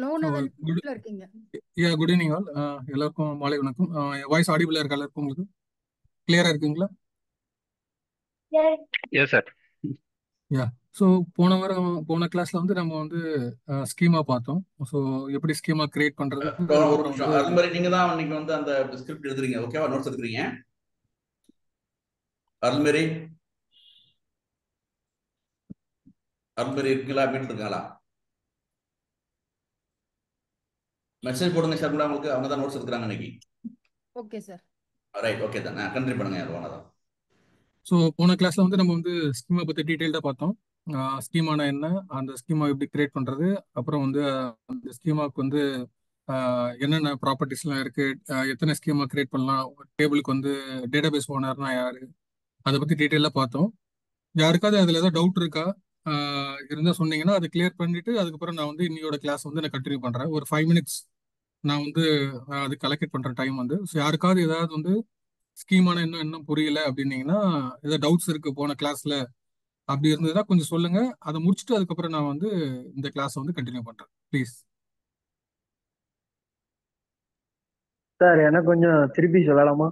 So லோனவன் good இருக்கீங்க. Good evening all. எல்லாருக்கும் மாலை வணக்கம். வாய்ஸ் ஆடிபிளா இருக்கா எல்லாருக்கும்? உங்களுக்கு கிளியரா இருக்குங்களா? Yes sir. யா. ஸோ போன கிளாஸ்ல வந்து நம்ம வந்து ஸ்கீமா பார்த்தோம். ஸோ எப்படி ஸ்கீமா கிரியேட் பண்றது, ஒரு அதுக்கப்புறம் நிமிஷம். வந்து அது மாதிரி நீங்க தான் இன்னைக்கு வந்து அந்த ஸ்கிரிப்ட் எழுதுறீங்க, ஓகேவா? நோட்ஸ் எடுக்கிறீங்க. அருள்மேரி இருக்கீங்களா? வீட்டில் இருக்காங்களா? மெசேஜ் போடுங்க சார். கூட அவங்களுக்கு அவங்க தான் நோட்ஸ் எடுக்கிறாங்க இன்னைக்கு. Okay sir. ரைட், ஓகே தான். கண்டினியூ பண்ணுங்க. யாரும் தான். ஸோ போன கிளாஸ்ல வந்து நம்ம வந்து ஸ்கீமா பத்தி டீட்டெயில்டாக பார்த்தோம். ஸ்கீமானா என்ன, அந்த ஸ்கீமா எப்படி கிரியேட் பண்றது, அப்புறம் வந்து அந்த ஸ்கீமாவுக்கு வந்து என்னென்ன ப்ராப்பர்ட்டிஸ்லாம் இருக்கு, எத்தனை ஸ்கீமா கிரியேட் பண்ணலாம், டேபிளுக்கு வந்து டேட்டாபேஸ் ஓனர்னா யாரு, அதை பத்தி டீட்டெயிலாக பார்த்தோம். யாருக்காவது அதுல ஏதாவது டவுட் இருக்கா? இருந்தா சொன்னீங்கன்னா அதை கிளியர் பண்ணிட்டு அதுக்கப்புறம் நான் வந்து இன்னையோட கிளாஸ் வந்து நான் கண்டினியூ பண்றேன். ஒரு 5 minutes நான் வந்து அது கலெக்ட் பண்ற டைம் வந்து. ஸோ யாருக்காவது ஏதாவது வந்து ஸ்கீமான இன்னும் புரியல அப்படின்னீங்கன்னா, ஏதாவது டவுட்ஸ் இருக்கு போன கிளாஸ்ல அப்படி இருந்ததுன்னா கொஞ்சம் சொல்லுங்க. அதை முடிச்சுட்டு அதுக்கப்புறம் நான் வந்து இந்த கிளாஸ் வந்து கண்டினியூ பண்றேன். ப்ளீஸ். சார் எனக்கு கொஞ்சம் திருப்பி சொல்லலாமா?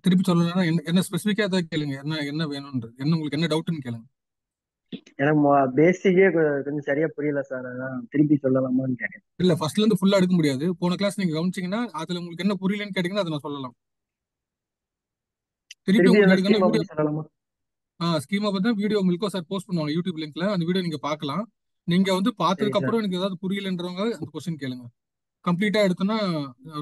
திருப்பி சொல்லணும்னா என்ன ஸ்பெசிஃபிக்கா ஏதாவது கேளுங்க. என்ன என்ன வேணும்ன்றது, என்ன உங்களுக்கு என்ன டவுட்னு கேளுங்க. எனக்கு பேசிக்கே கொஞ்சம் சரியா புரியல சார், அதான் திருப்பி சொல்லலாமான்னு கேட்டேன். இல்ல ஃபர்ஸ்ட்ல இருந்து ஃபுல்லா எடுக்க முடியாது. போன கிளாஸ் நீங்க கவனிச்சீங்கன்னா அதுல உங்களுக்கு என்ன புரியலன்னு கேட்டீங்கன்னா அதை நான் சொல்லலாம். திருப்பி திருப்பி உங்களுக்கு அந்த எடுக்கணும் ஸ்கீமா வீடியோ. பத்தி சொல்லலாமா? ஸ்கீமா பத்தி வீடியோ உங்களுக்கு சார் போஸ்ட் பண்ணுவாங்க யூடியூப் லிங்க்ல. அந்த வீடியோ நீங்க பார்க்கலாம். நீங்க வந்து சரி பார்த்ததுக்கு சார். அப்புறம் எனக்கு ஏதாவது புரியலன்றவங்க அந்த கொஸ்டின் கேளுங்க. கம்ப்ளீட்டா எடுத்தோம்னா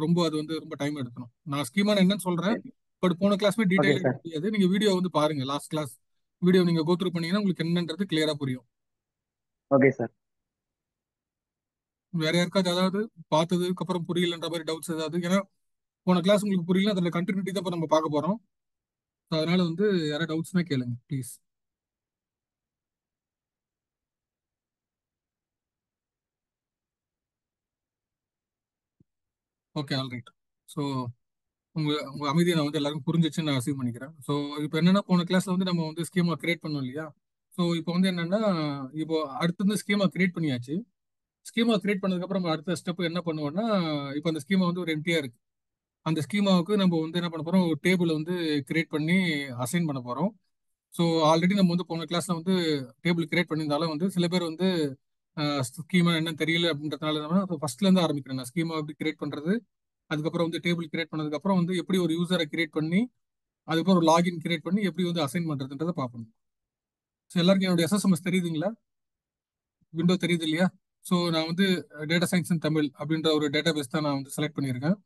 ரொம்ப அது வந்து ரொம்ப டைம் எடுக்கணும். நான் ஸ்கீமா என்னன்னு சொல்றேன். சரி. பட் போன கிளாஸ்மே ஓகே டீடைல் எடுக்க சார். முடியாது. நீங்க வீடியோ வந்து பாருங்க. லாஸ்ட் கிளாஸ் வீடியோ நீங்க கோத்ரூ பண்ணீங்கன்னா உங்களுக்கு என்னன்றது கிளியரா புரியும். Okay sir. வேற யாருக்காவது அதாவது பார்த்ததுக்கு அப்புறம் புரியலன்ற மாதிரி டவுட்ஸ் ஏதாவது? ஏன்னா போன கிளாஸ் உங்களுக்கு புரியல, அதுல கண்டினியூட்டி தான் இப்ப நம்ம பார்க்க போறோம். அதனால வந்து யாராவது டவுட்ஸ்னா கேளுங்க please. Okay, all right. So உங்க உங்க அமைதியை நான் வந்து எல்லாருக்கும் புரிஞ்சிச்சுன்னு நான் அசீவ் பண்ணிக்கிறேன். ஸோ இப்போ என்னன்னா போன கிளாஸ்ல வந்து நம்ம வந்து ஸ்கீமா கிரியேட் பண்ணோம் இல்லையா? ஸோ இப்போ வந்து என்னன்னா, இப்போ அடுத்து வந்து ஸ்கீமா கிரியேட் பண்ணியாச்சு. ஸ்கீமா கிரியேட் பண்ணதுக்கு அப்புறம் நம்ம அடுத்த ஸ்டெப் என்ன பண்ணுவோம்னா, இப்போ அந்த ஸ்கீமா வந்து ஒரு எம்டியா இருக்கு. அந்த ஸ்கீமாவுக்கு நம்ம வந்து என்ன பண்ண போறோம், ஒரு டேபிள் வந்து கிரியேட் பண்ணி அசைன் பண்ண போறோம். ஸோ ஆல்ரெடி நம்ம வந்து போன கிளாஸ்ல வந்து டேபிள் கிரியேட் பண்ணியிருந்தாலும் வந்து சில பேர் வந்து ஸ்கீமா என்னன்னு தெரியல அப்படின்றதுனால நம்ம ஃபர்ஸ்ட்ல இருந்து ஆரம்பிக்கிறேன். நான் ஸ்கீமா எப்படி கிரியேட் பண்றது, அதுக்கப்புறம் வந்து டேபிள் கிரியேட் பண்ணதுக்கு அப்புறம் வந்து எப்படி ஒரு யூசரை கிரியேட் பண்ணி அதுக்கப்புறம் ஒரு லாகின் கிரியேட் பண்ணி எப்படி வந்து அசைன் பண்றதுன்றதை பார்ப்போம். ஸோ எல்லாருக்கும் என்னோட எஸ்எஸ்எம்எஸ் தெரியுதுங்களா? விண்டோ தெரியுது இல்லையா? ஸோ நான் வந்து டேட்டா சயின்ஸ் இன் தமிழ் அப்படின்ற ஒரு டேட்டா பேஸ் தான் நான் வந்து செலக்ட் பண்ணியிருக்கேன்.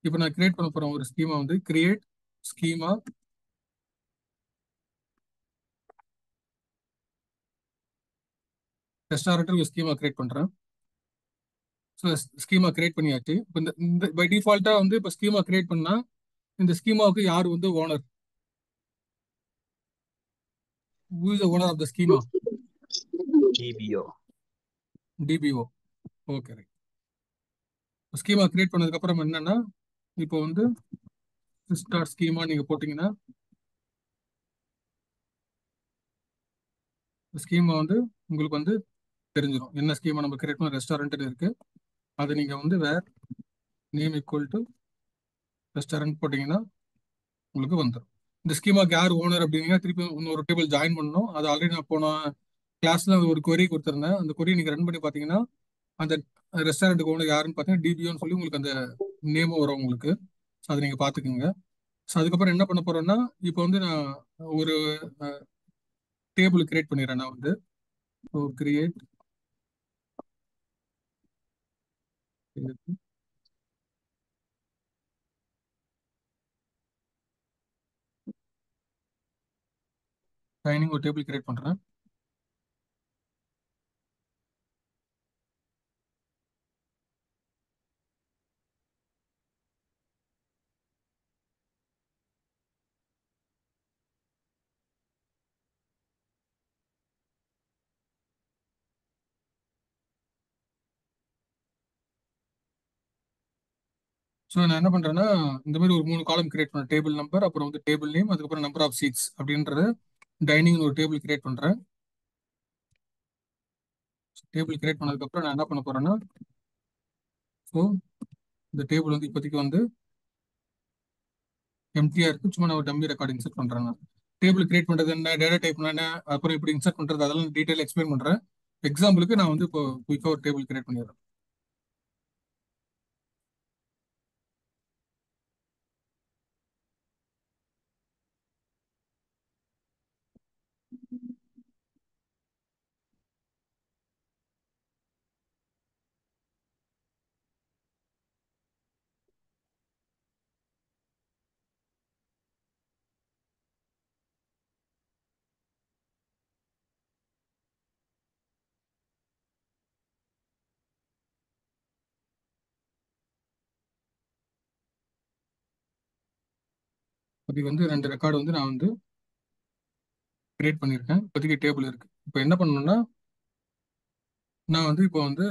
இப்போ நான் கிரியேட் பண்ண போற ஒரு ஸ்கீமா வந்து கிரியேட் ஸ்கீமா ரெஸ்டாரண்ட் ஒரு ஸ்கீமா கிரியேட் பண்றேன். ஸோ ஸ்கீமா கிரியேட் பண்ணியாச்சு. இப்போ இந்த பை டிஃபால்ட்டா வந்து இப்போ ஸ்கீமா கிரியேட் பண்ணா இந்த ஸ்கீமாவுக்கு யார் வந்து owner? Who is the owner of the schema? DBO. DBO. Okay, right. Schema create பண்ணதுக்கு அப்புறம் என்னன்னா, இப்போ வந்து ஸ்டார் ஸ்கீமா நீங்க போட்டீங்கன்னா ஸ்கீமா வந்து உங்களுக்கு வந்து தெரிஞ்சிடும் என்ன ஸ்கீமா நம்ம கிரியேட் பண்ண. ரெஸ்டாரண்ட் இருக்கு, அது நீங்க வந்து வேர் நேம் ஈக்குவல் டு ரெஸ்டாரண்ட் போட்டீங்கன்னா உங்களுக்கு வந்துடும். இந்த ஸ்கீமாக்கு யார் ஓனர் அப்படின்னா திருப்பி இன்னொரு டேபிள் ஜாயின் பண்ணணும். அது ஆல்ரெடி நான் போன கிளாஸ்ல ஒரு கொரி கொடுத்துருந்தேன். அந்த கொரி நீங்க ரன் பண்ணி பார்த்தீங்கன்னா அந்த ரெஸ்டாரண்ட்டுக்கு ஓனர் யாருன்னு பார்த்தீங்கன்னா டிபிஓன்னு சொல்லி உங்களுக்கு அந்த நேமும் வரும் உங்களுக்கு. ஸோ அதை நீங்க பார்த்துக்குங்க. ஸோ அதுக்கப்புறம் என்ன பண்ண போறேன்னா, இப்போ வந்து நான் ஒரு டேபிள் கிரியேட் பண்ணிடுறேன். நான் வந்து கிரியேட் ட்ரைனிங் ஒரு டேபிள் கிரியேட் பண்றேன். ஸோ நான் என்ன பண்றேன்னா, இந்த மாதிரி ஒரு 3 காலம் கிரியேட் பண்ணேன். டேபிள் நம்பர், அப்புறம் வந்து டேபிள் நேம், அதுக்கப்புறம் நம்பர் ஆஃப் சீட்ஸ் அப்படின்றது டைனிங் ஒரு டேபிள் கிரியேட் பண்றேன். டேபிள் கிரியேட் பண்ணதுக்கப்புறம் நான் என்ன பண்ண போறேன்னா, ஸோ இந்த டேபிள் வந்து இப்போதைக்கு வந்து எம்டியா இருக்கு. சும்மா நான் ஒரு டம்மி ரெக்கார்ட் இன்சர்ட் பண்றேன். நான் டேபிள் கிரியேட் பண்றது என்ன, டேட்டா டைப் என்ன, அப்புறம் இப்படி இன்சர்ட் பண்றது, அதெல்லாம் டீடைல் எக்ஸ்பிளைன் பண்றேன். எக்ஸாம்பிளுக்கு நான் வந்து இப்போ குயிக்காக ஒரு டேபிள் கிரியேட் பண்ணிடுறேன். இப்போதைக்கு வந்து 2 ரெக்கார்டு வந்து நான் வந்து கிரியேட் பண்ணியிருக்கேன். இப்போதைக்கு டேபிள் இருக்கு. இப்போ என்ன பண்ணணும்னா, நான் வந்து இப்போ வந்து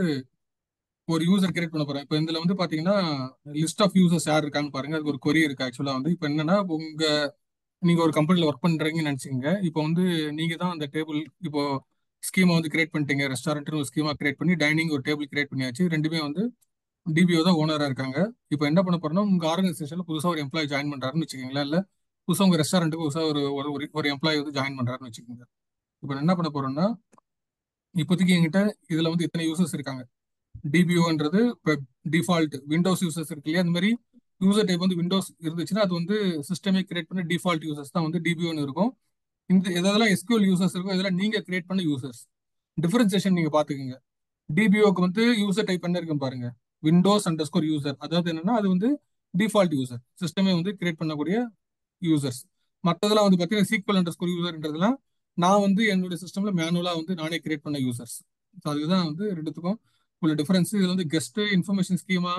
ஒரு யூசர் கிரியேட் பண்ண போறேன். இப்போ இதுல வந்து பாத்தீங்கன்னா லிஸ்ட் ஆஃப் யூசர்ஸ் யார் இருக்கான்னு பாருங்க. அதுக்கு ஒரு கொரி இருக்கு. ஆக்சுவலா வந்து இப்போ என்னன்னா, நீங்க ஒரு கம்பெனில ஒர்க் பண்றீங்கன்னு நினைச்சுக்கோங்க. இப்போ வந்து நீங்க தான் அந்த டேபிள் இப்போ ஸ்கீமா வந்து கிரியேட் பண்ணிட்டீங்க. ரெஸ்டாரண்ட்னு ஒரு ஸ்கீமா கிரியேட் பண்ணி டைனிங் ஒரு டேபிள் கிரியேட் பண்ணியாச்சு. ரெண்டுமே வந்து டிபிஓ தான் ஓனரா இருக்காங்க. இப்போ என்ன பண்ண போறோம்னா, உங்க ஆர்கனைசேஷன்ல புதுசா ஒரு எம்ப்ளாயி ஜாயின் பண்றாருன்னு வச்சுக்கோங்களேன். இல்ல புதுசா உங்க ரெஸ்டாரண்ட்டுக்கு புதுசா ஒரு ஒரு எம்ப்ளாயி வந்து ஜாயின் பண்றாருன்னு வச்சுக்கோங்க. இப்போ நான் என்ன பண்ண போறேன்னா, இப்போதைக்கு என்கிட்ட இதுல வந்து எத்தனை யூசர்ஸ் இருக்காங்க. டிபிஓன்றது இப்போ டிஃபால்ட் விண்டோஸ் யூசர்ஸ் இருக்கு இல்லையா, அந்த மாதிரி யூசர் டைப் வந்து விண்டோஸ் இருந்துச்சுன்னா அது வந்து சிஸ்டமே கிரியேட் பண்ண டிஃபால்ட் யூசர்ஸ் தான் வந்து டிபிஓன்னு இருக்கும். இந்த எதெல்லாம் எஸ்கியூஎல் யூசர்ஸ் இருக்கோ இதெல்லாம் நீங்க கிரியேட் பண்ண யூசர்ஸ். டிஃபரன்சியேஷன் நீங்க பாத்துக்கோங்க. டிபிஓக்கு வந்து யூசர் டைப் பண்ண இருக்கும் பாருங்க, விண்டோஸ் அண்டர் ஸ்கோர் யூசர். அதாவது என்னன்னா, அது வந்து டிஃபால்ட் யூசர், சிஸ்டமே வந்து கிரியேட் பண்ணக்கூடிய யூசர்ஸ். மற்றதெல்லாம் வந்து பார்த்தீங்கன்னா சீக்வல் அண்டர் ஸ்கோர் யூசர்ன்றதுலாம் நான் வந்து என்னுடைய சிஸ்டம்ல மேனுவலா வந்து நானே கிரியேட் பண்ண யூசர்ஸ். அதுதான் வந்து ரெண்டுத்துக்கும் உள்ள டிஃபரன்ஸ். இதுல வந்து கெஸ்ட் இன்ஃபர்மேஷன் ஸ்கீமா,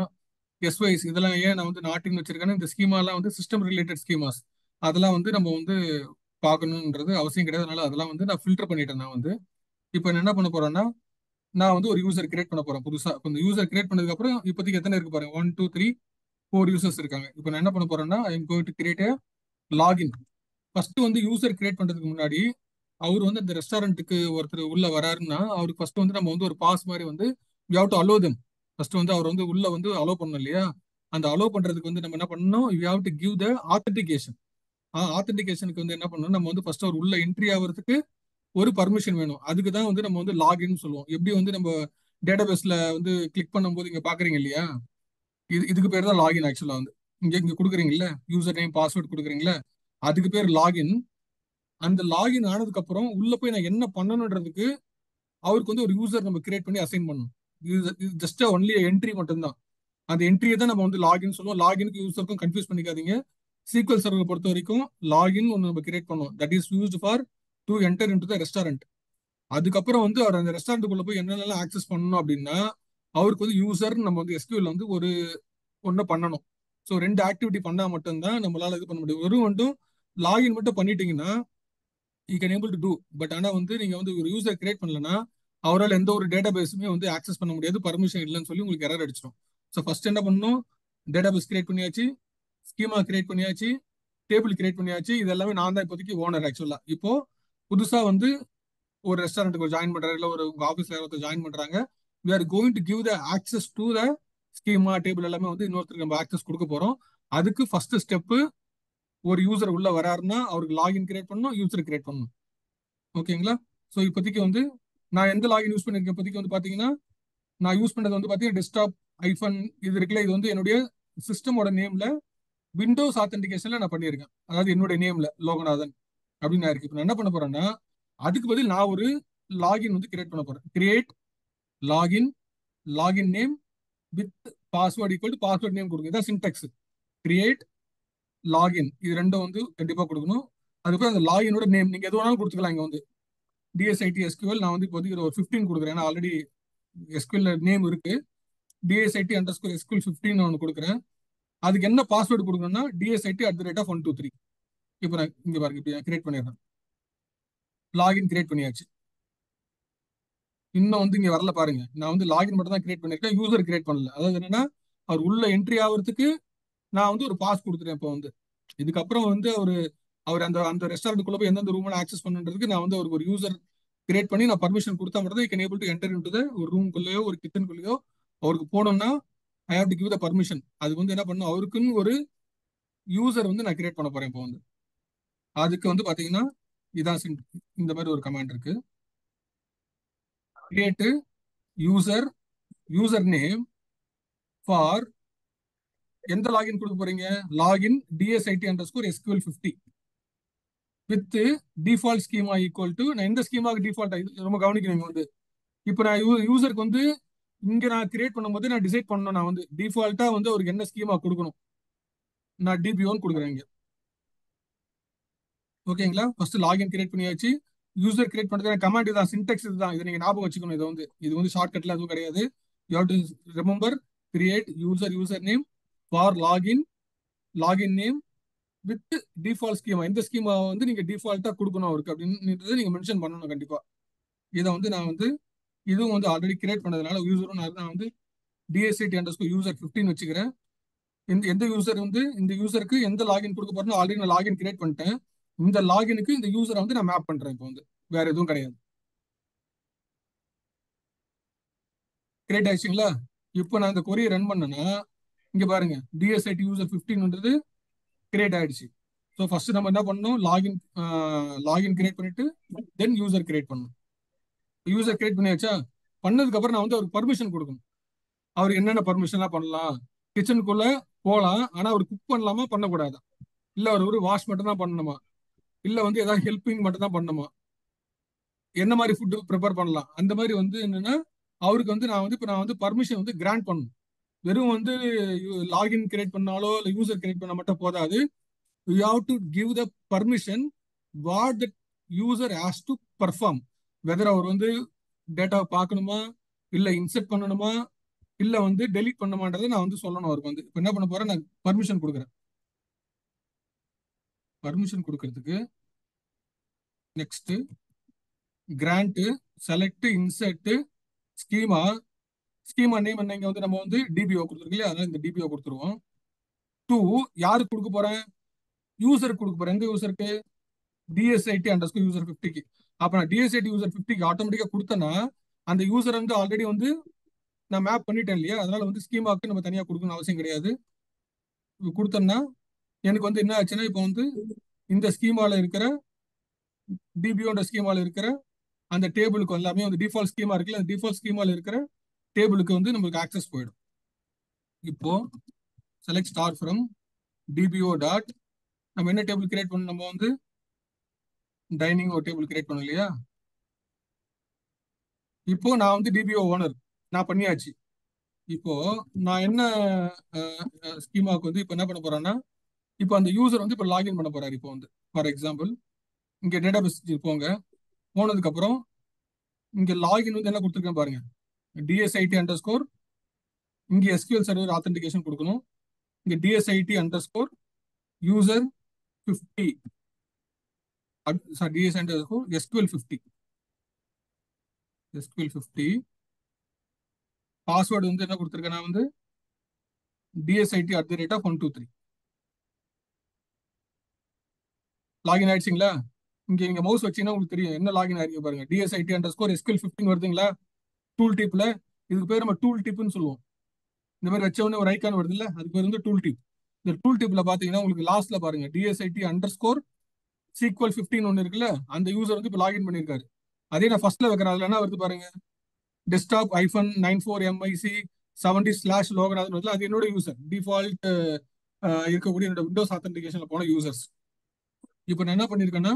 எஸ்வைஸ் இதெல்லாம் ஏன் நான் வந்து நாட்டின்னு வச்சிருக்கேன்னா, இந்த ஸ்கீமாலாம் வந்து சிஸ்டம் ரிலேட்டட் ஸ்கீமாஸ். அதெல்லாம் வந்து நம்ம வந்து பார்க்கணுன்றது அவசியம் கிடையாது. அதனால அதெல்லாம் வந்து நான் ஃபில்டர் பண்ணிட்டேன். நான் வந்து இப்போ என்ன பண்ண போறேன்னா, நான் வந்து ஒரு யூசர் கிரியேட் பண்ண போறேன் புதுசா. இப்போ இந்த யூசர் கிரியேட் பண்ணதுக்கு அப்புறம் இப்போதைக்கு எத்தனை இருக்கு பாருங்க, 1 2 3 4 யூசர்ஸ் இருக்காங்க. இப்போ நான் என்ன பண்ண போறேன்னா, ஐ am going to create A login. First வந்து யூசர் கிரியேட் பண்றதுக்கு முன்னாடி அவர் வந்து இந்த ரெஸ்டாரண்ட்டுக்கு ஒருத்தர் உள்ள வராருன்னா, அவருக்கு ஃபர்ஸ்ட் வந்து நம்ம வந்து ஒரு பாஸ் மாதிரி வந்து we have to allow them. First வந்து அவர் வந்து உள்ள வந்து அலோ பண்ணணும் இல்லையா. அந்த அலோ பண்றதுக்கு வந்து நம்ம என்ன பண்ணணும், we have to give the authentication. ஆத்தென்டிகேஷனுக்கு வந்து என்ன பண்ணணும், நம்ம வந்து ஃபர்ஸ்ட் அவர் உள்ள என்ட்ரி ஆகிறதுக்கு ஒரு பர்மிஷன் வேணும். அதுக்கு தான் வந்து நம்ம வந்து லாகின் சொல்லுவோம். எப்படி வந்து நம்ம டேட்டாபேஸ்ல வந்து கிளிக் பண்ணும்போது இங்க பாக்குறீங்க இல்லையா, இதுக்கு பேர் தான் லாகின். ஆக்சுவலா வந்து இங்க இங்க கொடுக்குறீங்கல்ல, யூசர் நேம் பாஸ்வேர்ட் கொடுக்குறீங்களா, அதுக்கு பேர் லாகின். அந்த லாகின் ஆனதுக்கு அப்புறம் உள்ள போய் நான் என்ன பண்ணணுன்றதுக்கு அவருக்கு வந்து ஒரு யூசர் நம்ம கிரியேட் பண்ணி அசைன் பண்ணணும். இது ஜஸ்ட் ஒன்லி என்ட்ரி மட்டும்தான். அந்த என்ட்ரியை தான் நம்ம வந்து லாகின் சொல்லுவோம். லாகினுக்கு யூசருக்கும் கன்ஃபியூஸ் பண்ணிக்காதீங்க. சீக்வல் சர்வர் பொறுத்த வரைக்கும் லாகின் ஒன்று நம்ம கிரியேட் பண்ணுவோம். That is used for to enter into the restaurant. அதுக்கப்புறம் வந்து அவர் அந்த ரெஸ்டாரண்ட்டுக்குள்ள போய் என்னென்னலாம் ஆக்சஸ் பண்ணணும் அப்படின்னா, அவருக்கு வந்து யூசர் நம்ம வந்து எஸ்கியூஎல் வந்து ஒரு ஒன்று பண்ணணும். ஸோ 2 ஆக்டிவிட்டி பண்ணா மட்டும்தான் நம்மளால இது பண்ண முடியும். வெறும் மட்டும் லாகின் மட்டும் பண்ணிட்டீங்கன்னா you can able to do. But ஆனால் வந்து நீங்க வந்து ஒரு யூசர் கிரியேட் பண்ணலன்னா அவரால் எந்த ஒரு டேட்டா பேஸுமே வந்து ஆக்சஸ் பண்ண முடியாது, பர்மிஷன் இல்லைன்னு சொல்லி உங்களுக்கு எரர் அடிச்சிடும். ஸோ ஃபர்ஸ்ட் என்ன பண்ணணும், டேட்டா பேஸ் கிரியேட் பண்ணியாச்சு, ஸ்கீமா கிரியேட் பண்ணியாச்சு, டேபிள் கிரியேட் பண்ணியாச்சு. இது எல்லாமே நான் தான் இப்போதைக்கு ஓனர். ஆக்சுவலா இப்போ புதுசா வந்து ஒரு ரெஸ்டாரண்ட்டுக்கு ஜாயின் பண்றாரு, இல்ல ஒரு உங்க ஆஃபீஸ்ல யாராவது ஜாயின் பண்றாங்க, we are going to give the access to the schema table எல்லாமே வந்து இன்னொருத்தருக்கு நம்ம ஆக்சஸ் கொடுக்க போறோம். அதுக்கு ஃபர்ஸ்ட் ஸ்டெப், ஒரு யூசர் உள்ள வராருன்னா அவருக்கு லாகின் கிரியேட் பண்ணணும், யூசர் கிரியேட் பண்ணணும். ஓகேங்களா. ஸோ இப்போதைக்கு வந்து நான் எந்த லாகின் யூஸ் பண்ணிருக்கேன், இப்போதைக்கு வந்து பாத்தீங்கன்னா நான் யூஸ் பண்ணது வந்து பாத்தீங்கன்னா டெஸ்க்டாப் ஐஃபன் இது இருக்குல்ல, இது வந்து என்னுடைய சிஸ்டமோட நேம்ல விண்டோஸ் ஆத்தென்டிகேஷன்ல நான் பண்ணியிருக்கேன். அதாவது என்னுடைய நேம்ல லோகநாதன் அப்படின்னு நான் இருக்கு. இப்போ நான் என்ன பண்ண போறேன்னா, அதுக்கு பதில் நான் ஒரு லாகின் வந்து கிரியேட் பண்ண போறேன். Create login, login name with password equal to password name கொடுங்க. இதான் சின்டெக்ஸ். கிரியேட் லாகின், இது ரெண்டும் வந்து கண்டிப்பா கொடுக்கணும். அதுக்கப்புறம் அந்த லாகினோட நேம் நீங்க எது வேணாலும் கொடுத்துக்கலாம். இங்க வந்து டிஎஸ்ஐடி எஸ்கியூஎல் நான் வந்து இப்போதைக்கு ஒரு 15 கொடுக்குறேன். ஏன்னா ஆல்ரெடி எஸ்கியூஎல் நேம் இருக்கு. டிஎஸ்ஐடி அண்டர் ஸ்கோர் எஸ்கியூஎல் 15 ஒன்று கொடுக்குறேன். அதுக்கு என்ன பாஸ்வேர்டு கொடுக்கணும்னா DSIT@123. இப்போ நான் இங்க பாருங்க, இப்போ கிரியேட் பண்ணிடுறேன். லாகின் கிரியேட் பண்ணியாச்சு. இன்னும் வந்து இங்க வரல பாருங்க, நான் வந்து லாகின் மட்டும் தான் கிரியேட் பண்ணிருக்கேன், யூசர் கிரியேட் பண்ணல. அதாவது என்னன்னா, அவர் உள்ள என்ட்ரி ஆகிறதுக்கு நான் வந்து ஒரு பாஸ் கொடுத்துட்டேன். இப்போ வந்து இதுக்கப்புறம் வந்து அவர் அந்த அந்த ரெஸ்டாரண்ட்டுக்குள்ள போய் எந்தெந்த ரூம்ல ஆக்சஸ் பண்ணுன்றதுக்கு நான் வந்து அவருக்கு ஒரு யூசர் கிரியேட் பண்ணி நான் பர்மிஷன் கொடுத்தா மட்டும் தான் can able to enter into the ஒரு ரூம்குள்ளேயோ ஒரு கிச்சனுக்குள்ளேயோ அவருக்கு போனோம்னா ஐ have to give the permission. அது வந்து என்ன பண்ணும், அவருக்குன்னு ஒரு யூசர் வந்து நான் கிரியேட் பண்ண போறேன். இப்போ வந்து அதுக்கு வந்து பாத்தீங்கன்னா இதான் இந்த மாதிரி ஒரு கமாண்ட் இருக்கு. கிரியேட் யூசர் நேம் ஃபார் எந்த லாகின் கொடுக்க போறீங்க, login DSIT_SQL 50 with default schema equal to, நான் எந்த ஸ்கீமாக்கு டிஃபால்ட் ரொம்ப கவனிக்கணும் வந்து. இப்போ நான் யூசருக்கு வந்து இங்க நான் கிரியேட் பண்ணும்போது நான் டிசைட் பண்ணணும், நான் வந்து டிஃபால்ட்டா வந்து அவருக்கு என்ன ஸ்கீமா கொடுக்கணும். நான் DBOன்னு கொடுக்குறேன் இங்க. ஓகேங்களா, ஃபர்ஸ்ட் லாகின் கிரியேட் பண்ணியாச்சு. யூசர் கிரியேட் பண்றது கமாண்ட் தான், சின்டெக்ஸ் இதுதான். இதை நீங்க ஞாபகம் வச்சுக்கணும். இது வந்து ஷார்ட்கட்ல எதுவும் கிடையாது. You have to remember create user name for login name with default schema. இந்த ஸ்கீமா வந்து நீங்க டிஃபால்ட்டா கொடுக்கணும் அவருக்கு அப்படின்னு நீங்க மென்ஷன் பண்ணணும் கண்டிப்பா. இதை வந்து நான் வந்து இதுவும் வந்து ஆல்ரெடி கிரியேட் பண்ணதுனால யூசரும் நான் வந்து DSIT_user 15 வச்சுக்கிறேன். எந்த யூசர் வந்து இந்த யூசருக்கு எந்த லாகின் கொடுக்க போறேன்னு ஆல்ரெடி நான் லாகின் கிரியேட் பண்ணிட்டேன். இந்த லாகினுக்கு இந்த யூசரை வந்து நான் மேப் பண்றேன். இப்போ வந்து வேற எதுவும் கிடையாது. கிரியேட் ஆயிடுச்சுங்களா? இப்போ நான் இந்த கொரியை ரன் பண்ணேன்னா இங்க பாருங்க DSIT_user 15ன்றது கிரியேட் ஆயிடுச்சு. ஸோ ஃபர்ஸ்ட் நம்ம என்ன பண்ணணும், லாகின் கிரியேட் பண்ணிட்டு தென் யூசர் கிரியேட் பண்ணணும். யூசர் கிரியேட் பண்ணியாச்சா? பண்ணதுக்கு அப்புறம் நான் வந்து அவருக்கு பர்மிஷன் கொடுக்கணும். அவருக்கு என்னென்ன பர்மிஷன்லாம் பண்ணலாம், கிச்சனுக்குள்ள போகலாம், ஆனா அவர் குக் பண்ணலாமா பண்ணக்கூடாது, இல்ல அவர் ஒரு வாஷ் மட்டும் தான் பண்ணணுமா, இல்ல வந்து ஏதாவது ஹெல்பிங் மட்டும் தான் பண்ணணுமா, என்ன மாதிரி ஃபுட்டு ப்ரிப்பேர் பண்ணலாம், அந்த மாதிரி வந்து என்னன்னா அவருக்கு வந்து நான் வந்து பர்மிஷன் வந்து கிராண்ட் பண்ணணும். வெறும் வந்து லாகின் கிரியேட் பண்ணாலோ இல்லை யூசர் கிரியேட் பண்ண மட்டும் போதாது. You have to give the permission what the user has to perform. Whether அவர் வந்து டேட்டாவை பார்க்கணுமா, இல்லை இன்செர்ட் பண்ணணுமா, இல்லை வந்து டெலீட் பண்ணணுமான்றதை நான் வந்து சொல்லணும் அவருக்கு. வந்து இப்போ என்ன பண்ண போறேன், நான் பர்மிஷன் கொடுக்குறேன். பர்மிஷன் கொடுக்கறதுக்கு next grant select insert schema name என்ன, இங்க வந்து நம்ம வந்து DBO கொடுத்துருக்கு இல்லையா, அதனால இந்த DBO கொடுத்துருவோம். யாருக்கு கொடுக்க போறேன், யூசருக்கு கொடுக்க போறேன். எந்த யூசருக்கு, DSIT_user 50க்கு. அப்ப நான் DSIT_user 50க்கு ஆட்டோமேட்டிக்கா கொடுத்தேன்னா அந்த யூசர் வந்து ஆல்ரெடி வந்து நான் மேப் பண்ணிட்டேன் இல்லையா, அதனால வந்து ஸ்கீமாக்கு நம்ம தனியா கொடுக்கணும் அவசியம் கிடையாது. கொடுத்தோம்னா எனக்கு வந்து என்ன ஆச்சுன்னா, இப்போ வந்து இந்த ஸ்கீமால இருக்கிற DBOன்ற ஸ்கீமால இருக்கிற அந்த டேபிளுக்கு எல்லாமே வந்து டிஃபால்ட் ஸ்கீமா இருக்குல்ல, அந்த டிஃபால்ட் ஸ்கீமால இருக்கிற டேபிளுக்கு வந்து நம்மளுக்கு ஆக்சஸ் போயிடும். இப்போ select star from DBO dot, நம்ம என்ன டேபிள் கிரியேட் பண்ணணும், நம்ம வந்து டைனிங் ஒரு டேபிள் கிரியேட் பண்ணோம் இல்லையா. இப்போ நான் வந்து DBO ஓனர் நான் பண்ணியாச்சு. இப்போ நான் என்ன ஸ்கீமாவுக்கு வந்து இப்போ என்ன பண்ண போறேன்னா, இப்போ அந்த யூசர் வந்து இப்போ லாகின் பண்ண போறாரு. இப்போ வந்து ஃபார் எக்ஸாம்பிள் இங்க டேட்டாபேஸ் போங்க, போனதுக்கு அப்புறம் இங்க லாகின் வந்து என்ன கொடுத்துருக்கேன் பாருங்க, DSIT_, இங்க SQL சர்வர் ஆத்தென்டிகேஷன் கொடுக்கணும். இங்க DSIT_user 50, DSIT_SQL 50 பாஸ்வேர்டு வந்து என்ன கொடுத்துருக்கேன், நான் வந்து DSIT@123. லாகின் ஆயிடுச்சுங்களா? இங்க மவுஸ் வச்சீங்கன்னா உங்களுக்கு தெரியும் என்ன லாகின் ஆயிருக்கு பாருங்க. DSIT_SQL 15 வருதுங்களா டூல் டிப்ல. இதுக்கு பேர் நம்ம டூல் டிப்னு சொல்லுவோம். இந்த மாதிரி வச்ச உடனே ஒரு ஐக்கான் வருது இல்ல, அதுக்கு பேர் வந்து டூல் டிப். இந்த டூல் டிப்ல பாத்தீங்கன்னா உங்களுக்கு லாஸ்ட்ல பாருங்க DSIT_SQL 15 ஒன்று இருக்குல்ல, அந்த யூசர் வந்து இப்போ லாகின் பண்ணியிருக்காரு. அதே நான் ஃபர்ஸ்ட்ல வைக்கிறேன், அதுல என்ன வருது பாருங்க, டெஸ்க்டாப் -94MIC70/login. அது என்னோட யூசர் டிஃபால்ட் இருக்கக்கூடிய என்னோட விண்டோஸ் ஆத்தென்டிகேஷன்ல போன யூசர்ஸ். இப்போ நான் என்ன பண்ணிருக்கேன்னா,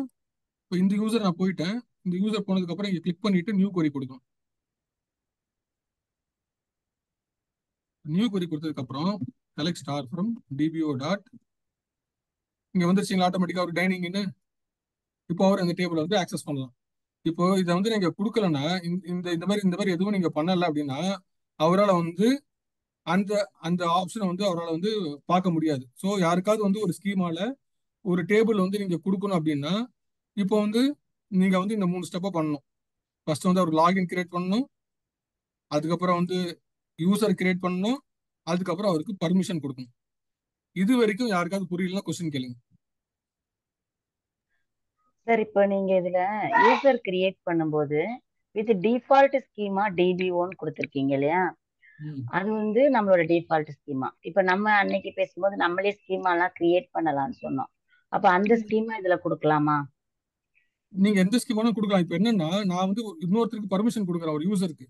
இப்போ இந்த யூசர் நான் போயிட்டேன். இந்த யூசர் போனதுக்கு அப்புறம் இங்க கிளிக் பண்ணிட்டு நியூ கொரி கொடுக்கணும். நியூ கொரி கொடுத்ததுக்கு அப்புறம் select star from DBO dot, இங்க வந்துருச்சுங்களா ஆட்டோமேட்டிக்கா ஒரு டைனிங்னு. இப்போ அவர் அந்த டேபிள் வந்து ஆக்சஸ் பண்ணலாம். இப்போ இதை வந்து நீங்க கொடுக்கலன்னா, இந்த மாதிரி எதுவும் நீங்க பண்ணல அப்படின்னா அவரால் வந்து அந்த அந்த ஆப்ஷனை வந்து அவரால் வந்து பார்க்க முடியாது. ஸோ யாருக்காவது வந்து ஒரு ஸ்கீமால ஒரு டேபிள் வந்து நீங்க கொடுக்கணும் அப்படின்னா இப்போ வந்து நீங்க வந்து இந்த 3 ஸ்டெப்பை பண்ணணும். ஃபர்ஸ்ட் வந்து அவர் லாகின் கிரியேட் பண்ணணும், அதுக்கப்புறம் வந்து யூசர் கிரியேட் பண்ணணும், அதுக்கப்புறம் அவருக்கு பர்மிஷன் கொடுக்கணும். இது வரைக்கும் யாருக்காவது புரியலன்னா கொஸ்டின் கேளுங்க. சார் இப்போ நீங்க இதுல யூசர் கிரியேட் பண்ணும்போது வித் டிஃபால்ட் ஸ்கீமா டிபிஓன்னு கொடுத்துருக்கீங்க இல்லையா? ம். அது வந்து நம்மளோட டிஃபால்ட் ஸ்கீமா. இப்ப நம்ம அன்னைக்கு பேசும்போது நம்மளே ஸ்கீமா எல்லாம் கிரியேட் பண்ணலாம்னு சொன்னோம். அப்ப அந்த ஸ்கீமா இதுல கொடுக்கலாமா? நீங்க எந்த ஸ்கீம் வேணா கொடுக்கலாம். இப்ப என்னன்னா நான் வந்து இன்னொருத்தருக்கு பர்மிஷன் கொடுக்குறேன் ஒரு யூசருக்கு.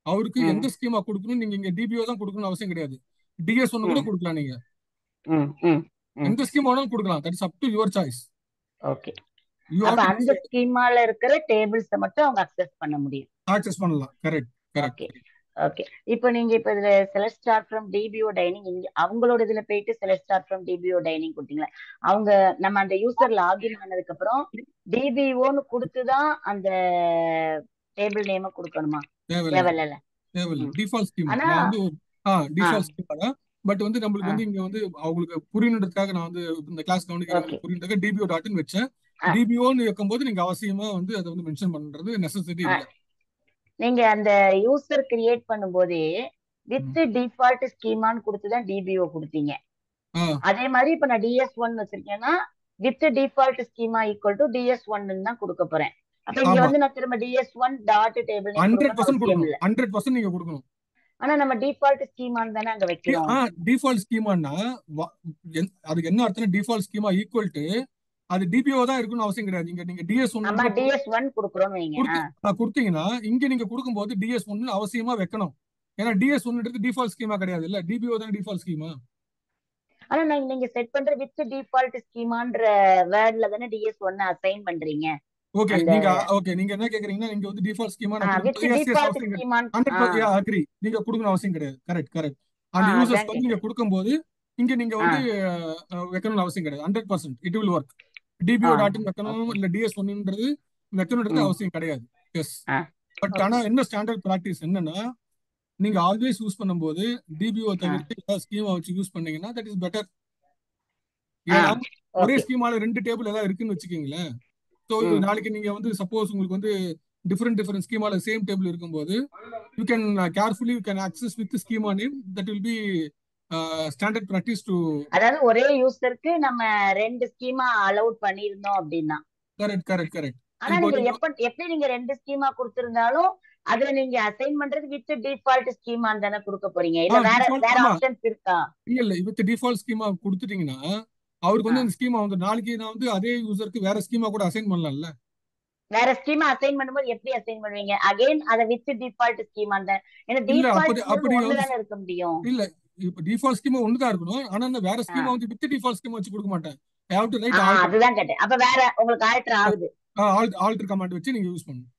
அவருக்கு ம் எந்த ஸ்கீமா கொடுக்கணும் நீங்க இங்க டிபிஓ தான் கொடுக்கணும்னு அவசியம் கிடையாது. டிஎஸ் ஒன்னு கூட ம் கொடுக்கலாம். நீங்க ம் ம் ம் எந்த ஸ்கீம் வேணாலும் கொடுக்கலாம். That is up to your choice. Okay. You அப்ப ஹேவ் டு அந்த டிசைட். ஸ்கீமால இருக்கிற டேபிள்ஸை மட்டும் அவங்க அக்சஸ் பண்ண முடியும். ஆக்சஸ் பண்ணலாம். Correct correct. Okay okay. இப்போ நீங்க இப்ப இதுல select start from TPO dining இங்க அவங்களோட இதுல போயிட்டு select start from TPO dining கொடுத்தீங்களா? அவங்க நம்ம அந்த யூசர் லாகின் ஆனதுக்கு அப்புறம் டிபிஓன்னு கொடுத்துதான் அந்த டேபிள் நேம கொடுக்கணுமா? தேவையில்லை தேவையில்ல. தேவையில்லை. ம். டிஃபால்ட் ஸ்கீமா ஆனா நான் வந்து ஆ டிஃபால்ட் ஸ்கீமா தான். பட் வந்து நம்மளுக்கு ஆ வந்து இங்க வந்து அவங்களுக்கு புரியணுன்றதுக்காக நான் வந்து இந்த கிளாஸ் ஓகே. கவனிக்கிறவங்களுக்கு புரியணுன்றதுக்காக டிபிஓ டாட்னு வச்சேன். ஆ டிபிஓன்னு இருக்கும்போது நீங்க அவசியமா வந்து அதை வந்து மென்ஷன் பண்றது நெசசிட்டி ஆ இல்லை. நீங்க அந்த யூசர் கிரியேட் பண்ணும்போதே வித் ம். டிஃபால்ட் ஸ்கீமான்னு கொடுத்துதான் டிபிஓ கொடுத்தீங்க. ஆ அதே மாதிரி இப்ப நான் DS1 வச்சிருக்கேன்னா with default schema equal to DS1 தான் கொடுக்க போறேன். அப்ப இங்க ஆமா வந்து நான் திரும்ப DS1 டாட் டேபிள் நேம் 100% கொடுக்கணும்னு அவசியம் கொடுக்கணும். இல்ல. 100% நீங்க கொடுக்கணும். ஆனா நம்ம டிஃபால்ட் ஸ்கீமான்னு தானே அங்க வைக்கிறோம். டிஃபால்ட் ஸ்கீமானா அதுக்கு என்ன அர்த்தம்? டிஃபால்ட் ஸ்கீமா ஈக்குவல் டு அது டிபிஓ தான் இருக்குன்னு அவசியம் கிடையாது. நீங்க டிஎஸ் ஆமா ஒன்னு DS1 கொடுக்குறோம்னு வைங்க. கொடுத்தீங்கன்னா இங்க நீங்க கொடுக்கும்போது டிஎஸ் ஒன்னு அவசியமா வைக்கணும். ஏன்னா டிஎஸ் ஒன்னுன்றது டிஃபால்ட் ஸ்கீமா கிடையாது. இல்ல டிபிஓ தான் டிஃபால்ட் ஸ்கீமா. ஆனா நீங்க செட் பண்ற வித் டிஃபால்ட் ஸ்கீமான்ற வேர்ட்ல தானே DS1 அசைன் பண்றீங்க. ஓகே அந்த நீங்க என்ன கேக்குறீங்கன்னா நீங்க வந்து டிஃபால்ட் ஸ்கீமா நான் வித் கொடுக்கணும். எஸ் டிஃபால்ட் அவசியம் கிடையாது. ஸ்கீமான்னு 100% அக்ரி. நீங்க கொடுக்கணும் அவசியம் கிடையாது. கரெக்ட். அந்த அதான் யூசர்ஸ்க்கு வந்து நீங்க கேக்குறேன். கொடுக்கும்போது இங்க நீங்க ஆ வந்து வைக்கணும்னு அவசியம் கிடையாது. 100% இட் வில் ஒர்க். ஆ டிபிஓ டாட்னு வைக்கணும் ஓகே. இல்ல டிஎஸ் ஒன்னுன்றது வைக்கணுன்றது ம் அவசியம் கிடையாது. எஸ். ஆ பட் ஓகே. ஆனா என்ன ஸ்டாண்டர்ட் ப்ராக்டிஸ் என்னன்னா நீங்க ஆல்வேஸ் யூஸ் பண்ணும்போது டிபிஓ ஆ தவிர்த்து ஏதாவது ஸ்கீமா வச்சு யூஸ் பண்ணீங்கன்னா தட் இஸ் பெட்டர். ஆ ஏன்னா ஒரே ஓகே. ஸ்கீமால 2 டேபிள் ஏதாவது இருக்குன்னு வச்சுக்கீங்களேன். ஸோ ம் நாளைக்கு நீங்க வந்து சப்போஸ் உங்களுக்கு வந்து டிஃபரெண்ட் ஸ்கீமால சேம் டேபிள் இருக்கும்போது you can carefully you can access with schema name. That will be standard practice to. அதாவது ஒரே யூசருக்கு நம்ம 2 ஸ்கீமா அலௌட் பண்ணியிருந்தோம் அப்படின்னா. கரெக்ட். ஆனா இப்போ நீங்க எப்படி நீங்க 2 ஸ்கீமா கொடுத்திருந்தாலும் அதுல நீங்க அசைன் பண்றது வித் டிஃபால்ட் ஸ்கீமா தானே கொடுக்க போறீங்க. இல்ல வேற டிஃபால்ட் வேற ஆமா ஆப்ஷன்ஸ் இருக்கா? இல்ல வித் டிஃபால்ட் ஸ்கீமா கொடுத்துட்டீங்கன்னா அவருக்கு ஆ வந்து அந்த ஸ்கீமா வந்து நாளைக்கு நான் வந்து அதே யூசருக்கு வேற ஸ்கீமா கூட அசைன் பண்ணலாம்ல. வேற ஸ்கீமா அசைன் பண்ணும்போது எப்படி அசைன் பண்ணுவீங்க? அகைன் அத வித் டிஃபால்ட் ஸ்கீமா தான். ஏன்னா இல்ல டிஃபால்ட் அப்படி ஒண்ணு வந்து தானே இருக்க முடியும். இல்ல இப்ப டிஃபால்ட் ஸ்கீமா ஒண்ணுதான் இருக்கணும். ஆனா அந்த வேற ஆ ஸ்கீமா வந்து வித் டிஃபால்ட் ஸ்கீமா வச்சு கொடுக்க மாட்டேன். ஐ ஹேவ் டு ரைட் ஆல்டர். அதுதான் கேட்டேன். அப்ப வேற உங்களுக்கு ஆல்டர் ஆகுது. ஆல்டர் கமாண்ட் வச்சு நீங்க யூஸ் பண்ணணும்.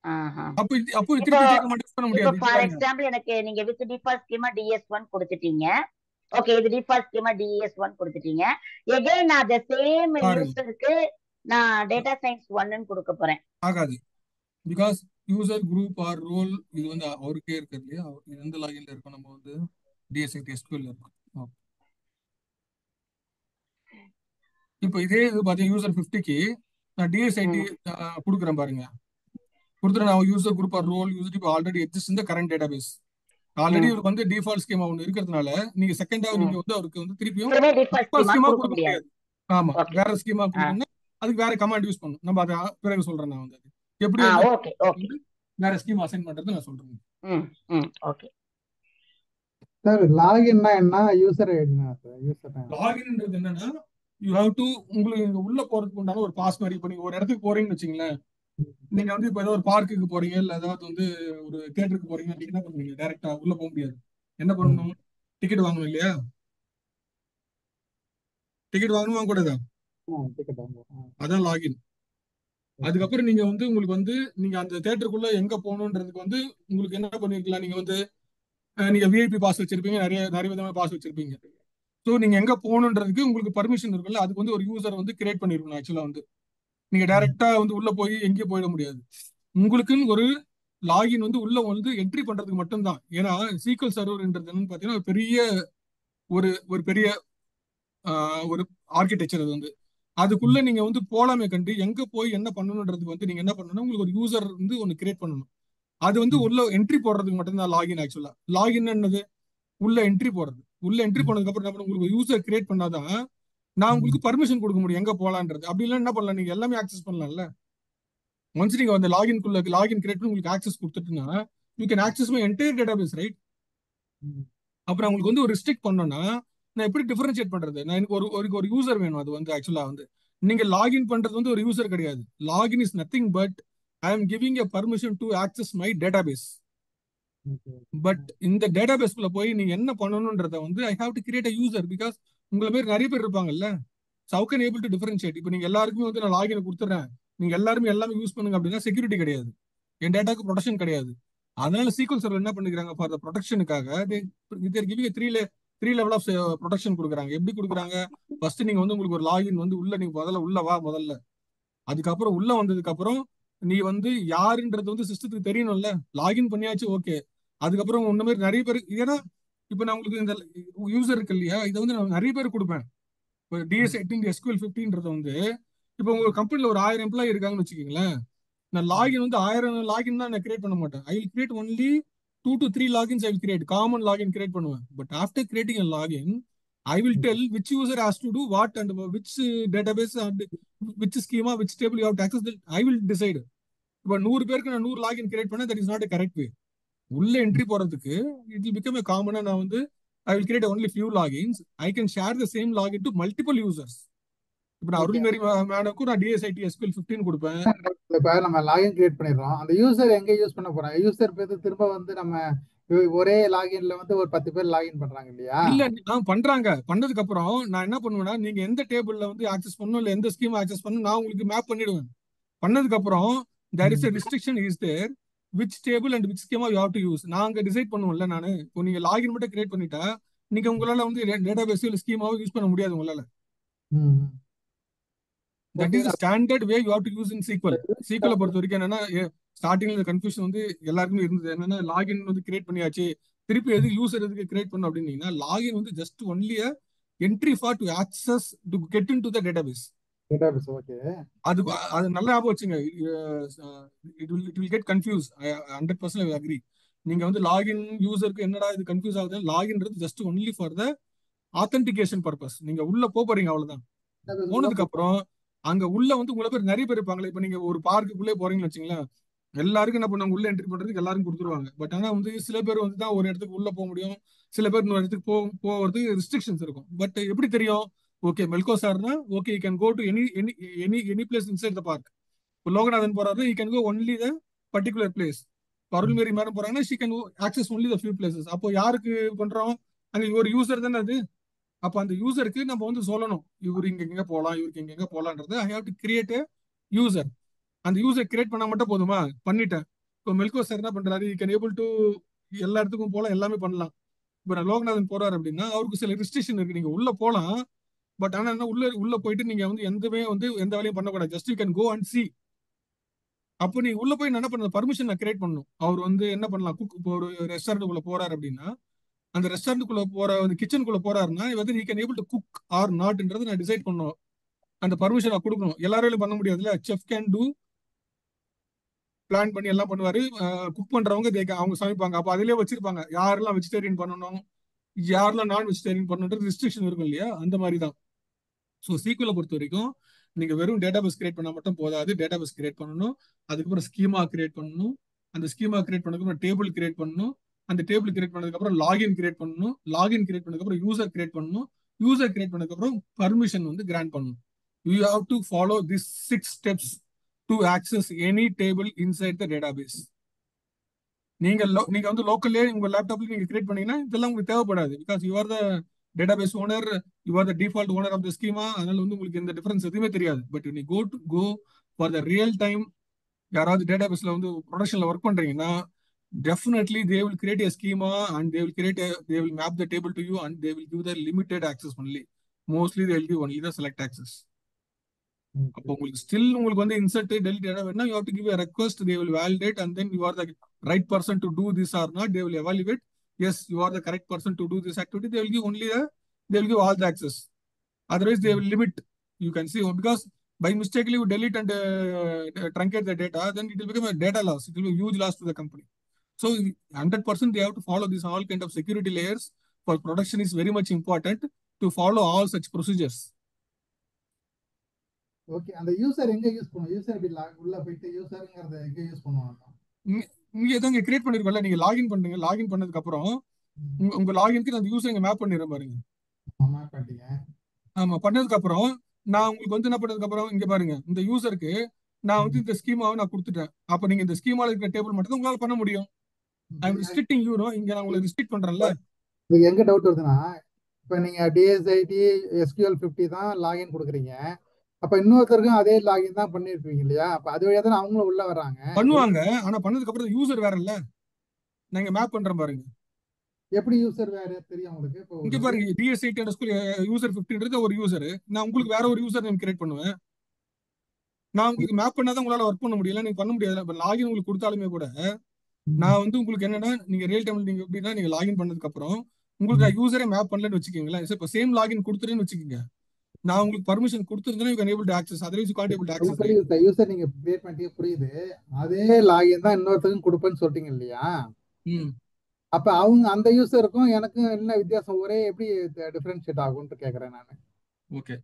ஆஹா. அப்போ இப்போ திருப்பி இதே கமாண்ட் யூஸ் பண்ண இப்போ முடியாது. ஃபார் எக்ஸாம்பிள் எனக்கு நீங்க வித் டிஃபால்ட் ஸ்கீமா DS1 கொடுத்துட்டீங்க. ஓகே, இது டிஃபால்ட் ஸ்கீமா DS1 கொடுத்துட்டீங்க. எகைன் நான் அந்த சேம் பாருங்க யூசருக்கு நான் டேட்டா சயின்ஸ் 1 கொடுக்க போறேன். ஆகாது. Because user group or role இது வந்து அவருக்கே இருக்கு இல்லையா. இது எந்த லாகின்ல இருக்கும்? நம்ம வந்து DSIT SQL இருக்கும். இப்போ இதே இது பார்த்தீங்கன்னா யூசர் 50க்கு நான் DSIT கொடுக்குறேன் பாருங்க. கொடுத்துட்டு நான் user group or role user இப்போ ஆல்ரெடி எக்ஸிஸ்ட் இந்த கரண்ட் டேட்டாபேஸ். ஆல்ரெடி இவருக்கு வந்து டிஃபால்ட் ஸ்கீமா ஒன்று இருக்கிறதுனால நீங்க செகண்டாக நீங்க வந்து அவருக்கு வந்து திருப்பியும் டிஃபால்ட் ஸ்கீமா கொடுக்க முடியாது. ஆமா வேற ஸ்கீமா கொடுக்கணும்னா அதுக்கு வேற கமாண்ட் யூஸ் பண்ணணும். நம்ம அதை பிறகு சொல்றேன். நான் வந்து எப்படி வந்து வேற ஸ்கீம் அசைன் பண்றது நான் சொல்றேன். ஓகே சார் லாகின்னா என்ன? User ஐடினா sir? லாகின்ன்றது என்னன்னா யூ ஹேவ் டு உங்களுக்கு இங்க உள்ள போறதுக்கு உண்டான ஒரு பாஸ் மாதிரி. இப்போ நீங்க ஒரு இடத்துக்கு போறீங்கன்னு வச்சுங்களேன். நீங்க வந்து இப்போ ஏதோ ஒரு பார்க்குக்கு போறீங்க இல்ல ஏதாவது வந்து ஒரு தியேட்டருக்கு போறீங்க. நீங்க என்ன பண்ணுவீங்க? டைரக்டா உள்ள போக முடியாது. என்ன பண்ணணும்? டிக்கெட் வாங்கணும் இல்லையா? டிக்கெட் வாங்கணும் கூடாதா? அதான் லாகின். அதுக்கப்புறம் நீங்க வந்து உங்களுக்கு வந்து நீங்க அந்த தியேட்டருக்குள்ள எங்க போகணுன்றதுக்கு வந்து உங்களுக்கு என்ன பண்ணிருக்கலாம்? நீங்க வந்து நீங்க விஐபி பாஸ் வச்சிருப்பீங்க. நிறைய விதமான பாஸ் வச்சிருப்பீங்க. ஸோ நீங்க எங்க போகணுன்றதுக்கு உங்களுக்கு பர்மிஷன் இருக்குல்ல. அதுக்கு வந்து ஒரு யூசர் வந்து கிரியேட் பண்ணிருக்கணும். ஆக்சுவலா வந்து நீங்க டைரக்டா வந்து உள்ள போய் எங்கேயும் போயிட முடியாது. உங்களுக்குன்னு ஒரு லாகின் வந்து உள்ள வந்து என்ட்ரி பண்றதுக்கு மட்டும்தான். ஏன்னா சீக்வல் சர்வர்ன்றது என்னன்னு பாத்தீங்கன்னா ஒரு பெரிய ஒரு ஆர்கிடெக்சர். அது வந்து அதுக்குள்ள நீங்க வந்து போலாமே கண்டு எங்க போய் என்ன பண்ணணுன்றதுக்கு வந்து நீங்க என்ன பண்ணணும்? உங்களுக்கு ஒரு யூசர் வந்து ஒன்னு கிரியேட் பண்ணணும். அது வந்து உள்ள என்ட்ரி போடுறதுக்கு மட்டும்தான் லாகின். ஆக்சுவலா லாகின் என்னது? உள்ள என்ட்ரி போடுறது. உள்ள என்ட்ரி போனதுக்கு அப்புறம் உங்களுக்கு யூசர் கிரியேட் பண்ணாதான் நான் உங்களுக்கு பர்மிஷன் கொடுக்க முடியும் எங்க போலான்றது. அப்படி இல்லைன்னா என்ன பண்ணலாம், நீங்க எல்லாமே ஆக்சஸ் பண்ணலாம்ல. ஒன்ஸ் நீங்க வந்து லாகின் கிரியேட் பண்ணி உங்களுக்கு ஆக்சஸ் கொடுத்துட்டுனா you can access my entire database, right? அப்புறம் உங்களுக்கு வந்து ஒரு ரெஸ்ட்ரிக்ட் பண்ணோம்னா நான் எப்படி டிஃபரன்ஷியேட் பண்றது? நான் எனக்கு ஒரு யூசர் வேணும். அது வந்து ஆக்சுவலா வந்து நீங்க லாகின் பண்றது வந்து ஒரு யூசர் கிடையாது. Login is nothing but I am giving a permission to access my database. But இந்த டேட்டாபேஸ்க்குள்ள போய் நீங்க என்ன பண்ணணும்ன்றத வந்து ஐ have to create a user. Because உங்களை மாதிரி நிறைய பேர் இருப்பாங்கல்ல. So how can able to differentiate? இப்போ நீங்க எல்லாருக்குமே வந்து நான் லாகின் கொடுத்துறேன், நீங்க எல்லாருமே எல்லாமே யூஸ் பண்ணுங்க அப்படின்னா செக்யூரிட்டி கிடையாது, என் டேட்டாக்கு ப்ரொடெக்ஷன் கிடையாது. அதனால SQL சர்வர் என்ன பண்ணிக்கிறாங்க, ஃபார் த ப்ரொடெக்ஷனுக்காக they're giving three level of protection கொடுக்குறாங்க. எப்படி கொடுக்குறாங்க? ஃபர்ஸ்ட் நீங்க வந்து உங்களுக்கு ஒரு லாகின் வந்து உள்ள நீங்க முதல்ல. அதுக்கப்புறம் உள்ள வந்ததுக்கு அப்புறம் நீ வந்து யாருன்றது வந்து சிஸ்டத்துக்கு தெரியணும்ல. லாகின் பண்ணியாச்சு, ஓகே. அதுக்கப்புறம் உன்ன மாதிரி நிறைய பேர், ஏன்னா இப்போ நான் உங்களுக்கு இந்த யூசர் இருக்கு இல்லையா, இதை வந்து நான் நிறைய பேர் கொடுப்பேன். இப்போ DS18 SQL 15 வந்து இப்போ உங்க கம்பெனில ஒரு 1000 எம்ப்ளாயி இருக்காங்கன்னு வச்சுக்கீங்களேன். நான் லாகின் வந்து 1000 லாகின் தான் நான் கிரியேட் பண்ண மாட்டேன். I will create only 2 to 3 லாகின்ஸ். I will create common login create பண்ணுவேன். But after creating a login I will tell which user has to do what and which database and which schema, which table you have to access. I will decide. இப்போ 100 பேருக்கு நான் 100 login create பண்ண, that is not a correct way. உள்ள entry போறதுக்கு it will become a common. நான் வந்து I will create only few logins. I can share the same login to multiple users. இப்போ நான் அருள்மேரி மேடம்க்கு நான் DSIT SQL 15 கொடுப்பேன். இப்ப நம்ம லாகின் கிரியேட் பண்ணிடுறோம். அந்த யூசர் எங்க யூஸ் பண்ண போறோம்? யூசர் பேர் திரும்ப வந்து நம்ம ஒரே லாகின்ல வந்து ஒரு 10 பேர் லாகின் பண்றாங்க இல்லையா? இல்ல நான் பண்றாங்க. பண்ணதுக்கு அப்புறம் நான் என்ன பண்ணுவேன்னா, நீங்க எந்த டேபிள்ல வந்து ஆக்சஸ் பண்ணணும் இல்ல எந்த ஸ்கீம் ஆக்சஸ் பண்ணணும் நான் உங்களுக்கு மேப் பண்ணிடுவேன். பண்ணதுக்கு அப்புறம் there is a restriction is there which table and which schema you have to use. நாங்க டிசைட் பண்ணுவோம்ல. நானு இப்போ நீங்க லாகின் மட்டும் கிரியேட் பண்ணிட்டா நீங்க உங்களால வந்து டேட்டாபேஸ் இல்ல ஸ்கீமாவோ யூஸ் பண்ண முடியாது உங்களால. That is standard way you have to use in SQL. SQL பொறுத்த வரைக்கும் என்னன்னா, ஸ்டார்டிங்ல கன்ஃபியூஷன் வந்து எல்லாருக்குமே இருந்தது. என்னன்னா லாகின் வந்து கிரியேட் பண்ணியாச்சு, திருப்பி எதுக்கு யூசர் எதுக்கு கிரியேட் பண்ணும் அப்படின்னீங்கன்னா, லாகின் வந்து just only entry for to access to get in to the database. அது நல்லா ஞாபகம் வச்சுங்க. It will get confuse. 100% I agree. நீங்க வந்து லாகின் யூசருக்கு என்னடா இது கன்ஃபியூஸ் ஆகுது. லாகின்றது just only for the authentication purpose. நீங்க உள்ள போறீங்க அவ்வளவுதான். போனதுக்கு அப்புறம் அங்க உள்ள வந்து உங்களை பேர் நிறைய பேர் இருப்பாங்களே. இப்ப நீங்க ஒரு பார்க்குள்ளே போறீங்கன்னு வச்சுங்களேன், எல்லாருக்கும் என்ன பண்ணுவாங்க, உள்ள என்ட்ரி பண்றதுக்கு எல்லாரும் கொடுத்துருவாங்க. பட் ஆனா வந்து சில பேர் வந்து தான் ஒரு இடத்துக்கு உள்ள போக முடியும், சில பேர் இன்னொரு இடத்துக்கு போறதுக்கு ரெஸ்ட்ரிக்ஷன்ஸ் இருக்கும். பட் எப்படி தெரியும்? ஓகே, மெல்கோ சார்னா okay, you can go to any place inside the park. இப்போ லோகநாதன் போறாரு, you can go only the particular place. Arulmary madam போறாங்கன்னா she can access only the few places. அப்போ யாருக்கு பண்றோம்? அங்க ஒரு யூசர் தானே அது. அப்ப அந்த யூசருக்கு நம்ம வந்து சொல்லணும், இவரு இங்க எங்க போகலாம், இவருக்கு எங்க போகலான்றது. I have to create a user. அந்த யூசர் கிரியேட் பண்ணா மட்டும் போதுமா? பண்ணிட்டேன். இப்போ மெல்கோ சார் என்ன பண்றாரு, யூ கேன் ஏபிள் டு எல்லா இடத்துக்கும் போகலாம், எல்லாமே பண்ணலாம். இப்போ நான் லோகநாதன் போறாரு அப்படின்னா அவருக்கு சில ரெஸ்ட்ரிக்ஷன் இருக்கு. நீங்க உள்ள போகலாம், பட் ஆனா என்ன, உள்ள போயிட்டு நீங்க வந்து எந்த வேலையும் பண்ணக்கூடாது. Just you can go and see. அப்போ நீங்க உள்ள போய் என்ன பண்ண, பர்மிஷன் நான் கிரியேட் பண்ணணும். அவர் வந்து என்ன பண்ணலாம், இப்போ ஒரு ரெஸ்டாரண்ட்டுக்குள்ள போறாரு அப்படின்னா, அந்த ரெஸ்டாரண்ட்டுக்குள்ள போற கிச்சனுக்குள்ள போறாருன்னா whether he can able to cook or நாட்ன்றது நான் டிசைட் பண்ணணும். அந்த பர்மிஷன் நான் கொடுக்கணும். எல்லாராலையும் பண்ண முடியாதுல்ல. செஃப் கேன் டூ பிளான் பண்ணி எல்லாம் பண்ணுவாரு. குக் பண்றவங்க அவங்க சமைப்பாங்க. அப்போ அதிலே வச்சிருப்பாங்க யாரெல்லாம் வெஜிடேரியன் பண்ணணும், யாரெல்லாம் நான் வெஜிடேரியன் பண்ணணுன்றது ரெஸ்ட்ரிக்ஷன் இருக்கும் இல்லையா? அந்த மாதிரி தான். ஸோ SQL பொறுத்த வரைக்கும் நீங்க வெறும் டேட்டாபேஸ் கிரியேட் பண்ணா மட்டும் போதாது. டேட்டாபேஸ் கிரியேட் பண்ணணும், அதுக்கப்புறம் ஸ்கீமா கிரியேட் பண்ணணும், அந்த ஸ்கீமா கிரியேட் பண்ணதுக்கப்புறம் டேபிள் கிரியேட் பண்ணணும், அந்த டேபிள் கிரியேட் பண்ணதுக்கப்புறம் லாகின் கிரியேட் பண்ணணும், லாகின் கிரியேட் பண்ணதுக்கப்புறம் யூசர் கிரியேட் பண்ணணும், யூசர் கிரியேட் பண்ணதுக்கப்புறம் பர்மிஷன் வந்து கிராண்ட் பண்ணணும். You have to follow this 6 steps to access any table inside the database. நீங்க வந்து லோக்கல்லே உங்க லேப்டாப்ல நீங்க கிரியேட் பண்ணீங்கன்னா இதெல்லாம் உங்களுக்கு தேவைப்படாது. Because you are the database owner, you are the default owner of the schema. அதனால வந்து உங்களுக்கு இந்த டிஃபரன்ஸ் எதுவுமே தெரியாது. பட் நீ go for the real time, யாராவது டேட்டாபேஸ்ல வந்து ப்ரொடக்ஷன்ல ஒர்க் பண்றீங்கன்னா definitely they will create a schema and they will map the table to you and they will give the limited access only. Mostly they will give only the select access. அப்போ உங்களுக்கு still உங்களுக்கு வந்து insert delete data வேணா, you have to give a request, they will validate and then you are the right person to do this or not. They will evaluate, yes you are the correct person to do this activity. They will give all the access. Otherwise they will limit. You can see, because by mistakenly you delete and truncate the data, then it will become a data loss. It will be a huge loss to the company. So 100% they have to follow this all kind of security layers. For production is very much important to follow all such procedures. Okay, அந்த user எங்க use பண்ணுவோம்? User இப்படி உள்ள போயிட்டு யூசருங்கிறத எங்க use பண்ணுவாங்க? நீங்க எதாவது கிரியேட் பண்ணிருக்கோம்ல, நீங்க லாகின் பண்ணுங்க. லாகின் பண்ணதுக்கு அப்புறம் உங்க லாகின்க்கு அந்த யூசர் இங்க மேப் பண்ணிடுறேன் பாருங்க. மேப் பண்ணிட்டீங்க. ஆமா, பண்ணதுக்கு அப்புறம் நான் உங்களுக்கு வந்து என்ன பண்ணதுக்கு அப்புறம் இங்க பாருங்க, இந்த யூசருக்கு நான் வந்து இந்த ஸ்கீமாவை நான் கொடுத்துட்டேன். அப்ப நீங்க இந்த ஸ்கீமால இருக்கிற டேபிள் மட்டும் தான் உங்களால பண்ண முடியும். I am restricting you. இங்க நான் உங்களை ரெஸ்ட்ரிக்ட் பண்றேன்ல. இதுக்கு எங்க டவுட் வருதுன்னா, இப்ப நீங்க DSIT SQL 50 தான் லாகின் கொடுக்குறீங்க. அப்ப இன்னொருத்தருக்கும் அதே லாகின் தான் பண்ணிருப்பீங்க இல்லையா? அப்ப அது வழியா தானே அவங்களும் உள்ள வர்றாங்க. பண்ணுவாங்க. ஆனா பண்ணதுக்கு அப்புறம் யூசர் வேற இல்ல. நான் இங்க மேப் பண்றேன் பாருங்க. எப்படி யூசர் வேற தெரியும் உங்களுக்கு? இப்போ இங்க பாருங்க, DSIT யூசர் 50 ஒரு யூசர். நான் உங்களுக்கு வேற ஒரு யூசர் நேம் கிரியேட் பண்ணுவேன். நான் உங்களுக்கு மேப் பண்ணாதான் உங்களால ஒர்க் பண்ண முடியல. நீங்க பண்ண முடியாது. இப்ப லாகின் உங்களுக்கு கொடுத்தாலுமே கூட நான் வந்து உங்களுக்கு என்னன்னா, நீங்க ரியல் டைம்ல நீங்க எப்படின்னா, நீங்க லாகின் பண்ணதுக்கு அப்புறம் உங்களுக்கு யூசரே மேப் பண்ணலன்னு வச்சுக்கீங்களேன். இப்போ சேம் லாகின் கொடுத்துருன்னு வச்சுக்கோங்க. நான் உங்களுக்கு பர்மிஷன் கொடுத்துருந்தேன், you can able to access. Otherwise you can't able to access. User நீங்க கிரியேட் பண்ணிட்டே புரியுது. அதே லாகின் தான் இன்னொருத்தருக்கும் கொடுப்பேன்னு சொல்றீங்க இல்லையா? அப்ப அவங்க அந்த யூசருக்கும் எனக்கும் என்ன வித்தியாசம்? ஒரே எப்படி டிஃபரன்ஷியேட் ஆகும்னு கேக்குறேன் நான். ஓகே,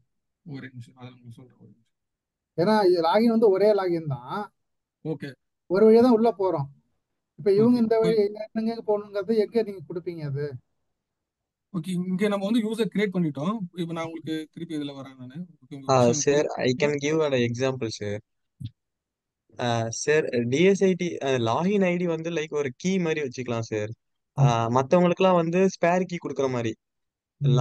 ஒரு நிமிஷம் அதை உங்களுக்கு சொல்றேன். ஏன்னா லாகின் வந்து ஒரே லாகின் தான். ஓகே, ஒரு வழியா தான் உள்ள போறோம். இப்ப இவங்க இந்த வழி எங்க போகணுங்கிறது எங்க நீங்க கொடுப்பீங்க அது? ஓகே, இங்க நம்ம வந்து யூசர் கிரியேட் பண்ணிட்டோம். இப்போ நான் உங்களுக்கு திருப்பி இதுல வரேன் நானு. Sir, I can give an example, sir. Sir, DSIT login ID வந்து லைக் ஒரு கீ மாதிரி வச்சுக்கலாம் சார். மற்றவங்களுக்குலாம் வந்து ஸ்பேர் கீ கொடுக்குற மாதிரி.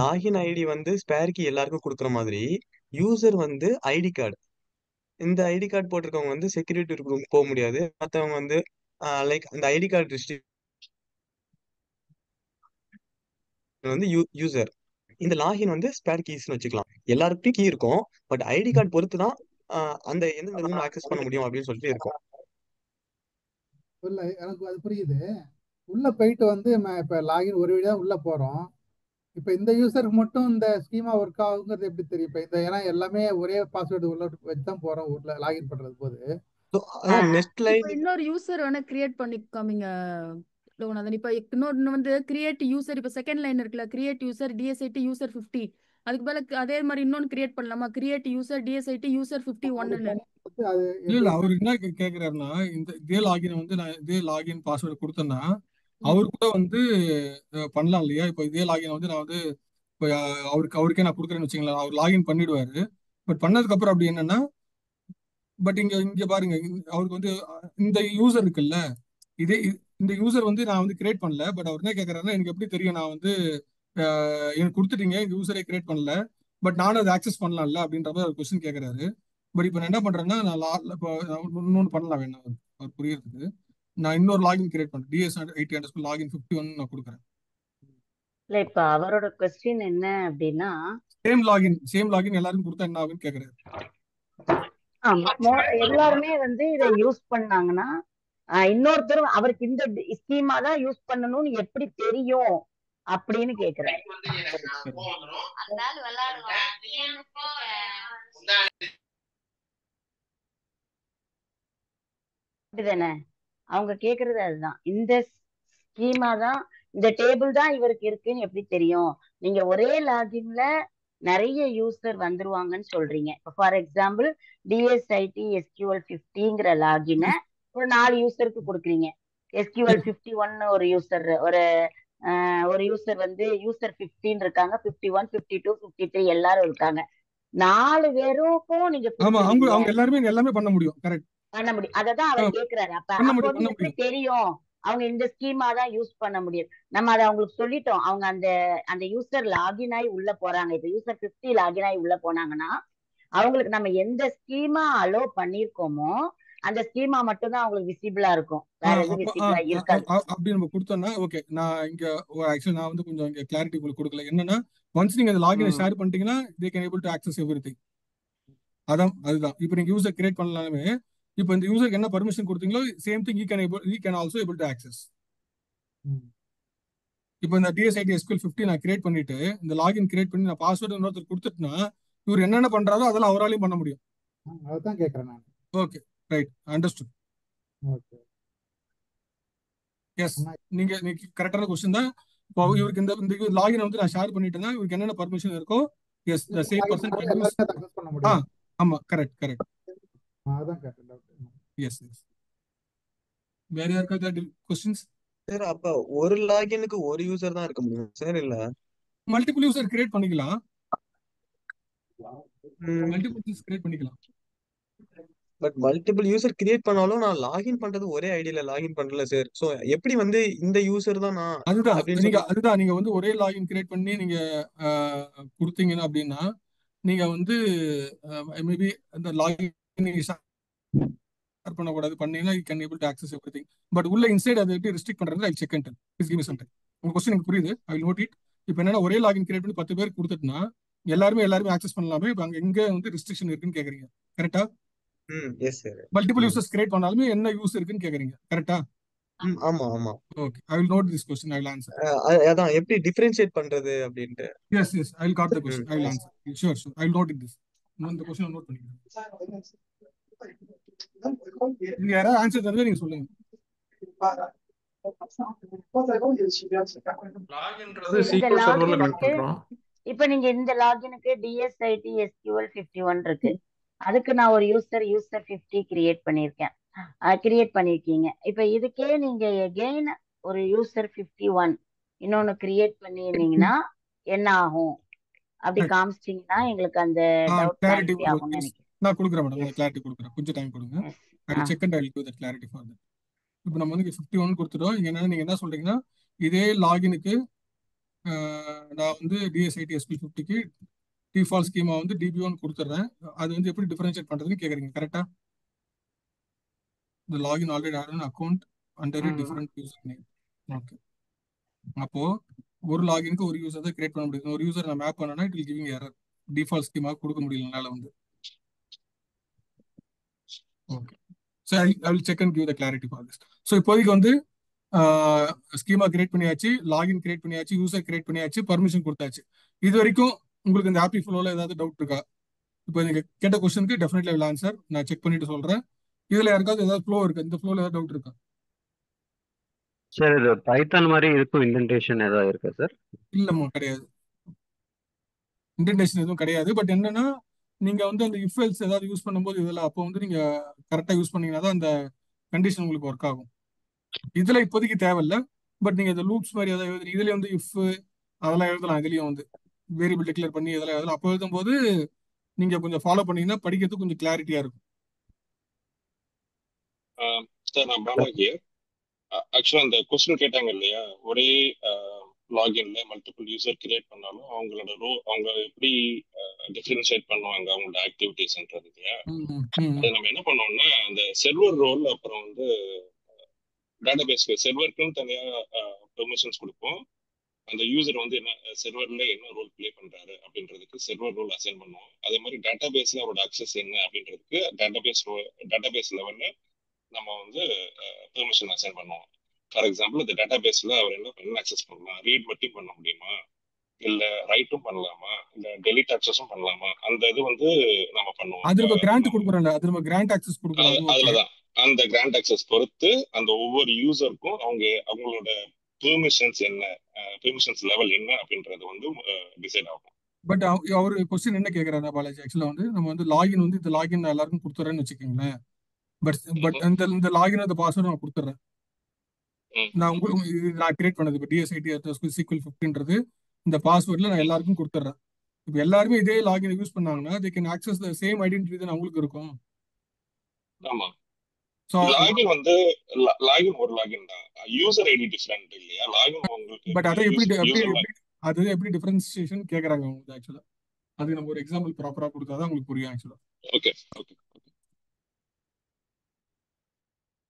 லாகின் ஐடி வந்து ஸ்பேர் கீ எல்லாருக்கும் கொடுக்குற மாதிரி யூசர் வந்து ஐடி கார்டு. இந்த ஐடி கார்டு போட்டிருக்கவங்க வந்து செக்யூரிட்டி ரூம் போக முடியாது. மற்றவங்க வந்து லைக் அந்த ஐடி கார்டு ரிஸ்ட்ரிக்ட் வந்து யூசர். இந்த லாகின் வந்து ஸ்பேர் கீஸ்னு வச்சுக்கலாம். எல்லாருக்கும் கீ இருக்கும், பட் ஐடி கார்டு பொறுத்து தான் அந்த எந்தெந்த ரூம் ஆக்சஸ் பண்ண முடியும் அப்படின்னு சொல்லிட்டு இருக்கும். இல்ல, எனக்கு அது புரியுது. உள்ள போயிட்டு வந்து இப்ப லாகின் ஒரு வழியா உள்ள போறோம். இப்ப இந்த யூசருக்கு மட்டும் இந்த ஸ்கீமா ஒர்க் ஆகுங்கிறது எப்படி தெரியும்? இப்ப இந்த ஏன்னா எல்லாமே ஒரே பாஸ்வேர்டு உள்ள வச்சு தான் போறோம் உள்ள லாகின் பண்றது போது. நெக்ஸ்ட் லைன் இன்னொரு யூசர் வேணா கிரியேட் பண்ணி காமிங்க லோகநாதன். இப்ப இன்னொன்னு வந்து கிரியேட் யூசர். இப்ப செகண்ட் லைன் இருக்குல்ல, கிரியேட் யூசர் DSIT யூசர் 50. அதுக்கு பதிலா அதே மாதிரி இன்னொன்னு கிரியேட் பண்ணலாமா? Create user DSIT user 51. இல்ல அவரு என்ன கேக்குறாருன்னா, இதே லாகின் வந்து நான் இதே லாகின் பாஸ்வேர்டு கொடுத்தேன்னா அவரு கூட வந்து பண்ணலாம் இல்லையா? இப்போ இதே லாகின் வந்து நான் வந்து இப்போ அவருக்கே நான் கொடுக்குறேன்னு வச்சுங்களேன். அவர் லாகின் பண்ணிடுவாரு. பட் பண்ணதுக்கு அப்புறம் அப்படி என்னன்னா, பட் இங்க பாருங்க, அவருக்கு வந்து இந்த யூசர் இருக்குல்ல, இந்த யூசர் வந்து நான் வந்து கிரியேட் பண்ணல. பட் அவர் என்ன கேட்கறாருன்னா, எனக்கு எப்படி தெரியும் நான் வந்து எனக்கு கொடுத்துட்டீங்க, இந்த யூசரே கிரியேட் பண்ணல, பட் நானும் அதை ஆக்சஸ் பண்ணலாம்ல அப்படின்ற மாதிரி ஒரு கொஸ்டின் கேட்கறாரு. பட் இப்போ நான் என்ன பண்றேன்னா, இப்போ இன்னொன்று பண்ணலாம் வேணாம் அவர் புரியறதுக்கு. நான் இன்னொரு லாகின் கிரியேட் பண்றேன். DSIT லாகின் 51 நான் கொடுக்குறேன். இல்ல, இப்ப அவரோட கொஸ்டின் என்ன அப்படின்னா, சேம் லாகின் எல்லாரும் கொடுத்தா என்ன ஆகுன்னு கேக்குறாரு. எல்லாருமே வந்து இதை யூஸ் பண்ணாங்கன்னா இன்னொருத்தர் அவருக்கு இந்த ஸ்கீமா தான் யூஸ் பண்ணணும்னு எப்படி தெரியும் அப்படின்னு கேக்குறாரு. அப்படிதானே அவங்க கேக்குறது? அதுதான், இந்த ஸ்கீமா தான், இந்த டேபிள் தான் இவருக்கு இருக்குன்னு எப்படி தெரியும்? நீங்க ஒரே லாகின்ல நிறைய யூசர் வந்துருவாங்கன்னு சொல்றீங்க. ஃபார் எக்ஸாம்பிள் DSIT SQL 50ங்கிற லாகினை ஒரு 4 யூசருக்கு கொடுக்குறீங்க. SQL 51 ஒரு யூசர், ஒரு யூசர் வந்து யூசர் 15 இருக்காங்க, 51 52 53 எல்லாரும் இருக்காங்க. 4 பேருக்கும் நீங்க அவங்க எல்லாமே பண்ண முடியும். கரெக்ட், பண்ண முடியும். அததான் அவர் கேக்குறாரு. அப்ப எப்படி தெரியும் அவங்க இந்த ஸ்கீமா தான் யூஸ் பண்ண முடியும்? நம்ம அதை அவங்களுக்கு சொல்லிட்டோம். அவங்க அந்த யூசர் லாகின் ஆகி உள்ள போறாங்க. இப்ப யூசர் 50 லாகின் ஆகி உள்ள போனாங்கன்னா அவங்களுக்கு நம்ம எந்த ஸ்கீமா அலோ பண்ணிருக்கோமோ அந்த ஸ்கீமா மட்டும் தான் அவங்களுக்கு விசிபிளா இருக்கும். வேற எதுவும் விசிபிளா இருக்காது. அப்படி நம்ம கொடுத்தோம்னா ஓகே. நான் இங்க ஆக்சுவலி நான் வந்து கொஞ்சம் இங்க கிளாரிட்டி உங்களுக்கு கொடுக்கல. என்னன்னா, ஒன்ஸ் நீங்க அந்த லாகினை ஷேர் பண்ணிட்டீங்கன்னா they can able to access everything. அதுதான் இப்போ நீங்க யூசர் கிரியேட் பண்ணலாமே, இப்போ இந்த யூசருக்கு என்ன பர்மிஷன் கொடுத்தீங்களோ same thing he can also able to access. இப்போ இந்த DSIT SQL 50 நான் கிரியேட் பண்ணிட்டு இந்த லாகின் கிரியேட் பண்ணி நான் பாஸ்வேர்டு இன்னொருத்தர் கொடுத்துட்டுனா இவர் என்னென்ன பண்றாரோ அதெல்லாம் அவராலையும் பண்ண முடியும். அதுதான் கேக்குறேன் நான். Okay, right, understood. Okay, yes, நீங்க கரெக்டான क्वेश्चन தான். இப்போ இவருக்கு இந்த லாகின் வந்து நான் ஷேர் பண்ணிட்டேன்னா இவருக்கு என்னென்ன பர்மிஷன் இருக்கோ, yes the same person can use. ஆமா, கரெக்ட் கரெக்ட். அதான் கேட்டேன் டவுட். S S. வேற யாருக்காவது கொஸ்டின்ஸ்? சார் அப்ப ஒரு லாகினுக்கு ஒரு யூசர் தான் இருக்க முடியும் சார் இல்ல? மல்டிபிள் யூசர் கிரியேட் பண்ணிக்கலாம். ம். மல்டிபிள் யூசர் கிரியேட் பண்ணிக்கலாம். பட் மல்டிபிள் யூசர் கிரியேட் பண்ணாலும் நான் லாகின் பண்றது ஒரே ஐடியில லாகின் பண்ணல சார். சோ எப்படி வந்து இந்த யூசர் தான் நான் அதுதான் அப்படின்னு நீங்க சொல்லி அதுதான் நீங்க வந்து ஒரே லாகின் கிரியேட் பண்ணி நீங்க கொடுத்தீங்கன்னா அப்படின்னா நீங்க வந்து மேபி அந்த லாகின் நீங்க ஷேர் பண்ணக்கூடாது பண்ணீங்கன்னா you can able to access everything. But உள்ள இன்சைட் அதை எப்படி ரெஸ்ட்ரிக்ட் பண்றது I check and please give me some time. உங்க கொஸ்டின் எனக்கு புரியுது, ஐ வில் நோட் இட். இப்போ என்னன்னா ஒரே லாகின் கிரியேட் பண்ணி 10 பேர் கொடுத்துட்டுனா எல்லாருமே ஆக்சஸ் பண்ணலாமே. இப்போ அங்க எங்க வந்து ரெஸ்ட்ரிக்ஷன் இருக்குன்னு கேக்குறீங்க, கரெக்டா? Yes sir. Multiple users create பண்ணாலுமே என்ன யூஸ் இருக்குன்னு கேக்குறீங்க, கரெக்டா? ஆமா ஆமா. Okay, I will note this question, I will answer. அதான் எப்படி டிஃபரன்ஷியேட் பண்றது அப்படின்ட்டு. Yes yes, I will got them. Question, I will answer. Sure sure, I will note it this. இந்த கொஸ்டின் நோட் பண்ணிக்கிறேன். நீங்க யாராவது ஆன்சர் தரவே நீங்க சொல்லுங்க. லாகின்றது இந்த சீக்வல் சர்வர்ல கனெக்ட் லாகினுக்கு பண்றோம். இப்ப நீங்க இந்த லாகினுக்கு DSIT SQL 51 இருக்கு. அதுக்கு நான் ஒரு யூசர் 50 கிரியேட் பண்ணியிருக்கேன். கிரியேட் பண்ணிருக்கீங்க. இப்ப இதுக்கே நீங்க எகெயின் ஒரு யூசர் 51 இன்னொன்னு கிரியேட் பண்ணிருந்தீங்கன்னா என்ன ஆகும்? அப்படி காமிச்சிட்டீங்கன்னா எங்களுக்கு அந்த டவுட் கிளாரிட்டி கிளாரிஃபை ஆகும்னு நினைக்கிறேன். நான் கொடுக்குறேன் மேடம், நான் கிளாரிட்டி கொடுக்குறேன், கொஞ்சம் டைம் கொடுங்க. Yes. I check and I will give that clarity for that. இப்போ நம்ம வந்து 51 கொடுத்துட்டோம். இங்க என்ன நீங்க என்ன சொல்றீங்கன்னா இதே லாகினுக்கு நான் வந்து DSIT SQL 50க்கு டிஃபால்ட் ஸ்கீமா வந்து DB1 கொடுத்துட்றேன். அது வந்து எப்படி டிஃபரன்ஷியேட் பண்றதுன்னு கேக்குறீங்க, கரெக்டா? The login already had an account under a different user name. Okay, அப்போ ஒரு லாகினுக்கு ஒரு யூசர் தான் கிரியேட் பண்ண முடியும். ஒரு யூசர் நான் மேப் பண்ணனா it will giving error. Default schema கொடுக்க முடியலனால வந்து. Okay, so I will check and give the clarity for this. So இப்போதைக்கு வந்து ஸ்கீமா கிரியேட் பண்ணியாச்சு, லாகின் கிரியேட் பண்ணியாச்சு, யூசர் கிரியேட் பண்ணியாச்சு, பர்மிஷன் கொடுத்தாச்சு. இது வரைக்கும் உங்களுக்கு இந்த ஆப்பி ஃப்ளோல ஏதாவது டவுட் இருக்கா? இப்போ நீங்க கேட்ட கொஸ்டினுக்கு டெஃபினெட்லி வில் ஆன்சர். நான் செக் பண்ணிட்டு சொல்றேன். இதுல யாருக்காவது ஏதாவது ஃப்ளோ இருக்கு, இந்த ஃப்ளோல ஏதாவது டவுட் இருக்கா? சார் இது பைத்தான் மாதிரி இருக்கும் இன்டென்டேஷன் ஏதாவது இருக்கா சார்? இல்லம்மா, கிடையாது. இன்டென்டேஷன் எதுவும் கிடையாது. பட் என்னன்னா நீங்க வந்து அந்த இஃப் எல்ஸ் ஏதாவது யூஸ் பண்ணும்போது இதெல்லாம் அப்போ வந்து நீங்க கரெக்டா யூஸ் பண்ணீங்கன்னா தான் அந்த கண்டிஷன் உங்களுக்கு ஒர்க் ஆகும். இதுல இப்போதைக்கு தேவையில்ல. பட் நீங்க இந்த லூப்ஸ் மாதிரி ஏதாவது எழுதுறீங்க, இதுல வந்து இஃப் அதெல்லாம் எழுதலாம். இதுலயும் வந்து வேரியபிள் டிக்ளேர் பண்ணி இதெல்லாம் எழுதலாம். அப்போ எழுதும்போது நீங்க கொஞ்சம் ஃபாலோ பண்ணீங்கன்னா படிக்கிறதுக்கு கொஞ்சம் கிளாரிட்டியா இருக்கும். சார் நான் பாலா ஹியர். ஆக்சுவலா அந்த கொஸ்டின் கேட்டாங்க இல்லையா, ஒரே லாகின்ல மல்டிபிள் யூசர் கிரியேட் பண்ணாலும் அவங்களோட அவங்க எப்படி டிஃபரன்ஷியேட் பண்ணுவாங்க அவங்களோட ஆக்டிவிட்டிஸ்ன்றது இல்லையா. அது நம்ம என்ன பண்ணோம்னா அந்த செர்வர் ரோல் அப்புறம் வந்து டேட்டாபேஸ்க்கு செர்வருக்குன்னு தனியா பெர்மிஷன்ஸ் கொடுப்போம். அந்த யூசர் வந்து என்ன செர்வர்ல என்ன ரோல் பிளே பண்றாரு அப்படின்றதுக்கு செர்வர் ரோல் அசைன் பண்ணுவோம். அதே மாதிரி டேட்டாபேஸ்ல அவரோட அக்சஸ் என்ன அப்படின்றதுக்கு டேட்டாபேஸ் லெவல்ல நம்ம வந்து பெர்மிஷன் அசைன் பண்ணுவோம். ஃபார் எக்ஸாம்பிள் இந்த டேட்டாபேஸ்ல அவர் என்ன அக்சஸ் பண்ணலாம், ரீட் மட்டும் பண்ண முடியுமா, இல்ல ரைட்டும் பண்ணலாமா, இல்ல டெலிட் அக்சஸும் பண்ணலாமா, அந்த இது வந்து நம்ம பண்ணுவோம். அது நம்ம கிராண்ட் கொடுக்குறோம்ல, அது நம்ம கிராண்ட் அக்சஸ் கொடுக்குறோம். அதுலதான் அந்த கிராண்ட் அக்சஸ் பொறுத்து அந்த ஒவ்வொரு யூசருக்கும் அவங்களோட பெர்மிஷன்ஸ் என்ன, பெர்மிஷன்ஸ் லெவல் என்ன அப்படின்றது வந்து டிசைட் ஆகும். பட் அவரு கொஸ்டின் என்ன கேக்குறாரு பாலாஜி, ஆக்சுவலா வந்து நம்ம வந்து லாகின் வந்து இந்த லாகின் எல்லாருக்கும் கொடுத்துறேன்னு வச்சுக்கோங்களேன். பட் இந்த லாகின் அந்த பாஸ்வேர்டு நான் கொடுத்துறேன். நான் உங்களுக்கு நான் கிரியேட் பண்ணது இப்போ DSIT SQL 50ன்றது இந்த பாஸ்வேர்ட்ல நான் எல்லாருக்கும் கொடுத்துட்றேன். இப்போ எல்லாருமே இதே லாகின் யூஸ் பண்ணாங்கன்னா they can access the same identity தான் அவங்களுக்கு இருக்கும். ஆமா, லாகின் வந்து லாகின் ஒரு லாகின் தான், யூசர் ஐடி டிஃபரண்ட் இல்லையா. லாகின் உங்களுக்கு பட் அதை அது எப்படி டிஃபரன்சியேஷன் கேக்குறாங்க அவங்க ஆக்சுவலா. அது நம்ம ஒரு எக்ஸாம்பிள் ப்ராப்பரா கொடுத்தாதான் உங்களுக்கு புரியும் ஆக்சுவலா. Okay okay.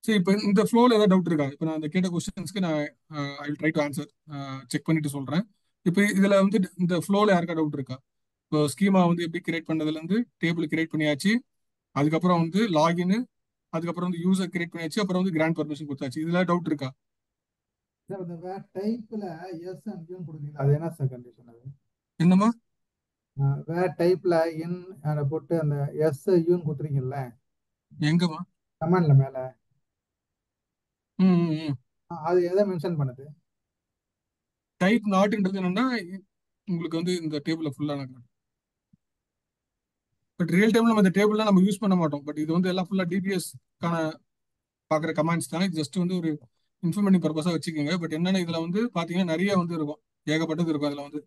சரி, இப்போ இந்த ஃப்ளோல ஏதாவது டவுட் இருக்கா? இப்போ நான் அந்த கேட்ட கொஸ்டின்ஸ்க்கு நான் I will try to answer, check பண்ணிட்டு சொல்றேன். இப்போ இதுல வந்து இந்த ஃப்ளோல யாருக்கா டவுட் இருக்கா? இப்போ ஸ்கீமா வந்து எப்படி கிரியேட் பண்ணதுல இருந்து டேபிள் கிரியேட் பண்ணியாச்சு, அதுக்கப்புறம் வந்து லாகின், அதுக்கப்புறம் வந்து யூசர் கிரியேட் பண்ணியாச்சு, அப்புறம் வந்து கிராண்ட் பர்மிஷன் கொடுத்தாச்சு. இதுல டவுட் இருக்கா? சார் இந்த டைப்ல எஸ் அண்ட் யூ கொடுத்தீங்க, அது என்ன சார் கண்டிஷன்? அது என்னமா வேர் டைப்ல இன் அதை போட்டு அந்த எஸ் யூன்னு கொடுத்துறீங்கல்ல எங்கம்மா? கமாண்ட்ல மேல அது எதை மென்ஷன் பண்ணுது? டைப் நாட்ன்றது என்னன்னா உங்களுக்கு வந்து இந்த டேபிள்ல ஃபுல்லா நான் பட் ரியல் டைம்ல நம்ம இந்த டேபிள்லாம் நம்ம யூஸ் பண்ண மாட்டோம். பட் இது வந்து எல்லாம் ஃபுல்லா டிபிஎஸ்க்கான பார்க்குற கமாண்ட்ஸ் தான். ஜஸ்ட் வந்து ஒரு இன்ஃபர்மேட்டிவ் பர்பஸாக வச்சுக்கோங்க. பட் என்னென்ன இதில் வந்து பார்த்தீங்கன்னா நிறைய வந்து இருக்கும், ஏகப்பட்டது இருக்கும். அதில் வந்து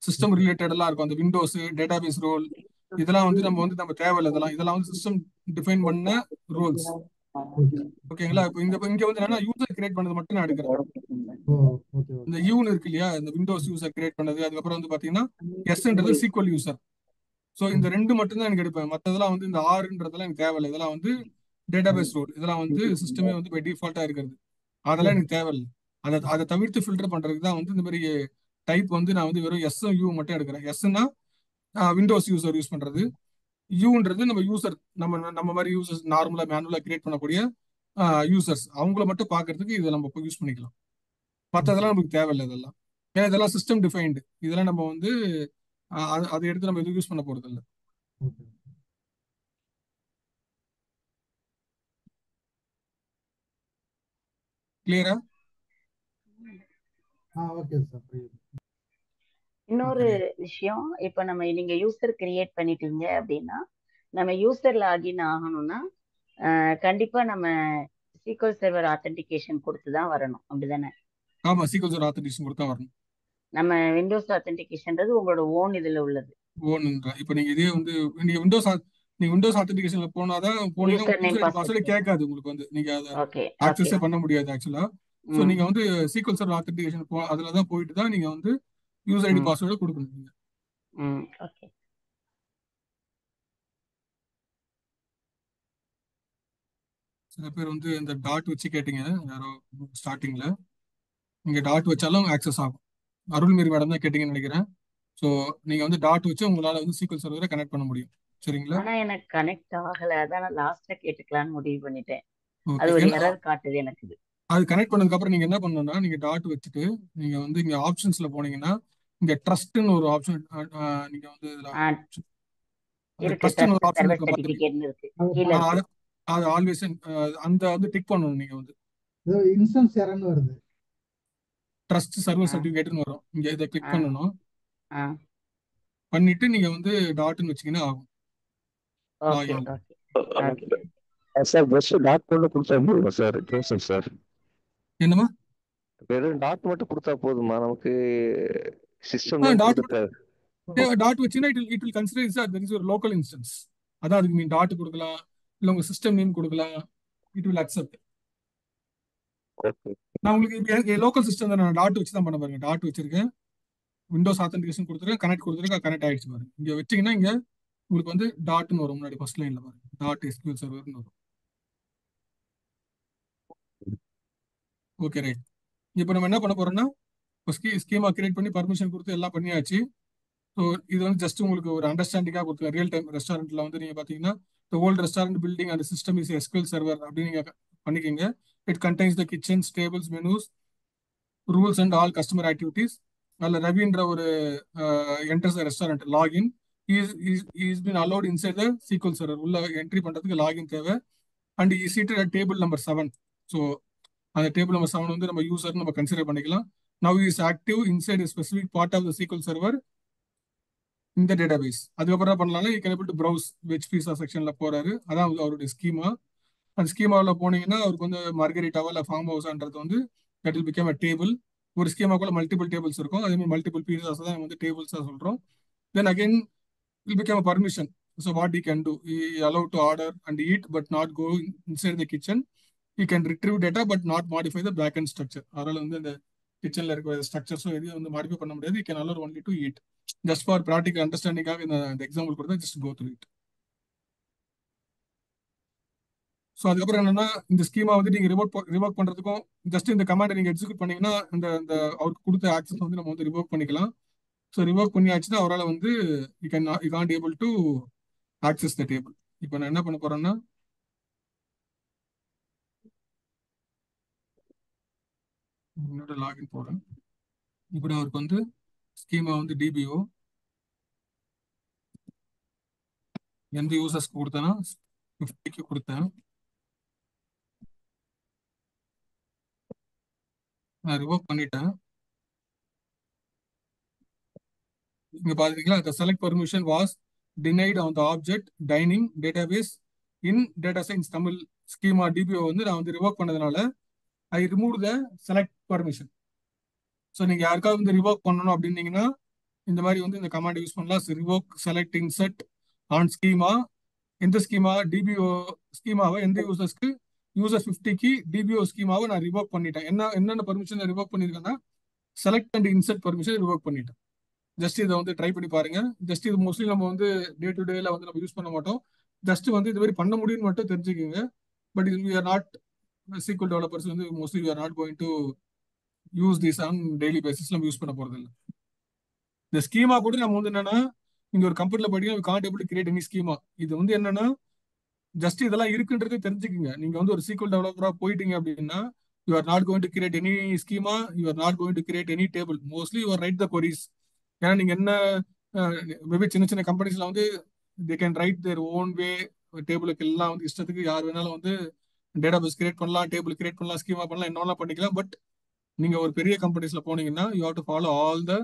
சிஸ்டம் ரிலேட்டடெல்லாம் இருக்கும். அந்த விண்டோஸ் டேட்டாபேஸ் ரோல் இதெல்லாம் வந்து நம்ம தேவையில்லை. இதெல்லாம் வந்து சிஸ்டம் டிஃபைன் பண்ண ரோல்ஸ். ஓகேங்களா? இப்போ இங்க வந்து என்னன்னா யூசர் கிரியேட் பண்ணது மட்டும் நான் எடுக்கிறேன். இந்த யூன்னு இருக்கு இல்லையா, இந்த விண்டோஸ் யூசர் கிரியேட் பண்ணது. அதுக்கப்புறம் வந்து பார்த்தீங்கன்னா எஸ்ன்றது சீக்வல் யூசர். ஸோ இந்த ரெண்டு மட்டும் தான் எனக்கு எடுப்பேன். மற்றதெல்லாம் வந்து இந்த ஆறுன்றதெல்லாம் எனக்கு தேவையில்லை. இதெல்லாம் வந்து டேட்டாபேஸ் ரோல். இதெல்லாம் வந்து சிஸ்டமே வந்து பை டிஃபால்ட்டா இருக்கிறது. அதெல்லாம் எனக்கு தேவையில்லை. அதை தவிர்த்து ஃபில்டர் பண்றதுக்கு தான் வந்து இந்த மாதிரி டைப் வந்து நான் வந்து வெறும் எஸ் யூ மட்டும் எடுக்கிறேன். எஸ்ன்னா விண்டோஸ் யூசர் யூஸ் பண்றது, யூன்றது நம்ம யூசர் நம்ம மாதிரி யூசர்ஸ் நார்மலா மேனுவலா கிரியேட் பண்ணக்கூடிய யூசர்ஸ் அவங்கள மட்டும் பார்க்கறதுக்கு இதை நம்ம யூஸ் பண்ணிக்கலாம். மற்றதெல்லாம் நமக்கு தேவையில்லை. இதெல்லாம் ஏன்னா இதெல்லாம் சிஸ்டம் டிஃபைன்டு. இதெல்லாம் நம்ம வந்து அதை எடுத்து நம்ம எதுவும் யூஸ் பண்ண போறது இல்லை. கிளியரா? Okay sir. இன்னொரு விஷயம், இப்ப நீங்க யூசர் கிரியேட் பண்ணிட்டீங்க அப்படின்னா, நம்ம யூசர் லாகின் ஆகணும்னா கண்டிப்பா நம்ம சீக்வல் சர்வர் ஆத்தென்டிகேஷன் கொடுத்து தான் வரணும், அப்படிதானே? ஆமா, சீக்வல் சர்வர் ஆத்தென்டிகேஷன் கொடுத்தா வரணும். நம்ம விண்டோஸ் ஆத்தென்டிகேஷன்றது உங்களோட ஓன் இதுல உள்ளது. இப்ப நீங்க இதே வந்து நீங்க விண்டோஸ் ஆத்தென்டிகேஷன்ல போனாதான் போனீங்கன்னா பாஸ்வேர்ட் கேட்காது உங்களுக்கு. வந்து நீங்க அதை ஆக்சஸே பண்ண முடியாது ஆக்சுவலா. சோ நீங்க வந்து சீக்வல் சர்வர் ஆத்தென்டிகேஷன் அதுலதான் போயிட்டு தான் நீங்க வந்து யூசர் ஐடி பாஸ்வேர்டு கொடுக்கணும் நீங்க. ஓகே. சில பேர் வந்து இந்த டாட் வச்சு கேட்டீங்க யாரோ ஸ்டார்டிங்ல. நீங்க டாட் வச்சாலும் ஆக்சஸ் ஆகும். அருள்மீர் மேடம் தான் கேட்டீங்கன்னு நினைக்கிறேன். ஸோ நீங்க வந்து டாட் வச்சு உங்களால வந்து சீக்வல் சர்வரை கனெக்ட் பண்ண முடியும். சரிங்களா? ஆனா எனக்கு கனெக்ட் ஆகல, அதான் லாஸ்ட்ல கேட்டுக்கலாம்னு முடிவு பண்ணிட்டேன். அது ஒரு எரர் காட்டுது எனக்கு. அது கனெக்ட் பண்ணதுக்கு அப்புறம் நீங்க என்ன பண்ணணும்னா, நீங்க டாட் வச்சுட்டு நீங்க வந்து இங்க ஆப்ஷன்ஸ்ல போனீங்கன்னா இங்க ட்ரஸ்ட்னு ஒரு ஆப்ஷன் நீங்க வந்து ட்ரஸ்ட்னு ஒரு ஆப்ஷன் இருக்கு. அது ஆல்வேஸ் அந்த வந்து டிக் பண்ணணும். நீங்க வந்து இன்ஸ்டன்ஸ் எரர்னு வருது, ட்ரஸ்ட் சர்வர் சர்டிஃபிகேட்னு வரும். இங்க இதை கிளிக் பண்ணணும். பண்ணிட்டு நீங்க வந்து டாட்னு வச்சீங்கன்னா ஆகும். சார் பஸ் டாட் மட்டும் கொடுத்தா போதுமா சார்? ஜோசப் சார், என்னமா வெறும் டாட் மட்டும் கொடுத்தா போதுமா நமக்கு? சிஸ்டம் டாட் வச்சீங்கன்னா it will consider sir there is ஒரு லோக்கல் இன்ஸ்டன்ஸ். அதான் அதுக்கு நீங்க டாட் கொடுக்கலாம், இல்ல உங்க சிஸ்டம் நேம் கொடுக்கலாம். It will accept. நான் உங்களுக்கு லோக்கல் சிஸ்டம் தான் நான் டாட் வச்சு தான் பண்ண பாருங்க. டாட் வச்சிருக்கேன், விண்டோஸ் ஆத்தென்டிகேஷன் கொடுத்துருக்கேன், கனெக்ட் கொடுத்துருக்கேன், கனெக்ட் ஆயிடுச்சு பாருங்க. இங்க வச்சீங்கன்னா இங்க உங்களுக்கு வந்து டாட்னு வரும். முன்னாடி ஃபர்ஸ்ட் லைன்ல பாருங்க டாட் எஸ்கியூஎல் சர்வர்னு வரும். Okay right. இப்போ நம்ம என்ன பண்ண போறோம்னா ஸ்கீமா கிரியேட் பண்ணி பர்மிஷன் கொடுத்து எல்லாம் பண்ணியாச்சு. ஸோ இது வந்து ஜஸ்ட் உங்களுக்கு ஒரு அண்டர்ஸ்டாண்டிங்காக கொடுத்துருக்கேன். ரியல் டைம் ரெஸ்டாரண்ட்ல வந்து நீங்க பாத்தீங்கன்னா the old restaurant building and the system is SQL server அப்படின்னு நீங்க பண்ணிக்கங்க. It contains the kitchens, tables, menus, rules and all customer activities. அதில் ரவின்ற ஒரு enters the restaurant login. He is been allowed inside the SQL server. உள்ள entry பண்றதுக்கு login தேவை. And he is seated at table number 7. So அந்த table number 7 வந்து நம்ம user நம்ம consider பண்ணிக்கலாம். Now he is active inside a specific part of the SQL server இந்த database. அதுக்கப்புறம் பண்ணலாம் you can able to browse veg pizza செக்ஷன்ல போறாரு. அதான் அவருடைய ஸ்கீமா. அந்த ஸ்கீமாவில் போனீங்கன்னா அவருக்கு வந்து மார்கரிட்டாவா இல்லை ஃபார்ம் ஹவுஸ்ன்றது வந்து that will become a table. ஒரு ஸ்கீமாக்குள்ள மல்டிபிள் டேபிள்ஸ் இருக்கும். அதே மாதிரி மல்டிபிள் பீஸாஸ் தான் வந்து டேபிள்ஸா சொல்றோம். Then again will become a permission. So what you can do, allow to order and eat but not go inside the kitchen. You can retrieve data but not modify the back and structure. அதனால வந்து இந்த கிச்சன்ல இருக்கிற ஸ்ட்ரக்சர்ஸும் எதையும் வந்து modify பண்ண முடியாது. You can allow only to eat. Just for practical understanding-ஆக இந்த எக்ஸாம்பிள் கொடுத்தா just go through it. So அதுக்கப்புறம் என்னன்னா இந்த ஸ்கீமா வந்து நீங்க ரிவோக் பண்றதுக்கும் ஜஸ்ட் இந்த கமாண்டை நீங்க எக்ஸிக்யூட் பண்ணீங்கன்னா இந்த அவருக்கு கொடுத்த ஆக்சஸ் வந்து நம்ம வந்து ரிவோக் பண்ணிக்கலாம். ஸோ ரிவோக் பண்ணியாச்சுன்னா அவரால் வந்து you can't able to access the table. இப்போ நான் என்ன பண்ண போறேன்னா என்னோட லாகின் போறேன். இப்போ அவருக்கு வந்து ஸ்கீமா வந்து டிபிஓ எந்த யூசர்ஸ்க்கு கொடுத்தேன்னா 50க்கு கொடுத்தேன். நான் ரிவோக் பண்ணிட்டேன். இங்க பாத்தீங்களா the select permission was denied on the object dining database in data science Tamil schema DBO வந்து நான் வந்து ரிவோக் பண்ணதுனால ஐ remove the select permission. So நீங்க யாருக்காவது வந்து ரிவோக் பண்ணணும் அப்படின்னீங்கன்னா இந்த மாதிரி வந்து இந்த கமாண்ட் யூஸ் பண்ணலாம். Revoke select insert on schema. எந்த ஸ்கீமா டிபிஓ ஸ்கீமாவை எந்த யூசர்ஸ்க்கு யூசர் 50க்கு டிபிஓ ஸ்கீமாவை நான் ரிவோக் பண்ணிட்டேன். என்னென்ன பர்மிஷன் ரிவோக் பண்ணியிருக்கேன்னா select and insert permission revoke பண்ணிட்டேன். ஜஸ்ட் இதை வந்து ட்ரை பண்ணி பாருங்க. ஜஸ்ட் இது மோஸ்ட்லி நம்ம வந்து டே டு டேல வந்து நம்ம யூஸ் பண்ண மாட்டோம். ஜஸ்ட் வந்து இது மாதிரி பண்ண முடியும்னு மட்டும் தெரிஞ்சுக்கோங்க. பட் இது we are not SQL developers வந்து mostly we are not going to use this on daily basis நம்ம யூஸ் பண்ண போறது இல்லை. இந்த ஸ்கீமா கூட நம்ம வந்து என்னன்னா நீங்க ஒரு கம்ப்யூட்டர்ல படிக்க Gantt able to create any schema. இது வந்து என்னன்னா ஜஸ்ட் இதெல்லாம் இருக்குன்றது தெரிஞ்சுக்கோங்க. நீங்க வந்து ஒரு SQL டெவலப்பரா போயிட்டீங்க அப்படின்னா you are not going to create any schema, you are not going to create any table. Mostly you are write the queries. ஏன்னா நீங்க என்ன மேபி சின்ன சின்ன கம்பெனிஸ்ல வந்து they can write their own way. டேபிளுக்கு எல்லாம் வந்து இஷ்டத்துக்கு யார் வேணாலும் வந்து டேட்டா பேஸ் கிரியேட் பண்ணலாம், டேபிள் கிரியேட் பண்ணலாம், ஸ்கீமா பண்ணலாம், என்னெல்லாம் பண்ணிக்கலாம். பட் நீங்க ஒரு பெரிய கம்பெனிஸ்ல போனீங்கன்னா you have to follow all the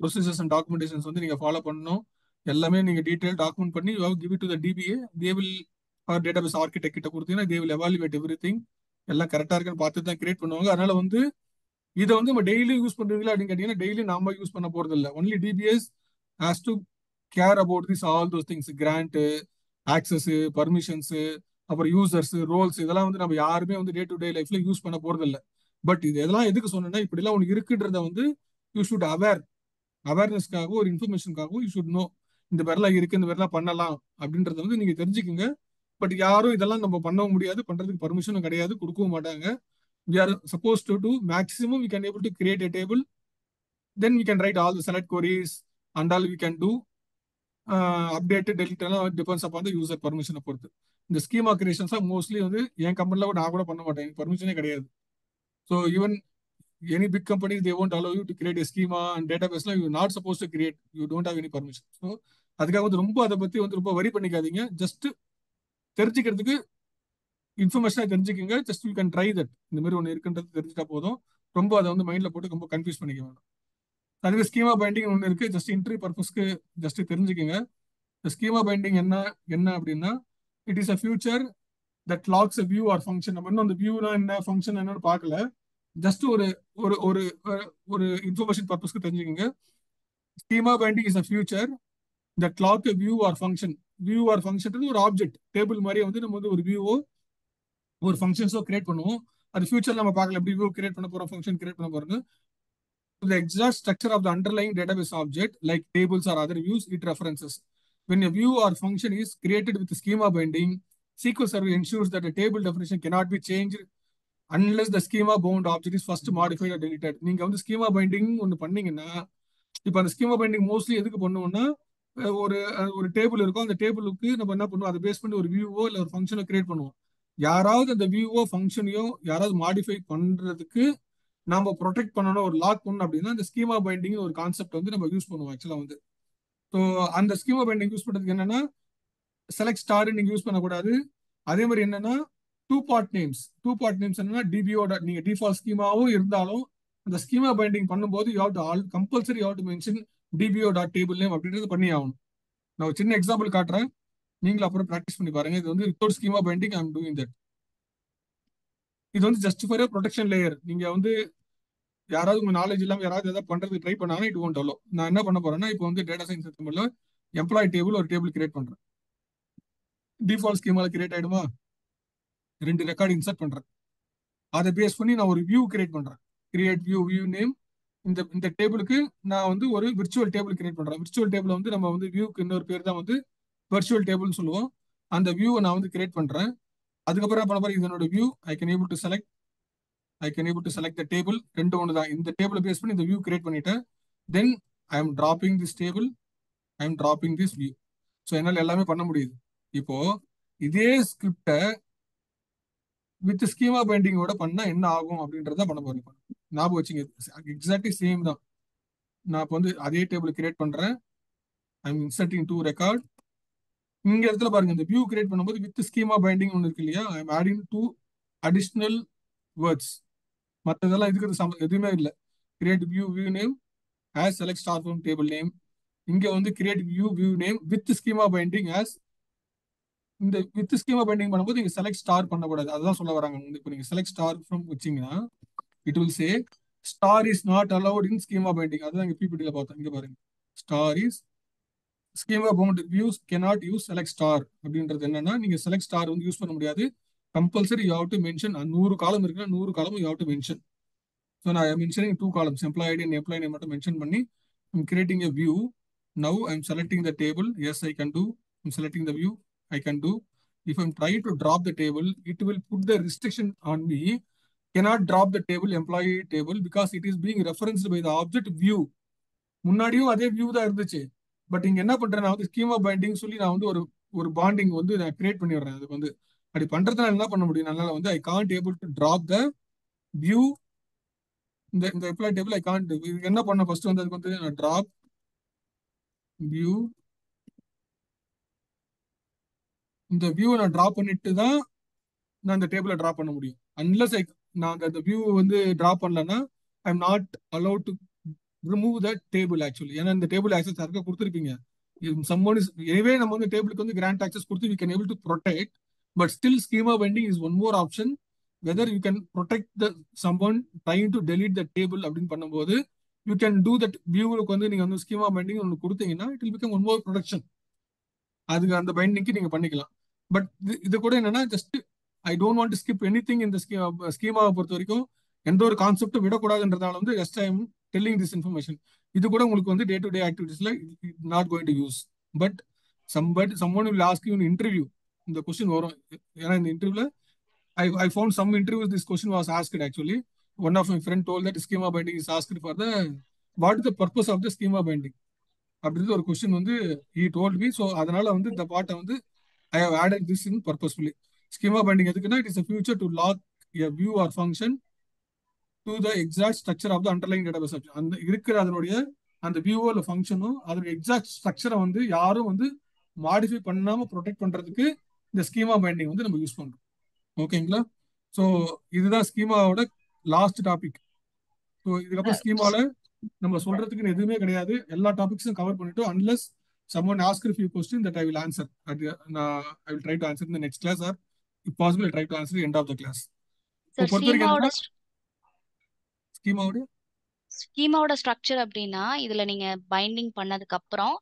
procedures and documentations வந்து நீங்க ஃபாலோ பண்ணணும். எல்லாமே நீங்க டீடைல் டாக்குமெண்ட் பண்ணி you have give it to the DBA. They will or database architect கிட்ட கொடுத்தீங்கன்னா தே வில் எவாலுவேட் எவ்ரிதிங். எல்லாம் கரெக்டா இருக்குன்னு பார்த்து தான் கிரியேட் பண்ணுவாங்க. அதனால வந்து இதை வந்து நம்ம டெய்லி யூஸ் பண்றீங்களா அப்படின்னு கேட்டீங்கன்னா டெய்லி நாம யூஸ் பண்ண போறது இல்லை. Only DBS has to care about this all those things. Grant, access, permissions, அப்புறம் யூசர்ஸ், ரோல்ஸ், இதெல்லாம் வந்து நம்ம யாருமே வந்து டே டு டே லைஃப்ல யூஸ் பண்ண போறது இல்லை. பட் இது எதெல்லாம் எதுக்கு சொன்னா இப்படிலாம் ஒன்று இருக்குன்றத வந்து யூ ஷுட் அவேர்னஸ்க்காகவும் ஒரு இன்ஃபர்மேஷனுக்காகவும் யூ ஷுட் நோ. இந்த மாதிரிலாம் இருக்கு, இந்த மாதிரிலாம் பண்ணலாம் அப்படின்றத வந்து நீங்க தெரிஞ்சுக்கோங்க. பட் யாரும் இதெல்லாம் நம்ம பண்ணவும் முடியாது, பண்றதுக்கு பர்மிஷனும் கிடையாது, கொடுக்கவும் மாட்டாங்க. We are supposed to do maximum we can able to create a table, then we can write all the select queries and all we can do update delete எல்லாம் depends upon the user permission பொறுத்து. இந்த schema creations mostly வந்து என் கம்பெனில நான் கூட பண்ண மாட்டேன், பர்மிஷனே கிடையாது. So even any big companies they won't allow you to create a schema and database லாம் you are not supposed to create, you don't have any permission. So அதுக்காக வந்து ரொம்ப அதை பத்தி வந்து ரொம்ப வரி பண்ணிக்காதீங்க. ஜஸ்ட் தெரிஞ்சுக்கிறதுக்கு இன்ஃபர்மேஷனாக தெரிஞ்சுக்கோங்க. Just you can try that. இந்த மாதிரி ஒன்று இருக்குன்றது தெரிஞ்சுட்டா போதும். ரொம்ப அதை வந்து மைண்ட்ல போட்டு ரொம்ப கன்ஃபியூஸ் பண்ணிக்க வேண்டாம். அதுக்கு ஸ்கீமா பைண்டிங் ஒன்று இருக்கு. ஜஸ்ட் இன்டர்வியூ பர்பஸ்க்கு ஜஸ்ட் தெரிஞ்சுக்கோங்க. இந்த ஸ்கீமா பைண்டிங் என்ன அப்படின்னா it is a feature that locks a view or function. நம்ம இன்னும் அந்த வியூனா என்ன ஃபங்க்ஷன் என்னன்னு பார்க்கல. ஜஸ்ட் ஒரு ஒரு ஒரு ஒரு இன்ஃபர்மேஷன் பர்பஸ்க்கு தெரிஞ்சுக்கோங்க. Schema binding is a feature that lock a view or function. View or function ஒரு ஆப்ஜெக்ட் டேபிள் மாதிரி வந்து நம்ம வந்து ஒரு வியூவோ ஒரு ஃபங்க்ஷன்ஸோ கிரியேட் பண்ணுவோம். அது ஃபியூச்சர் நம்ம பார்க்கல எப்படி வியூ கிரியேட் பண்ண போறோம், ஃபங்க்ஷன் கிரியேட் பண்ண போறோம். The exact structure of the underlying database object like tables or other views it references. When a view or function is created with schema binding, SQL Server ensures that a table definition cannot be changed unless the schema bound object is first modified or deleted. நீங்க வந்து schema binding ஒன்று பண்ணீங்கன்னா இப்போ அந்த schema binding mostly எதுக்கு பண்ணுவோம்னா ஒரு ஒரு டேபிள் இருக்கும். அந்த டேபிளுக்கு நம்ம என்ன பண்ணுவோம், அதை பேஸ் பண்ணி ஒரு வியூவோ இல்லை ஒரு ஃபங்க்ஷனோ கிரியேட் பண்ணுவோம். யாராவது அந்த வியூவோ ஃபங்க்ஷனையோ யாராவது மாடிஃபை பண்றதுக்கு நம்ம ப்ரொடெக்ட் பண்ணணும், ஒரு லாக் பண்ணணும் அப்படின்னா அந்த ஸ்கீமா பைண்டிங் ஒரு கான்செப்ட் வந்து நம்ம யூஸ் பண்ணுவோம் ஆக்சுவலா வந்து. ஸோ அந்த ஸ்கீமா பைண்டிங் யூஸ் பண்றதுக்கு என்னன்னா செலக்ட் ஸ்டார் நீங்க யூஸ் பண்ணக்கூடாது. அதே மாதிரி என்னன்னா டூ பார்ட் நேம்ஸ் என்னன்னா டிபிஓ நீங்க டிஃபால்ட் ஸ்கீமாவும் இருந்தாலும் அந்த ஸ்கீமா பைண்டிங் பண்ணும்போது you have to compulsory you have to mention DBO.table name அப்படின்றது பண்ணி ஆகணும். நான் ஒரு சின்ன எக்ஸாம்பிள் காட்டுறேன், நீங்களும் அப்புறம் ப்ராக்டிஸ் பண்ணி பாருங்க. இது வந்து without schema binding I am doing that. இது வந்து ஜஸ்ட் ஃபார் ப்ரொடெக்ஷன் லேயர். நீங்க வந்து யாராவது உங்க நாலேஜ் இல்லாம யாராவது ஏதாவது பண்றது ட்ரை பண்ணாங்கன்னா இட் ஒன்ட் அலோ. நான் என்ன பண்ண போறேன்னா இப்போ வந்து டேட்டா சயின்ஸ் சிஸ்டம்ல எம்ப்ளாயி டேபிள் ஒரு டேபிள் கிரியேட் பண்றேன். டிஃபால்ட் ஸ்கீமால கிரியேட் ஆயிடுமா, 2 ரெக்கார்டு இன்சர்ட் பண்றேன். அதை பேஸ் பண்ணி நான் ஒரு வியூ கிரியேட் பண்றேன். Create view name. இந்த டேபிளுக்கு நான் வந்து ஒரு விர்ச்சுவல் டேபிள் கிரியேட் பண்றேன். விர்ச்சுவல் டேபிள் வந்து நம்ம வந்து வியூக்கு இன்னொரு பேர் தான் வந்து விர்ச்சுவல் டேபிள்னு சொல்லுவோம். அந்த வியூவை நான் வந்து கிரியேட் பண்றேன். அதுக்கப்புறம் பண்ண போற இதனோட view I can able to select the table. 2 ஒன்று தான். இந்த டேபிளை பேஸ் பண்ணி இந்த வியூ கிரியேட் பண்ணிட்டேன். Then I am dropping this table, I am dropping this view. So என்னால் எல்லாமே பண்ண முடியுது. இப்போ இதே ஸ்கிரிப்டை வித் ஸ்கீமா பைண்டிங்கோட பண்ணா என்ன ஆகும் அப்படின்றத பண்ண போறேன். ஞாபகம் வச்சுங்க, எக்ஸாக்ட்லி சேம் தான். நான் இப்போ வந்து அதே டேபிள் கிரியேட் பண்றேன். I M inserting 2 record. இங்க இடத்துல பாருங்க, இந்த வியூ கிரியேட் பண்ணும்போது வித் ஸ்கீமா பைண்டிங் ஒன்று இருக்கு இல்லையா, I am adding 2 additional words. மற்றதெல்லாம் இதுக்கு எதுவுமே இல்லை. Create view name as select star from table name. இங்க வந்து create view name with schema binding as இந்த வித் ஸ்கீமா பைண்டிங் பண்ணும்போது நீங்க செலக்ட் ஸ்டார் பண்ணக்கூடாது. அதுதான் சொல்ல வராங்க. இப்போ நீங்க செலக்ட் ஸ்டார் ஃப்ரம் வச்சீங்கன்னா it will say star is not allowed in schema binding. அதுதான் இங்க பிபிடில பார்த்தோம். இங்க பாருங்க, star is schema bound views cannot use select star அப்படின்றது என்னன்னா, நீங்க செலக்ட் ஸ்டார் வந்து யூஸ் பண்ண முடியாது. Compulsory you have to mention 100 column இருக்குன்னா 100 column you have to mention. So நான் mentioning 2 columns employee ID and employee name மட்டும் mention பண்ணி I'm creating a view. Now I'm selecting the table. Yes, I can do. I'm selecting the view. I can do. If I'm trying to drop the table, it will put the restriction on me. Cannot drop the table, employee table, because it is being referenced by the object view. முன்னாடியும் அதே view தான் இருந்துச்சு. But இங்க என்ன பண்றேன், நான் வந்து schema binding சொல்லி நான் வந்து ஒரு பாண்டிங் வந்து நான் கிரியேட் பண்ணிடுறேன். அதுக்கு வந்து அப்படி பண்றதுனால என்ன பண்ண முடியும், அதனால வந்து I can't able to drop the view இந்த எம்ப்ளாய் டேபிள். I can't. என்ன பண்ண ஃபர்ஸ்ட் வந்து அதுக்கு வந்து நான் டிராப் வியூ, இந்த வியூவை நான் டிராப் பண்ணிட்டு தான் நான் இந்த டேபிளை டிராப் பண்ண முடியும். அன்லஸ் நான் அந்த வியூ வந்து டிராப் பண்ணலன்னா ஐ am not allowed to remove the table actually. ஏன்னா இந்த டேபிள் ஆக்சஸ் யாருக்கா கொடுத்துருப்பீங்க. எனவே நம்ம வந்து டேபிளுக்கு வந்து கிராண்ட் ஆக்சஸ் கொடுத்து we can able to protect, but still schema binding is one more option whether you can protect the someone trying to delete the table அப்படின்னு பண்ணும்போது you can do that. வியூவுக்கு வந்து நீங்க வந்து ஸ்கீமா பைண்டிங் ஒன்று கொடுத்தீங்கன்னா it will become one more protection. அதுக்கு அந்த பைண்டிங்க்கு நீங்க பண்ணிக்கலாம். பட் இது கூட என்னன்னா just I don't want to skip anything இந்த ஸ்கீமாவை பொறுத்த வரைக்கும் எந்த ஒரு கான்செப்டும் விடக்கூடாதுன்றதால வந்து just I am telling this information. இது கூட உங்களுக்கு வந்து டே டு டே ஆக்டிவிட்டிஸ்ல not going to use. But someone will ask you in interview இந்த கொஸ்டின் வரும். ஏன்னா இந்த இன்டர்வியூல I found some interviews this question was asked actually. One of my friend told that schema binding is asked for the what is the purpose of the schema binding அப்படின்றது ஒரு question வந்து he told me. So அதனால வந்து இந்த பாட்டை வந்து I have added this in purposefully. Schema binding எதுக்குன்னா it is a feature to lock a view or function to the exact structure of the underlying database. அந்த இருக்கிற அதனுடைய அந்த வியூவோ இல்லை ஃபங்க்ஷனோ அதோட எக்ஸாக்ட் ஸ்ட்ரக்சரை வந்து யாரும் வந்து மாடிஃபை பண்ணாம ப்ரொடெக்ட் பண்றதுக்கு இந்த ஸ்கீமா பைண்டிங் வந்து நம்ம யூஸ் பண்றோம். ஓகேங்களா? ஸோ இதுதான் ஸ்கீமாவோட லாஸ்ட் டாபிக். ஸோ இதுக்கப்புறம் ஸ்கீமால நம்ம சொல்றதுக்குன்னு எதுவுமே கிடையாது. எல்லா டாபிக்ஸும் கவர் பண்ணிட்டோம். Unless someone asked a few questions that I will answer. I will try to answer in the next class, or if possible, I try to answer at the end of the class. Sir ஸ்கீமாவோட structure அப்படின்னா இதுல நீங்க binding பண்ணதுக்கு அப்புறம்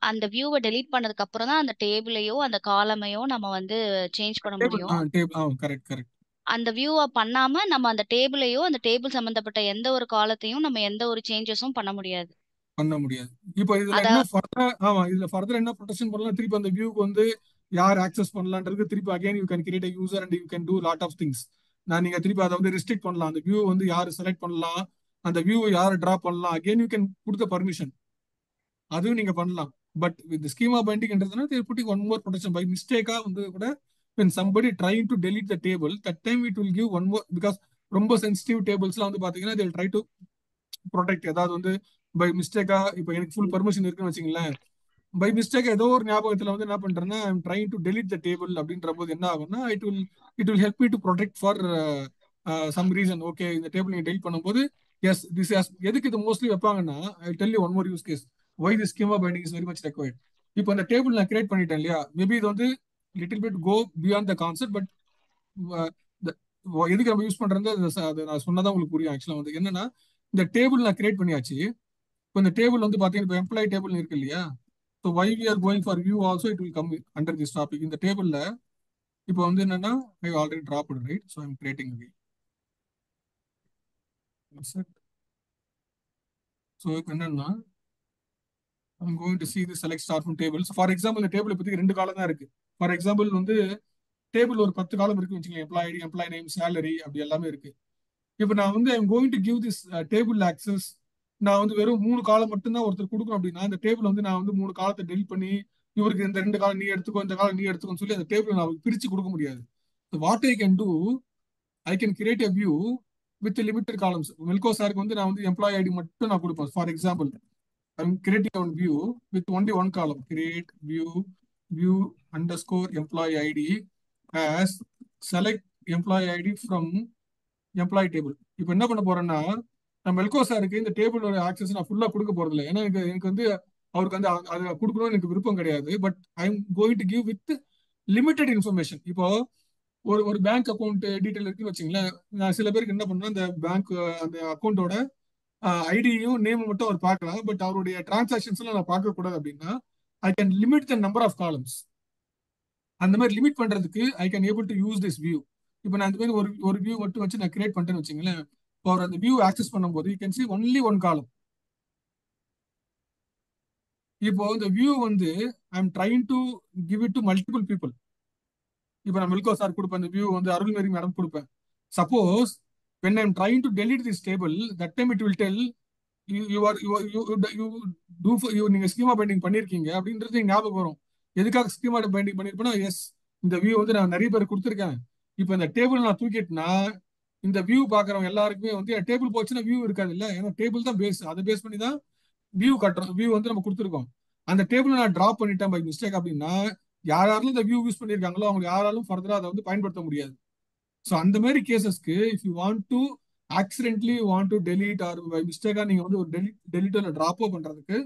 அந்த வியூவை delete பண்ணதுக்கு அப்புறம் தான் அந்த டேபிளையோ அந்த காலமையோ நம்ம வந்து சேஞ்ச் பண்ண முடியும். கரெக்ட். அந்த வியூவை பண்ணாம நம்ம அந்த டேபிளையோ அந்த டேபிள் சம்பந்தப்பட்ட எந்த ஒரு காலத்தையும் நம்ம எந்த ஒரு சேஞ்சஸும் பண்ண முடியாது. இப்போ இதுல என்ன ஃபர்தர் என்ன ப்ரொடெக்ஷன் பண்ணலாம், திருப்பி அந்த வியூக்கு வந்து யார் ஆக்சஸ் பண்ணலான்றது திருப்பி again you can create a user and you can do lot of things. நீங்க திருப்பி அதை வந்து ரெஸ்ட்ரிக்ட் பண்ணலாம். அந்த வியூ வந்து யார் செலக்ட் பண்ணலாம், அந்த வியூ யார் டிராப் பண்ணலாம், அகைன் யூ கேன் கொடுத்த பர்மிஷன் அதுவும் நீங்க பண்ணலாம். பட் வித் ஸ்கீமா பைண்டிங்ன்றதுனா they are putting one more protection. by mistake வந்து கூட when somebody trying to delete the table, that time it will give one more, because ரொம்ப sensitive டேபிள்ஸ்லாம் வந்து பாத்தீங்கன்னா they will try to protect. ஏதாவது வந்து by மிஸ்டேக்கா இப்போ எனக்கு ஃபுல் பர்மிஷன் இருக்குன்னு வச்சுங்களேன், பை மிஸ்டேக் ஏதோ ஒரு ஞாபகத்துல வந்து என்ன பண்றேன்னா I am trying to delete the table அப்படின்ற போது என்ன ஆகும்னா it will help me to protect for some reason. Okay, இந்த டேபிள் நீங்க டெலிட் பண்ணும்போது எஸ் திஸ் எதுக்கு இது மோஸ்ட்லி வைப்பாங்கன்னா I tell you one more use case why the schema binding is very much required. இப்போ அந்த டேபிள் நான் create பண்ணிட்டேன் இல்லையா, மேபி இது வந்து little bit go beyond the concept. But எதுக்கு நம்ம யூஸ் பண்றது நான் சொன்னதான் உங்களுக்கு புரியும். ஆக்சுவலா வந்து என்னன்னா இந்த டேபிள் நான் கிரியேட் பண்ணியாச்சு. இப்போ இந்த டேபிள் வந்து பாத்தீங்கன்னா இப்போ எம்ப்ளாய் டேபிள் இருக்கு இல்லையா, so why we are going for view also it will come under this topic. இந்த டேபிள்ல இப்போ வந்து என்னன்னா I already drop right, so I am creating again. So இப்போ என்னன்னா I'm going to see the select star from table. So for example இந்த table பத்தி 2 காலம் தான் இருக்கு. ஃபார் எக்ஸாம்பிள் வந்து டேபிள் ஒரு 10 காலம் இருக்கு வச்சுக்கோங்க, employee ID, employee name, salary அப்படி எல்லாமே இருக்கு. இப்போ நான் வந்து I am going to give this table access. நான் வந்து வெறும் 3 காலம் மட்டும்தான் ஒருத்தர் கொடுக்கணும் அப்படின்னா இந்த டேபிள் வந்து நான் வந்து 3 காலத்தை டெலிட் பண்ணி இவருக்கு இந்த 2 காலம் நீ எடுத்துக்கோ, இந்த காலம் நீ எடுத்துக்கோன்னு சொல்லி அந்த டேபிள் நான் பிரிச்சு கொடுக்க முடியாது. What I can do, I can create a view with limited columns. மெல்கோ சாருக்கு வந்து நான் வந்து எம்ப்ளாய் ஐடி மட்டும் நான் கொடுப்பேன். For example I'm creating a view with only one column. Create view underscore employee ID as select employee ID from employee table. இப்போ என்ன பண்ண போறேன்னா நம்ம எல்கோ சாருக்கு இந்த டேபிளோட ஆக்சஸ் நான் ஃபுல்லா கொடுக்க போறது இல்லை. ஏன்னா எனக்கு வந்து அவருக்கு வந்து அதை கொடுக்கணும்னு எனக்கு விருப்பம் கிடையாது. But I am going to give with limited information. இப்போ ஒரு பேங்க் அக்கௌண்ட் டீட்டெயில் இருக்குன்னு வச்சுங்களேன். நான் சில பேருக்கு என்ன பண்ணுவேன், அந்த பேங்க் அந்த அக்கௌண்ட்டோட ஐடியும் நேமும் மட்டும் அவர் பார்க்கலாம். பட் அவருடைய டிரான்சாக்ஷன்ஸ்லாம் நான் பார்க்க கூடாது அப்படின்னா I can limit the number of columns. அந்த மாதிரி லிமிட் பண்றதுக்கு I can able to use this view. இப்போ நான் அந்த மாதிரி ஒரு வியூ மட்டும் வச்சு நான் கிரியேட் பண்ணிட்டேன்னு வச்சுங்களேன். இப்போ அவர் அந்த வியூ ஆக்சஸ் பண்ணும்போது you can see only one காலம். இப்போ இந்த வியூ வந்து I am trying to give it to multiple people. இப்போ நான் மில்கோ சார் கொடுப்பேன், அந்த வியூ வந்து அருள்மேரி மேடம் கொடுப்பேன். Suppose when I am trying to delete this table, that time it will tell நீங்க ஸ்கீமா பைண்டிங் பண்ணிருக்கீங்க அப்படின்றது ஞாபகம் வரும். எதுக்காக ஸ்கீமா பைண்டிங் பண்ணிருப்பேன்னா, எஸ் இந்த வியூ வந்து நான் நிறைய பேர் கொடுத்துருக்கேன். இப்போ இந்த டேபிள் நான் தூக்கிட்டுனா இந்த வியூ பாக்குறவங்க எல்லாருக்குமே வந்து டேபிள் போச்சுன்னா வியூ இருக்காது இல்ல. ஏன்னா டேபிள் தான் பேஸ், அதை பேஸ் பண்ணி தான் வியூ கட்டுறோம். வியூ வந்து நம்ம கொடுத்துருக்கோம். அந்த டேபிள் நான் டிராப் பண்ணிட்டேன் பை மிஸ்டேக் அப்படின்னா யாராலும் இந்த வியூ யூஸ் பண்ணிருக்காங்களோ அவங்க யாராலும் ஃபர்தரா அதை வந்து பயன்படுத்த முடியாது. ஸோ அந்த மாதிரி கேசஸ்க்கு if you want to accidentally want to delete or by மிஸ்டேக்கா நீங்க வந்து ஒரு டெலிட்டர்ல டிராப்போ பண்றதுக்கு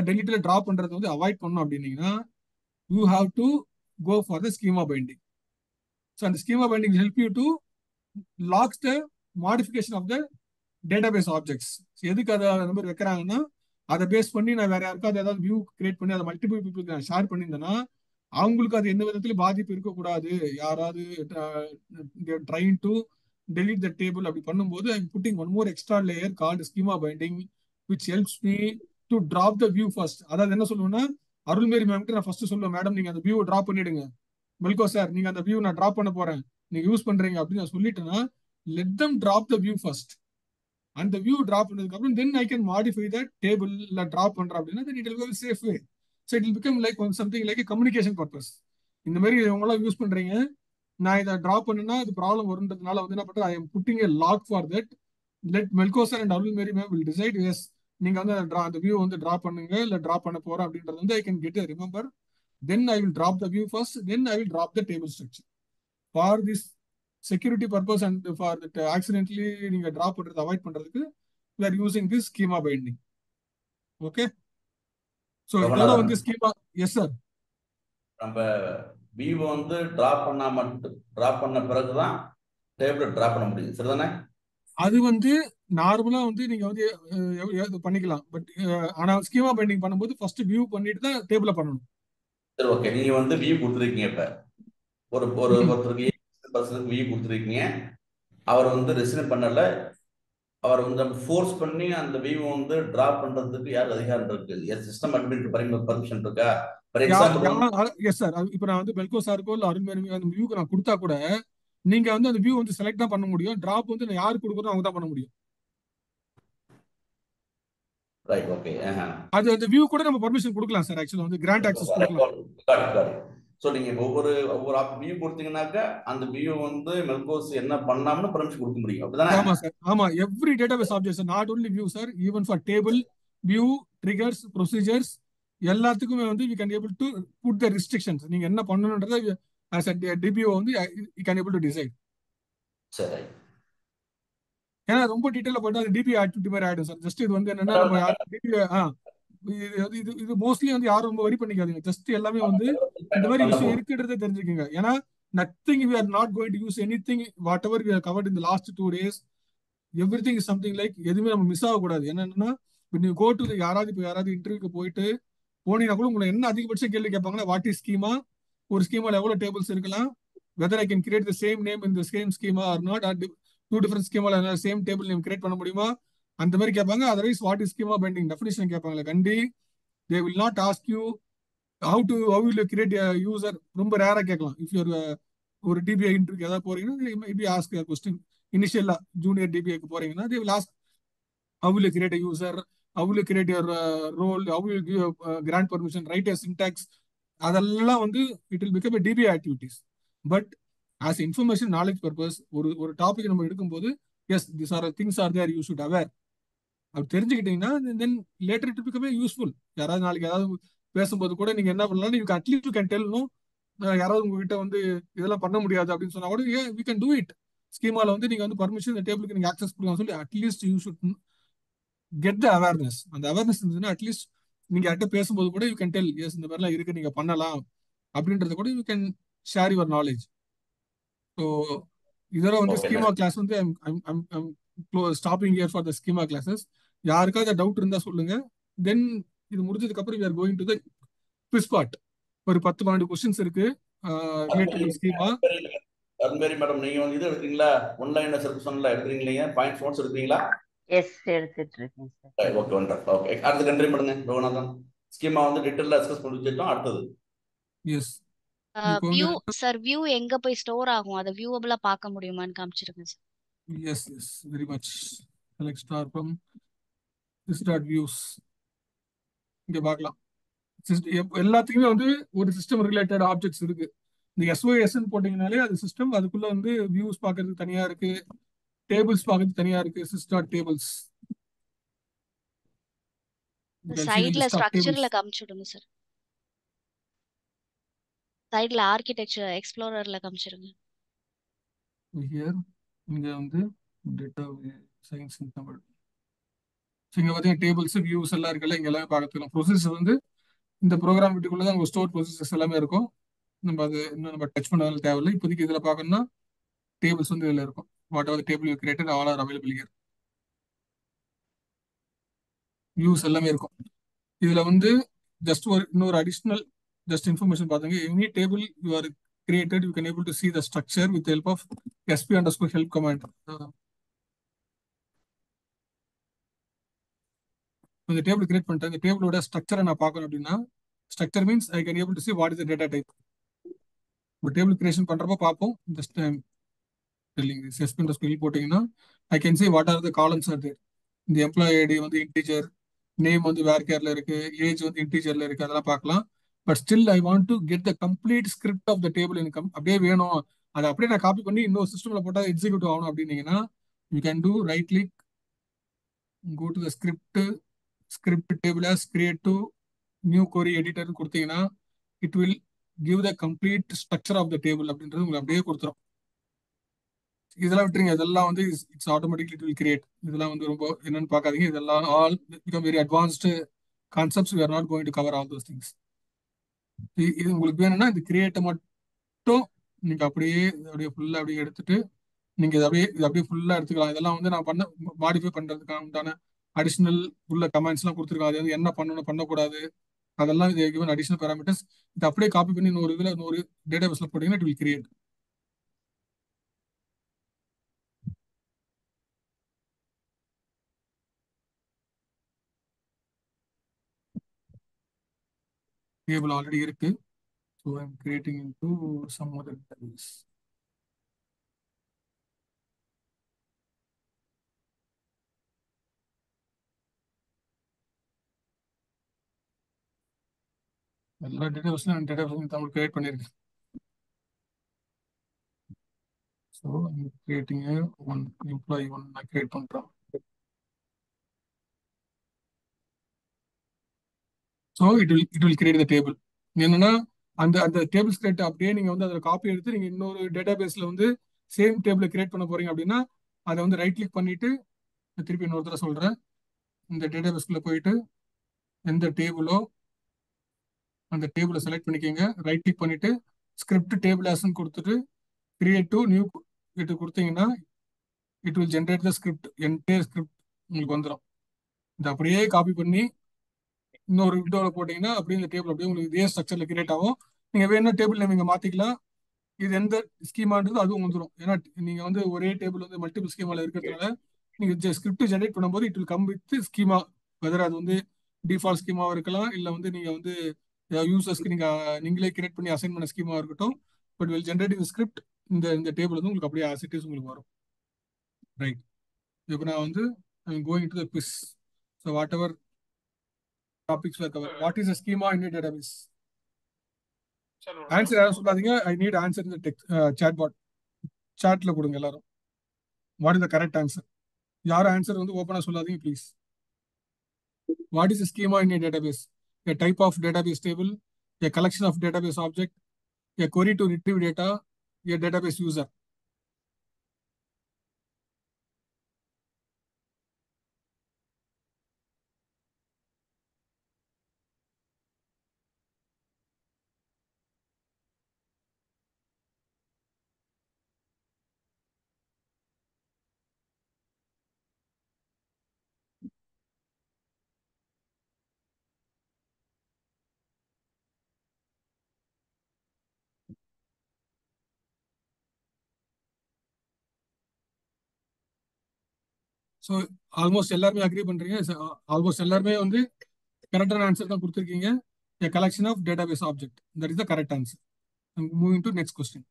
டெலிட்டர்ல டிராப் பண்றது வந்து அவாய்ட் பண்ணணும் அப்படின்னீங்கன்னா you have to go for the schema binding. So அந்த schema binding help you to locks the modification of the database objects. எதுக்கு அதை அந்த மாதிரி வைக்கிறாங்கன்னா அதை பேஸ் பண்ணி நான் வேற யாருக்காவது ஏதாவது வியூ கிரியேட் பண்ணி அதை மல்டிபிள் பீப்புளுக்கு நான் ஷேர் பண்ணியிருந்தேன்னா அவங்களுக்கு அது எந்த விதத்திலும் பாதிப்பு இருக்கக்கூடாது. யாராவது trying to delete the table அப்படி பண்ணும்போது ஐ am pudding one more extra layer called schema binding which helps me to drop the view first. அதாவது என்ன சொல்லுவேன்னா, அருள்மேரி மேம் கிட்ட நான் ஃபர்ஸ்ட் சொல்லுவேன், மேடம் நீங்க அந்த வியூ டிராப் பண்ணிடுங்க. மில்கோ சார் நீங்க அந்த வியூ நான் டிராப் பண்ண போறேன், நீங்க யூஸ் பண்றீங்க அப்படின்னு நான் சொல்லிட்டேன்னா let them drop the view first. அந்த வியூ டிராப் பண்ணதுக்கு அப்புறம் then I can modify that table இல்ல டிராப் பண்றேன் அப்படின்னா then it will go safe way. So it will become like something like a communication purpose. இந்த மாதிரி உங்களாம் use பண்றீங்க, நான் இதை டிராப் பண்ணேன்னா இது ப்ராப்ளம் வருன்றதுனால வந்து என்ன பண்றேன், I am putting a lock for that. Let மில்கோ sir and Arulmary ma'am will decide yes நீங்க வந்து அந்த வியூ வந்து டிராப் பண்ணுங்க இல்ல டிராப் பண்ண போறேன் அப்படின்றது வந்து I can get remember. Then I will drop the view first, then I will drop the table structure. For this security purpose and for that accidentally நீங்க டிராப் பண்றது அவாய்ட் பண்றதுக்கு we are using this schema binding. Okay, so இதோட வந்து schema. Yes sir, நம்ம view வந்து drop பண்ண பிறகுதான் table drop பண்ண முடியும், சரிதானே? அது வந்து நார்மலா வந்து நீங்க வந்து பண்ணிக்கலாம். பட் ஆனா ஸ்கீமா பைண்டிங் பண்ணும்போது ஃபர்ஸ்ட் வியூ பண்ணிட்டு தான் டேபிள பண்ணணும். சரி, ஓகே. நீங்க வந்து வியூ கொடுத்துருக்கீங்க, இப்ப ஒருத்தருக்கு வியூ கொடுத்துருக்கீங்க, அவர் வந்து ரெசின் பண்ணல, அவர் வந்து ஃபோர்ஸ் பண்ணி அந்த வியூ வந்து டிராப் பண்றதுக்கு யார் அதிகாரம் இருக்கு? சிஸ்டம் அட்மின் பர்மிஷன் இருக்கா? ஃபார் எக்ஸாம்பிள் எஸ் சார், இப்போ நான் வந்து பெல்கோ சாருக்கோ இல்ல அருண்மேரி அந்த வியூக்கு நான் கொடுத்தா கூட நீங்க வந்து அந்த வியூ வந்து செலக்ட் தான் பண்ண முடியும். டிராப் வந்து நான் யாருக்கு கொடுக்குறோம் அவங்க தான் பண்ண முடியும். Right, okay. அது அந்த வியூ கூட நம்ம பர்மிஷன் கொடுக்கலாம் சார், ஆக்சுவலா வந்து கிராண்ட் ஆக்சஸ் கொடுக்கலாம். ஸோ நீங்க ஒவ்வொரு வியூ கொடுத்தீங்கன்னாக்கா அந்த வியூ வந்து மெல்கோஸ் என்ன பண்ணாமனு பர்மிஷன் கொடுக்க முடியும், அப்படிதானே? ஆமா சார், ஆமா. Every database object, not only view sir, even for table, view, triggers, procedures எல்லாத்துக்குமே வந்து we can able to put the restrictions. நீங்க என்ன பண்ணணும்ன்றதை as a DBO வந்து you can able to decide. சரி. ஏன்னா ரொம்ப டீடைலா போட்டா அது டிபி ஆக்டிவிட்டி மாதிரி ஆயிடும் சார். ஜஸ்ட் இது வந்து என்னன்னா நம்ம இது மோஸ்ட்லி வந்து யாரும் ரொம்ப வரி பண்ணிக்காதீங்க. ஜஸ்ட் எல்லாமே வந்து இந்த மாதிரி விஷயம் இருக்குன்றதை தெரிஞ்சுக்கோங்க. ஏன்னா nothing we are not going to use anything whatever we have covered in the last 2 days, everything is something like எதுவுமே நம்ம மிஸ் ஆகக்கூடாது. என்னன்னா நீ கோ டு யாராவது இன்டர்வியூக்கு போயிட்டு போனீங்கன்னா கூட உங்களை என்ன அதிகபட்சம் கேள்வி கேட்பாங்கன்னா வாட் இஸ் ஸ்கீமா, ஒரு ஸ்கீமால எவ்வளவு டேபிள்ஸ் இருக்கலாம், whether I can create the same name in the same schema or not, or 2 different schema same table name create பண்ண முடியுமா அந்த மாதிரி கேட்பாங்க. Otherwise what is schema binding definition கேட்பாங்களே கண்டி, they will not ask you how will you create a user. ரொம்ப ரேரா கேட்கலாம். இஃப் யூ ஒரு டிபிஐ இன்டர்வியூ ஏதாவது போறீங்கன்னா மேபி ஆஸ்க் a question. இனிஷியலா ஜூனியர் டிபிஐக்கு போறீங்கன்னா they will ask how will you create a user, how will you create your role, how will you give grant permission, write a syntax. அதெல்லாம் வந்து it will become a DBA activities. But as information knowledge purpose ஒரு topic நம்ம எடுக்கும்போது yes these are things are there you should aware. அப்படி தெரிஞ்சுக்கிட்டீங்கன்னா then later it will become useful. யாராவது நாளைக்கு ஏதாவது பேசும்போது கூட நீங்க என்ன பண்ணலாம், அட்லீஸ்ட் யூ கேன் டெல். யாராவது உங்ககிட்ட வந்து இதெல்லாம் பண்ண முடியாது அப்படின்னு சொன்னா கூட we can do it. ஸ்கீமால வந்து நீங்க வந்து பர்மிஷன் இந்த டேபிளுக்கு நீங்க ஆக்சஸ் கொடுக்கலாம் சொல்லி at least you should get the awareness. அந்த அவேர்னஸ் இருந்ததுன்னா அட்லீஸ்ட் நீங்க யார்கிட்ட பேசும்போது கூட யூ கேன் டெல் எஸ் இந்த மாதிரிலாம் இருக்கு நீங்க பண்ணலாம் அப்படின்றத கூட you can share your knowledge. So இதெல்லாம் வந்து ஓகே ஸ்கீமா சார். கிளாஸ் வந்து stopping year for the schema classes. யாருக்காவது டவுட் இருந்தா சொல்லுங்க. தென் இது முடிஞ்சதுக்கு அப்புறம் we are going to the quiz part. ஒரு 10-12 கொஸ்டின்ஸ் இருக்கு ரிலேட்டட் டு ஸ்கீமா. அருண்மேரி மேடம், நீங்க வந்து இது எடுக்கிறீங்களா? ஒன்லைன் சொன்ன எடுக்கிறீங்களா? பாயிண்ட்ஸ் நோட்ஸ் எடுக்கிறீங்களா? எஸ், எடுத்துட்டு இருக்கேன் சார். Okay, wonderful. ஓகே, அடுத்து கண்டினியூ பண்ணுங்க லோகநாதன். ஸ்கீமா வந்து டீடைலா டிஸ்கஸ் பண்ணிட்டோம். அடுத்தது எஸ் இப்போ வியூ வந்து சார், வியூ எங்க போய் ஸ்டோர் ஆகும், அதை வியூவபிளா பார்க்க முடியுமான்னு காமிச்சிருங்க sir. Yes yes very much. Select star from this dot views. இங்க பார்க்கலாம். எல்லாத்துக்குமே வந்து ஒரு சிஸ்டம் ரிலேட்டட் ஆப்ஜெக்ட்ஸ் இருக்கு. இந்த எஸ்ஒஎஸ்ன்னு போட்டீங்கனாலே அது சிஸ்டம். அதுக்குள்ள வந்து வியூஸ் பார்க்கறதுக்கு தனியா இருக்கு, டேபிள்ஸ் பார்க்கறதுக்கு தனியா இருக்கு. சிஸ்டாட் டேபிள்ஸ். சைட்ல ஸ்ட்ரக்சர்ல காமிச்சுடுங்க சார். சைட்ல ஆர்கிடெக்சர் எக்ஸ்ப்ளோரர்ல காமிச்சிருங்க. ஹியர் இங்க வந்து டேட்டா சயின்ஸ் இன் தமிழ். இங்க பார்த்தீங்கன்னா டேபிள்ஸ் வியூஸ் எல்லாம் இருக்குல்ல, இங்க எல்லாமே பார்க்கறதுக்கலாம். ப்ரொசீஜர் வந்து இந்த ப்ரோக்ராம் வீட்டுக்குள்ள தான் உங்க ஸ்டோர் ப்ரொசீஜர்ஸ் எல்லாமே இருக்கும். நம்ம அது இன்னும் நம்ம டச் பண்ணாலும் தேவையில்லை. இப்போதைக்கு இதில் பார்க்கணும்னா டேபிள்ஸ் வந்து இதில் இருக்கும். What ever table you created all are available here. Views எல்லாமே இருக்கும். இதுல வந்து ஜஸ்ட் ஒரு இன்னொரு அடிஷனல் ஜஸ்ட் இன்ஃபர்மேஷன் பாத்தீங்க. Any table you are created you can able to see the structure with the help of sp_help command. இந்த table create பண்ணிட்டேன். இந்த டேபிளோட ஸ்ட்ரக்சரை நான் பார்க்கணும் அப்படின்னா, structure means I can able to see what is the data type. ஒரு table creation பண்றப்ப பார்ப்போம். ஜஸ்ட் sp_help போட்டீங்கன்னா I can see what are the columns are there. இந்த எம்ப்ளாயி ஐடி வந்து இன்டிஜர், நேம் வந்து வேர்கேர்ல இருக்கு, ஏஜ் வந்து இன்டிஜர்ல இருக்கு, அதெல்லாம் பார்க்கலாம். But still I want to get the complete script of the table income. அப்படியே வேணும், அதை அப்படியே நான் காப்பி பண்ணி இன்னொரு சிஸ்டம்ல போட்டா எக்ஸிக்யூட் ஆகணும் அப்படின்னீங்கன்னா you can do right click, go to the script table as create to new query editor கொடுத்தீங்கன்னா it will give the complete structure of the table அப்படின்றது உங்களுக்கு அப்படியே கொடுத்துரும். இதெல்லாம் விட்டுருங்க, இதெல்லாம் வந்து it's automatically it will create. இதெல்லாம் வந்து ரொம்ப என்னன்னு பார்க்காதீங்க. இதெல்லாம் all become very advanced concepts. we are not going to cover all those things. இது உங்களுக்கு வேணும்னா இந்த கிரியேட்டை மட்டும் நீங்க அப்படியே ஃபுல்லா அப்படியே எடுத்துட்டு நீங்க இது அப்படியே ஃபுல்லா எடுத்துக்கலாம். இதெல்லாம் வந்து நான் மாடிஃபை பண்றதுக்கான உண்டான அடிஷனல் உள்ள கமெண்ட்ஸ் எல்லாம் கொடுத்துருக்காங்க. அது வந்து என்ன பண்ணணும் பண்ணக்கூடாது அதெல்லாம் இது கிவன் அடிஷனல் பேராமீட்டர்ஸ். இது அப்படியே காப்பி பண்ணி இன்னொரு டேட்டாபேஸ்ல போட்டீங்கன்னா it will create. Table already இருக்கு. So I'm creating into some other database. எல்லா டேட்டாபேஸ்லையும் தமிழ் கிரியேட் பண்ணியிருக்கேன். So creating one employee one நான் கிரியேட் பண்ணுறேன். So it will create the table. என்னன்னா அந்த டேபிள்ஸ் கிரியேட் அப்படியே நீங்க வந்து அதில் காப்பி எடுத்து நீங்க இன்னொரு டேட்டாபேஸ்ல வந்து சேம் டேபிளை கிரியேட் பண்ண போறீங்க அப்படின்னா அதை வந்து ரைட் கிளிக் பண்ணிட்டு திருப்பி இன்னொரு தடவை சொல்றேன். இந்த டேட்டாபேஸ்க்குள்ள போயிட்டு எந்த டேபிளோ அந்த டேபிளை செலக்ட் பண்ணிக்கோங்க. ரைட் கிளிக் பண்ணிட்டு ஸ்கிரிப்ட் டேபிள் ஆஸ்ன்னு கொடுத்துட்டு கிரியேட் டு நியூ இது கொடுத்தீங்கன்னா it will generate the script. Entire script உங்களுக்கு வந்துடும். இதை அப்படியே காப்பி பண்ணி இன்னொரு விண்டோவில் போட்டீங்கன்னா அப்படியே இந்த டேபிள் அப்படியே உங்களுக்கு இதே ஸ்ட்ரக்சர்ல கிரியேட் ஆகும். நீங்க வேணும்னா டேபிள் நேம் இங்க மாத்திக்கலாம். இது எந்த ஸ்கீமான்றது அதுவும் வந்துடும். ஏன்னா நீங்க வந்து ஒரே டேபிள் வந்து மல்டிபிள் ஸ்கீமால இருக்கிறதுனால நீங்க ஸ்கிரிப்ட் ஜென்ரேட் பண்ணும்போது it will come with schema. Whether அது வந்து டிஃபால்ட் ஸ்கீமாவா இருக்கலாம், இல்லை வந்து நீங்க வந்து யூசர்ஸ்க்கு நீங்களே கிரியேட் பண்ணி அசைன் பண்ண ஸ்கீமா இருக்கட்டும். பட் வில் ஜென்ரேட் இந்த ஸ்கிரிப்ட் இந்த டேபிள் வந்து உங்களுக்கு அப்படியே ஆஸ் இட் இஸ் உங்களுக்கு வரும். ரைட். இப்போ நான் வந்து going to the quiz. So what ever topics were covered. What is a schema in a database? Answer யாரும் சொல்லாதீங்க. ஐ நீட் ஆன்சர் இந்த chat bot. சாட்ல கொடுங்க எல்லாரும். What is the correct answer? யாரும் ஆன்சர் வந்து ஓப்பனா சொல்லாதீங்க please. What is a schema in a database? A type of database table, a collection of database object, a query to retrieve data, a database user. So almost எல்லாருமே agri பண்றீங்க. Almost எல்லாருமே வந்து கரெக்டான answer தான் கொடுத்துருக்கீங்க. A collection of database object. That is the correct answer. I'm moving to next question.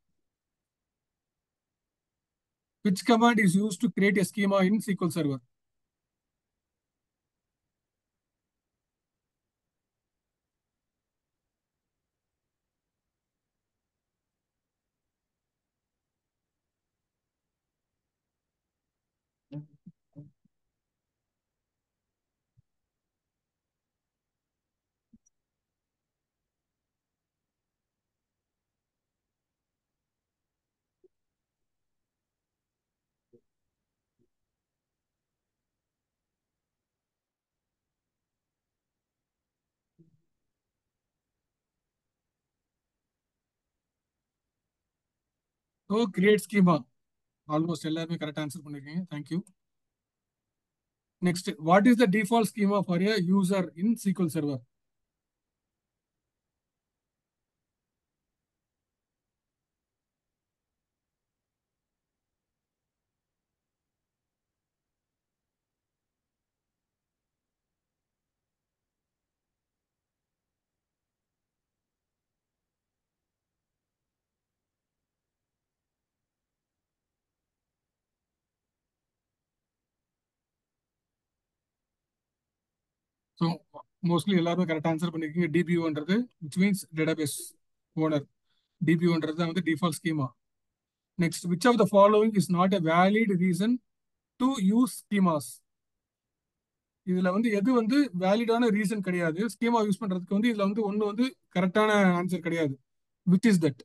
Which command is used to create a schema in SQL Server? So create schema. Almost எல்லாருமே correct answer பண்ணிருக்கீங்க. Thank you. Next, what is the default schema for a user in SQL Server? So mostly எல்லாருமே correct answer பண்ணிருக்கீங்க. DBO-ன்றது which means database owner. DBO-ன்றது தான் வந்து default schema. Next, which of the following is not a valid reason to use schemas? இதுல வந்து எது வந்து வேலிடான reason கிடையாது schema use பண்றதுக்கு வந்து இதுல வந்து ஒண்ணு வந்து கரெக்டான ஆன்சர் கிடையாது. Which is that?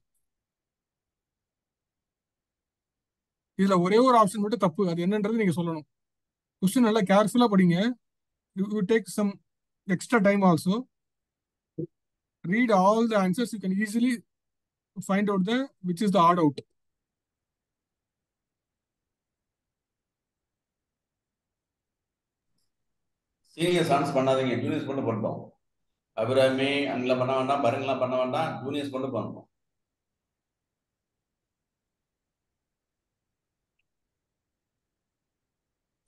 இதுல ஒரே ஒரு ஆப்ஷன் மட்டும் தப்பு. அது என்னன்றது நீங்க சொல்லணும். கொஸ்டின் நல்லா கேர்ஃபுல்லா படிங்க. You take some extra time also. Read all the answers. You can easily find out the which is the odd out. Seniors ஆன்ஸ் பண்ணாதீங்க, ஜூனியர்ஸ் கொண்டு பண்ணோம். அபிராமி அங்கெல்லாம் பண்ண வேண்டாம், பருங்கெல்லாம் பண்ண வேண்டாம், ஜூனியர்ஸ் கொண்டு பண்ணணும்.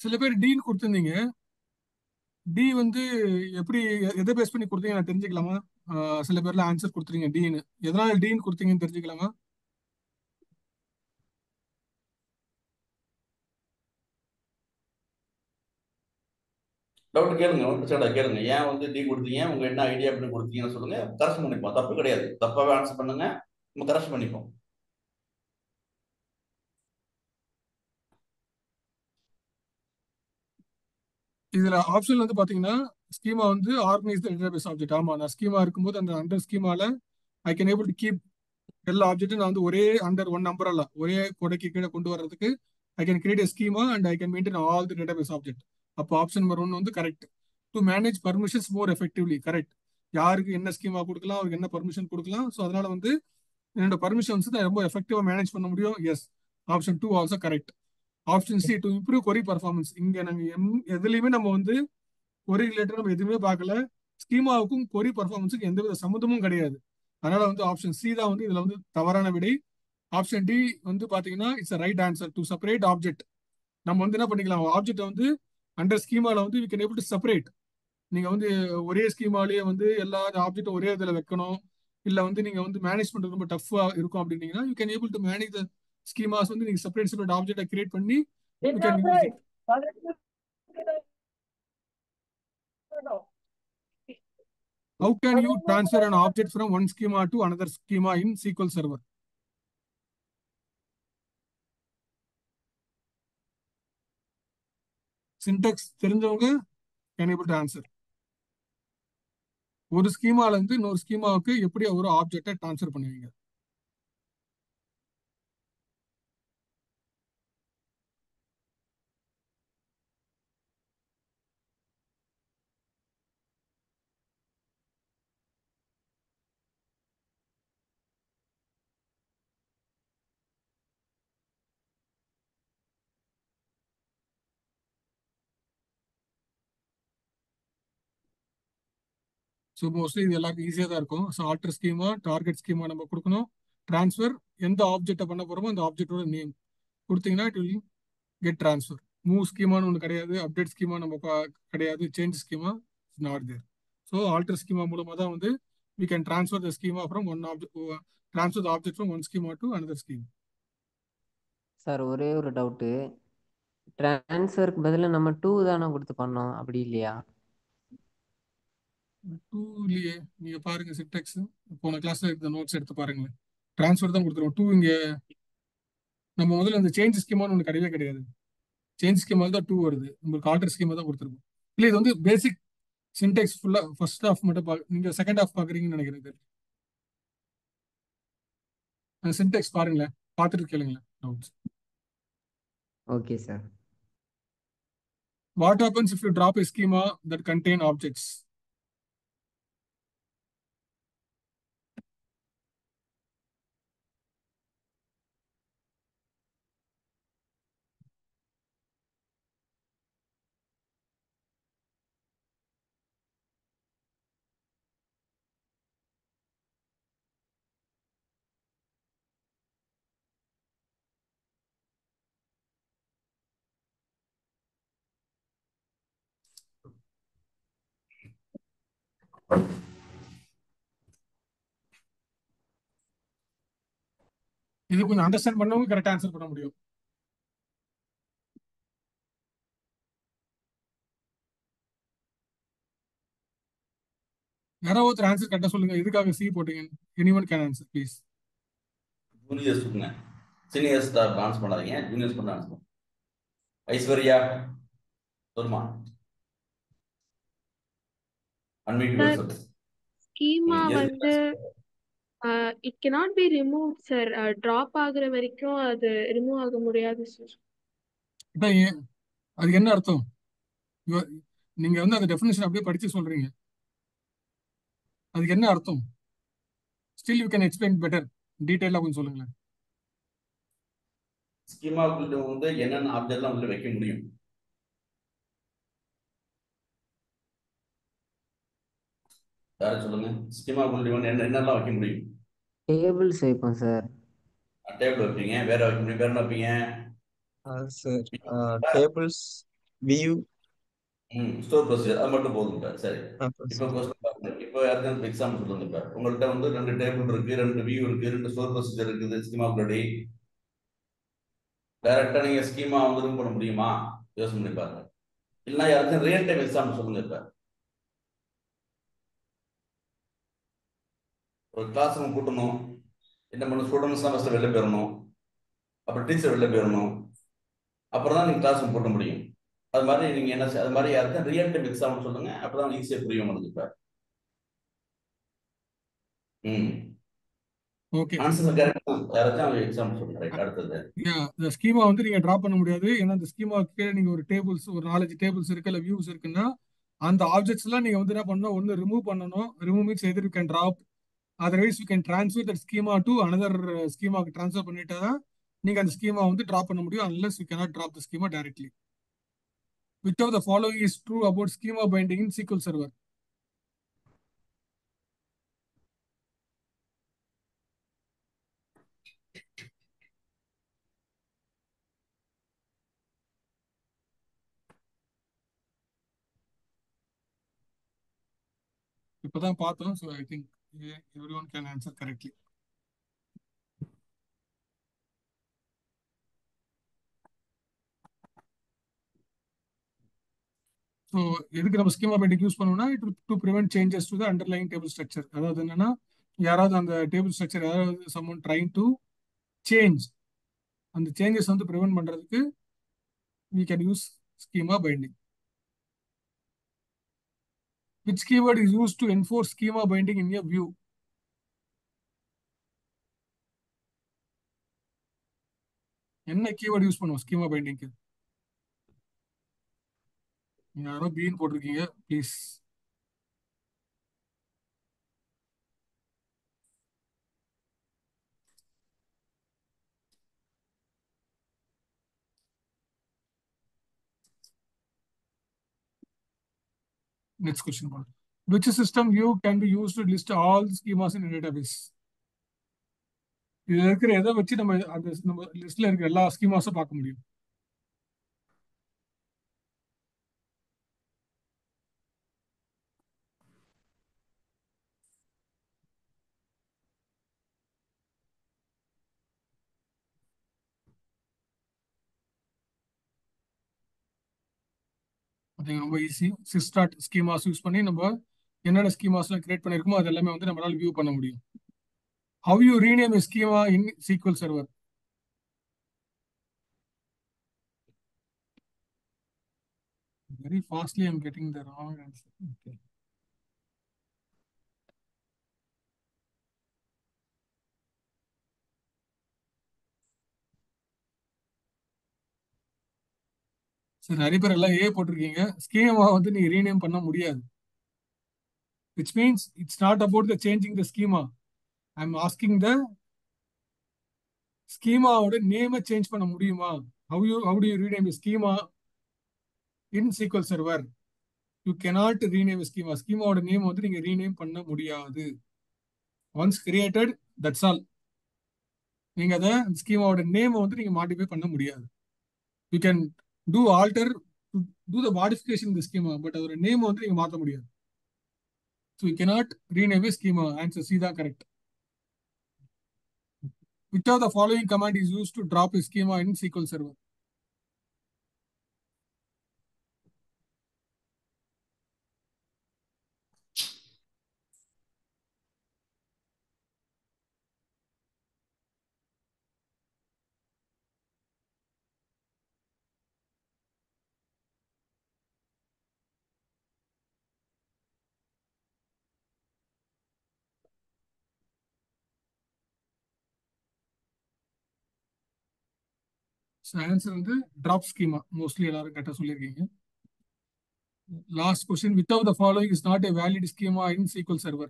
சில பேர் டீன்னு கொடுத்துருந்தீங்க. டி வந்து எப்படி எதை பேஸ் பண்ணி கொடுத்தீங்க நான் தெரிஞ்சுக்கலாமா? சில பேர்ல ஆன்சர் கொடுத்துறீங்க டீன்னு. எதனால டீன்னு கொடுத்தீங்கன்னு தெரிஞ்சுக்கலாமா? டவுட் கேளுங்க, ஒன்றும் பிரச்சனை இல்லை, கேளுங்க. ஏன் வந்து டி கொடுத்தீங்க, உங்க என்ன ஐடியா அப்படின்னு கொடுத்தீங்கன்னு சொல்லுங்க, கரெக்ஷன் பண்ணிப்போம். தப்பு கிடையாது. தப்பாவே ஆன்சர் பண்ணுங்க, நம்ம கரெக்ஷன் பண்ணிப்போம். இதுல ஆப்ஷன் வந்து பாத்தீங்கன்னா ஸ்கீமா வந்து ஆர்கனைஸ் த டேட்டாபேஸ் ஆப்ஜெக்ட். ஆமா, நான் ஸ்கீமா இருக்கும்போது அந்த அண்டர் ஸ்கீமால I can able to keep எல்லா ஆப்ஜெக்டும் நான் வந்து ஒரே அண்டர் ஒன் அம்பரல்லா ஒரே கொடைக்கு கீழே கொண்டு வர்றதுக்கு I can create a schema and I can maintain all the database object. அப்போ ஆப்ஷன் நம்பர் 1 வந்து correct. To manage permissions more effectively. Correct. யாருக்கு என்ன ஸ்கீமா கொடுக்கலாம், அவருக்கு என்ன பர்மிஷன் கொடுக்கலாம். ஸோ அதனால வந்து என்னோட பர்மிஷன்ஸ் தான் ரொம்ப எஃபெக்டிவா மேனேஜ் பண்ண முடியும். Yes, option 2 also correct. Option C, to improve query performance. இங்க நாங்க எதுலையுமே நம்ம வந்து கொரி ரிலேட்டட் நம்ம எதுவுமே பார்க்கல. ஸ்கீமாவுக்கும் கொரி பர்ஃபார்மன்ஸுக்கும் எந்தவித சம்மந்தமும் கிடையாது. அதனால வந்து ஆப்ஷன் சி தான் வந்து இதுல வந்து தவறான விடை. ஆப்ஷன் டி வந்து பாத்தீங்கன்னா it's right answer. To separate object. நம்ம வந்து என்ன பண்ணிக்கலாம், ஆப்ஜெக்ட் வந்து அண்டர் ஸ்கீமால வந்து we can able to separate. நீங்க வந்து ஒரே ஸ்கீமாலேயே வந்து எல்லா ஆப்ஜெக்டும் ஒரே இதுல வைக்கணும், இல்ல வந்து நீங்க வந்து மேனேஜ் பண்றது ரொம்ப டஃபா இருக்கும் அப்படின்னீங்கன்னா you can able to manage the schemas. வந்து நீங்க செப்பரேட் ஆப்ஜெக்டை கிரியேட் பண்ணி you can use it. How can you transfer an object from one schema to another schema in SQL Server? Syntax தெரிஞ்சவங்க can able to answer. ஒரு ஸ்கீமால இருந்து இன்னொரு ஸ்கீமாவுக்கு எப்படி ஒரு ஆப்ஜெக்டை ட்ரான்ஸ்ஃபர் பண்ணுவீங்க? ஸோ மோஸ்ட்லி இது எல்லாருக்கும் ஈஸியாக தான் இருக்கும். So alter schema, target schema நம்ம கொடுக்கணும். ட்ரான்ஸ்ஃபர் எந்த ஆப்ஜெக்டை பண்ண போகிறோமோ அந்த ஆப்ஜெக்டோட நேம் கொடுத்தீங்கன்னா it will get transfer. Move ஸ்கீமான்னு ஒன்று கிடையாது, அப்டேட் ஸ்கீமா நம்ம கிடையாது, change schema not there. So alter schema மூலமாக தான் வந்து we can transfer the schema from one object, transfer the object from one schema to another schema. Sir ஒரே ஒரு டவுட்டு, ட்ரான்ஸ்ஃபருக்கு பதிலாக நம்ம 2 தானே கொடுத்து பண்ணோம், அப்படி இல்லையா? டூலயே நீங்க பாருங்க சின்டெக்ஸ், போன கிளாஸ்ல இருந்த நோட்ஸ் எடுத்து பாருங்களேன், ட்ரான்ஸ்ஃபர் தான் கொடுத்துருவோம். டூ இங்க நம்ம முதல்ல இந்த சேஞ்ச் ஸ்கீமான்னு ஒன்று கிடையவே கிடையாது. சேஞ்ச் ஸ்கீமா தான் டூ வருது, உங்களுக்கு ஆல்டர் ஸ்கீமா தான் கொடுத்துருக்கோம். இல்லை இது வந்து பேசிக் சின்டெக்ஸ் ஃபுல்லா ஃபர்ஸ்ட் ஹாஃப் மட்டும் நீங்க செகண்ட் ஹாஃப் பாக்குறீங்கன்னு நினைக்கிறேன். சின்டெக்ஸ் பாருங்களேன், பார்த்துட்டு கேளுங்களேன் doubts. Okay sir. What happens if you drop a schema that contain objects? இது கொஞ்சம் அண்டர்ஸ்டாண்ட் பண்ணவங்க கரெக்டா ஆன்சர் பண்ண முடியும். யாராவது ஒருத்தர் ஆன்சர் கரெக்டா சொல்லுங்க, எதுக்காக சி போட்டீங்க? Anyone can answer please. Juniors சொல்லுங்க, சீனியர்ஸ் டான்ஸ் பண்ணாதீங்க, ஜூனியர்ஸ் பண்ண டான்ஸ் பண்ணுங்க. ஐஸ்வர்யா சொல்லுமா, அன்மியூட் யுவர்செல்ஃப். ஸ்கீமா Yes, வந்து it cannot be remove sir. Drop ஆகுற வரைக்கும் அது ரிமூவ் ஆக முடியாது சார். இப்போ அதுக்கு என்ன அர்த்தம்? நீங்க வந்து அந்த டெஃபினேஷன் அப்படியே படிச்சு சொல்றீங்க, அதுக்கு என்ன அர்த்தம்? Still you can explain better, டீடைலா கொஞ்சம் சொல்லுங்களேன். ஸ்கீமாக்குள்ள வந்து என்னென்ன ஆப்ஜெக்ட்லாம் உள்ள வைக்க முடியும்? யாரும் சொல்லுங்க. ஸ்கீமாக்குள்ள வந்து என்னெல்லாம் வைக்க முடியும்? டேபிள்ஸ் வைப்போம் சார். டேபிள் வைப்பீங்க, வேற வைக்க முடியும், வேற என்ன வைப்பீங்க? Sir tables, view, store procedure, அது மட்டும் போதும். சரி, இப்போ procedure. கொஸ்டின் பாருங்க. இப்போ யாருக்கும் எக்ஸாம்பிள் சொல்லுங்க. இப்போ உங்கள்கிட்ட வந்து 2 டேபிள் இருக்கு, 2 வியூ இருக்கு, 2 ஸ்டோர் ப்ரொசீஜர் இருக்குது ஸ்கீமாக்குள்ளடி. டைரக்டா நீங்க ஸ்கீமா வந்து ரூம் பண்ண முடியுமா? யோசனை பண்ணி பாருங்க. இல்லைன்னா யாருக்கும் ரியல் டைம் எக்ஸாம்பிள் சொல்லுங்க. இப்போ ஒரு கிளாஸ் ரூம் கூட்டணும், என்ன பண்ணணும்? ஸ்டூடெண்ட்ஸ்லாம் ஃபர்ஸ்ட் வெளில போயிடணும், அப்புறம் டீச்சர் வெளில போயிடணும், அப்புறம் தான் நீங்கள் கிளாஸ் ரூம் கூட்ட முடியும். அது மாதிரி நீங்கள் என்ன அது மாதிரி யாருக்கும் ரியல் டைம் எக்ஸாம்பிள் சொல்லுங்க, அப்போ தான் ஈஸியாக புரியும் உங்களுக்கு. இப்போ ஓகே, ஆன்சர் கரெக்ட் தான். யாராச்சும் எக்ஸாம்பிள் சொல்லுங்க. ரைட், அடுத்தது. இந்த ஸ்கீமா வந்து நீங்க டிரா பண்ண முடியாது. ஏன்னா இந்த ஸ்கீமா கீழே நீங்க ஒரு டேபிள்ஸ், ஒரு 4-5 டேபிள்ஸ் இருக்கு, இல்ல வியூஸ் இருக்குன்னா அந்த ஆப்ஜெக்ட்ஸ் எல்லாம் நீங்க வந்து என்ன பண்ணணும்? ஒன்னு ரிமூவ் பண்ணணும். Remove means either you can drop, otherwise you can transfer that schema to another ஸ்கீமாக்கு டிரான்ஸ்ஃபர் பண்ணிட்டா தான் நீங்க அந்த ஸ்கீமா வந்து டிராப் பண்ண முடியும். Unless you cannot drop the schema directly. Which of the following is true about schema binding in SQL Server? இப்பதான் பார்த்தோம். So I think everyone can answer correctly. So எதுக்கு நம்ம ஸ்கீமா பைண்டிங் யூஸ் பண்ணோம்னா, it to prevent changes to the underlying table structure. அதாவது என்னன்னா, யாராவது அந்த table structure யாராவது சம்மன் ட்ரைங் டு சேஞ்ச், அந்த சேஞ்சஸ் வந்து ப்ரிவென்ட் பண்றதுக்கு we can use schema binding. Which keyword is used to enforce schema binding in a view? என்ன keyword use பண்ணுவோம் ஸ்கீமா பைண்டிங்க்கு? யாரோ பீன் போட்டிருக்கீங்க, please. Next question. Which system view can be used to list all the schemas in a database? இதுல இருக்கிற எதை வச்சு நம்ம அந்த நம்ம லிஸ்ட்ல இருக்கிற எல்லா ஸ்கீமாஸும் பார்க்க முடியும்? பார்த்தீங்கன்னா ரொம்ப ஈஸி. சிஸ்டாட் ஸ்கீமாஸ் யூஸ் பண்ணி நம்ம என்னென்ன ஸ்கீமாஸ்லாம் கிரியேட் பண்ணியிருக்கோமோ அது எல்லாமே வந்து நம்மளால வியூ பண்ண முடியும். How you rename a schema in SQL Server? Very fastly, I'm getting the wrong answer. Okay. சரி, நிறைய பேர் எல்லாம் ஏ போட்டிருக்கீங்க. ஸ்கீமா வந்து நீங்க ரீநேம் பண்ண முடியாது. Which means it's not about the changing the schema. I'm asking the schemaவோட நேமை சேஞ்ச் பண்ண முடியுமா? How do you rename a schema in SQL Server? You cannot rename a schema. ஸ்கீமாவோட நேம் வந்து நீங்க ரீநேம் பண்ண முடியாது. Once created, that's all. நீங்க அதை ஸ்கீமாவோட நேமை வந்து நீங்க மாடிஃபை பண்ண முடியாது. You can do alter to do the modification in the schema, but அதோட நேம் வந்து நீங்க மாற்ற முடியாது. So you cannot rename a schema. Answer C தான் correct. Which of the following command is used to drop a schema in SQL Server? So answer வந்து drop schema. Mostly எல்லாரும் கரெக்டா சொல்லியிருக்கீங்க. Last question. Which of the following is not a valid schema in SQL Server?